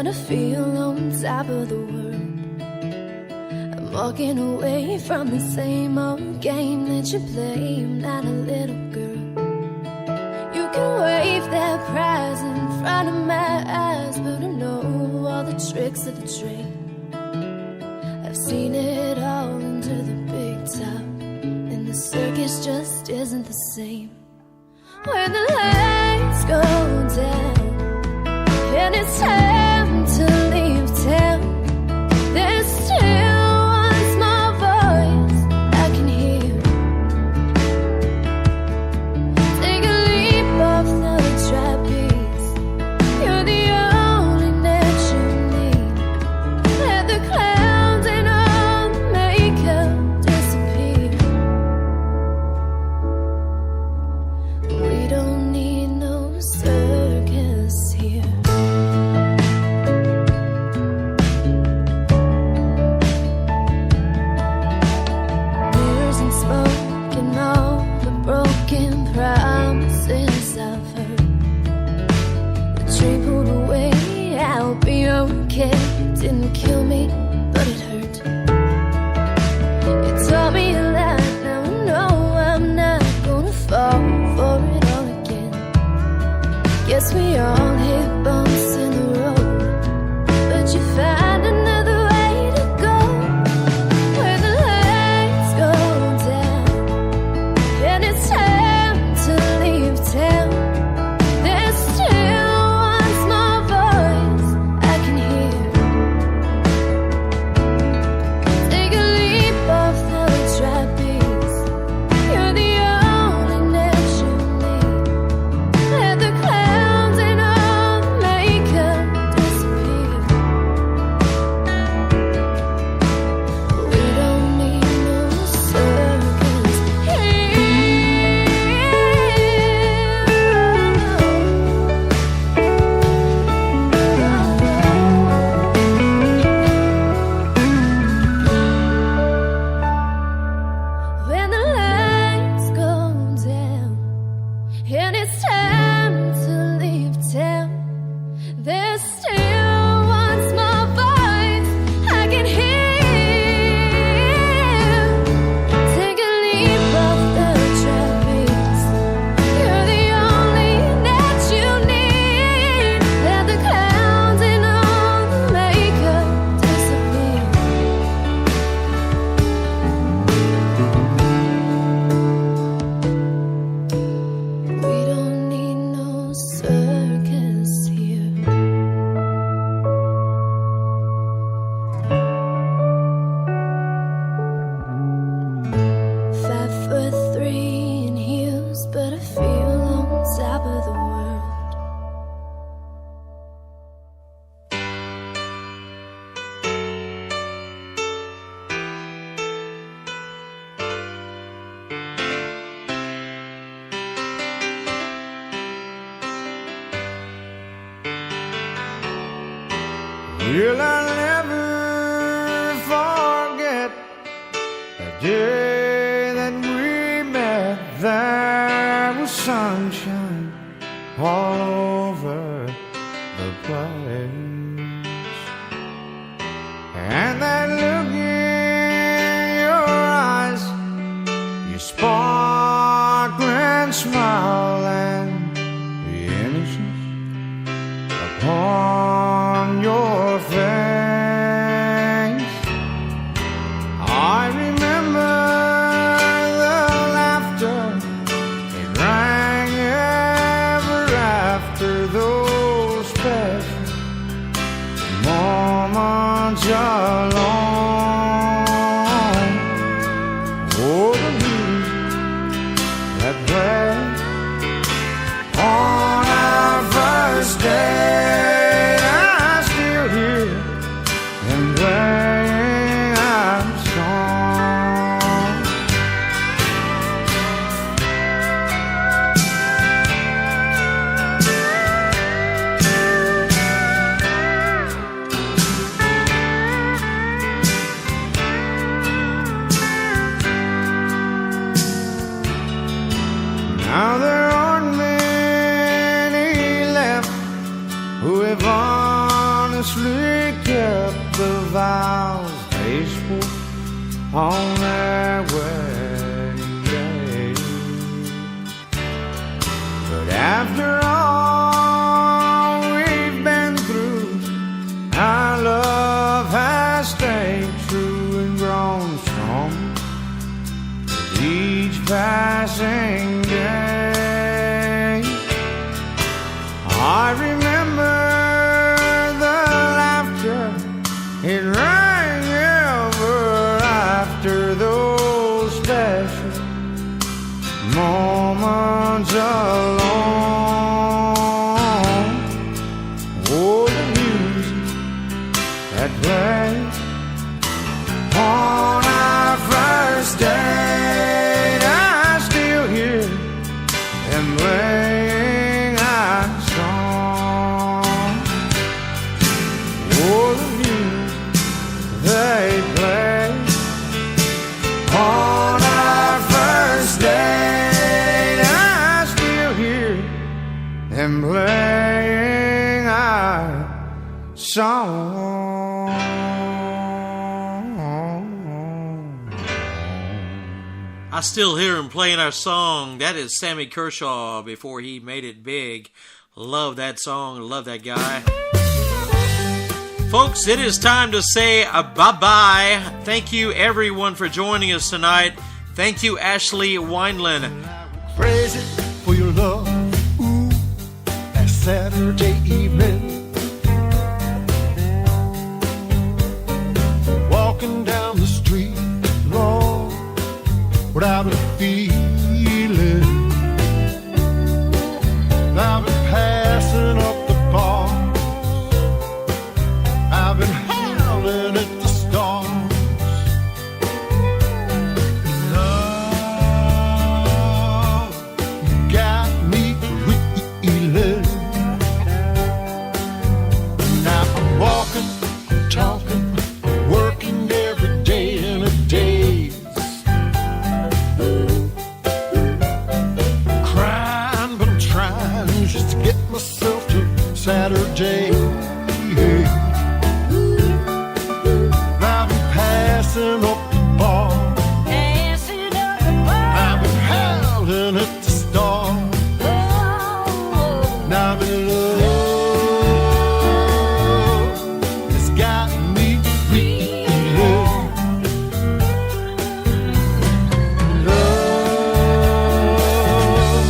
but I feel on top of the world. I'm walking away from the same old game that you play. I'm not a little girl. You can wave that prize in front of my eyes, but I know all the tricks of the trade. I've seen it all under the big top, and the circus just isn't the same. When the lights go down and it's time to leave town, there's still one small voice I can hear. Take a leap off the trapeze. You're the only net you need. Let the clowns and all the makeup disappear. We don't need no circus here. Mirrors and smoke and all the broken promises I've heard. The tree pulled away, I'll be okay. Didn't kill me, but it hurt. You taught me a lot, now I know I'm not gonna fall for it all again. Guess we all hit bumps in the road, but you find another way to go. Where the lights go down and it's time to leave town, there's still one small voice I can hear. Take a leap off the trapeze. You're the only net you need. Let the clowns and all the makeup disappear. We don't need no circus when the lights go down and it's time to leave town, there's still one small voice I can hear. Take a leap off the trapeze. You're the only net you need. Let the clowns and all the makeup disappear. We don't need no circus here. 5'3" in heels, but I feel on top of the world. Will I never forget the day that we met? There was sunshine all over the place, and that look in your eyes, your sparkling smile, and the innocence upon your face. I remember the laughter, it rang ever after those special moments alone. Oh, the music that played the vows they spoke on their wedding day. But after all we've been through, our love has stayed true and grown strong with each passing day. I remember the laughter, it rang ever after those special moments alone. Oh, the music that played on our first date, I still hear them playing our song. Oh, the music they played on our first date, I still hear them playing our song. I still hear him playing our song. That is Sammy Kershaw before he made it big. Love that song. Love that guy. Folks, it is time to say bye-bye. Thank you, everyone, for joining us tonight. Thank you, Ashley Wineland. Crazy for your love. Ooh, that Saturday evening. Walking down the street, Lord, without a feeling. I've been passing up the bar. I've been howling at the stars. Love, you got me reeling. Now I'm walking, I'm talking, working every day in a daze. Crying, but I'm trying just to get myself to Saturday. I've been passing up the bar. I've been howling at the stars. Now I'm in love. It's got me reeling. Love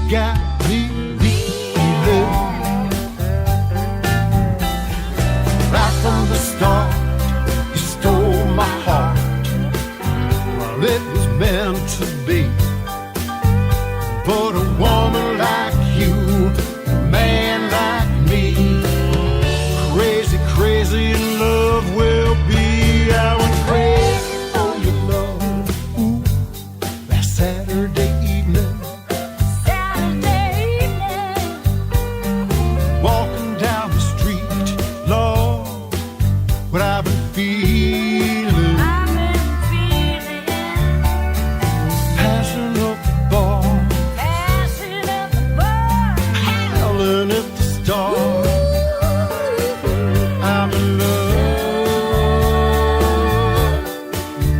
got me reeling. Right from the start, you stole my heart. Well, it was meant to be. But a woman like you, a man like me, crazy, crazy in love will be. I went crazy for your love. Ooh, that Saturday evening. Walking down the street, Lord, what I've been feeling. Passing up the bar, howling at the stars. I'm in love.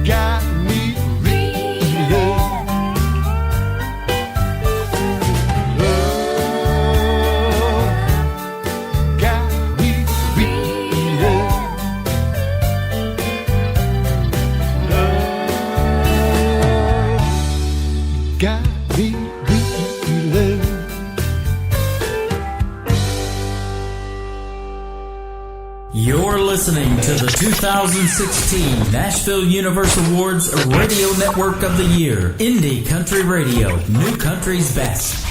Got me reeling. Love got me reeling. Love got me reeling. You're listening to the 2016 Nashville Universe Awards Radio Network of the Year. Indie Country Radio, New Country's Best.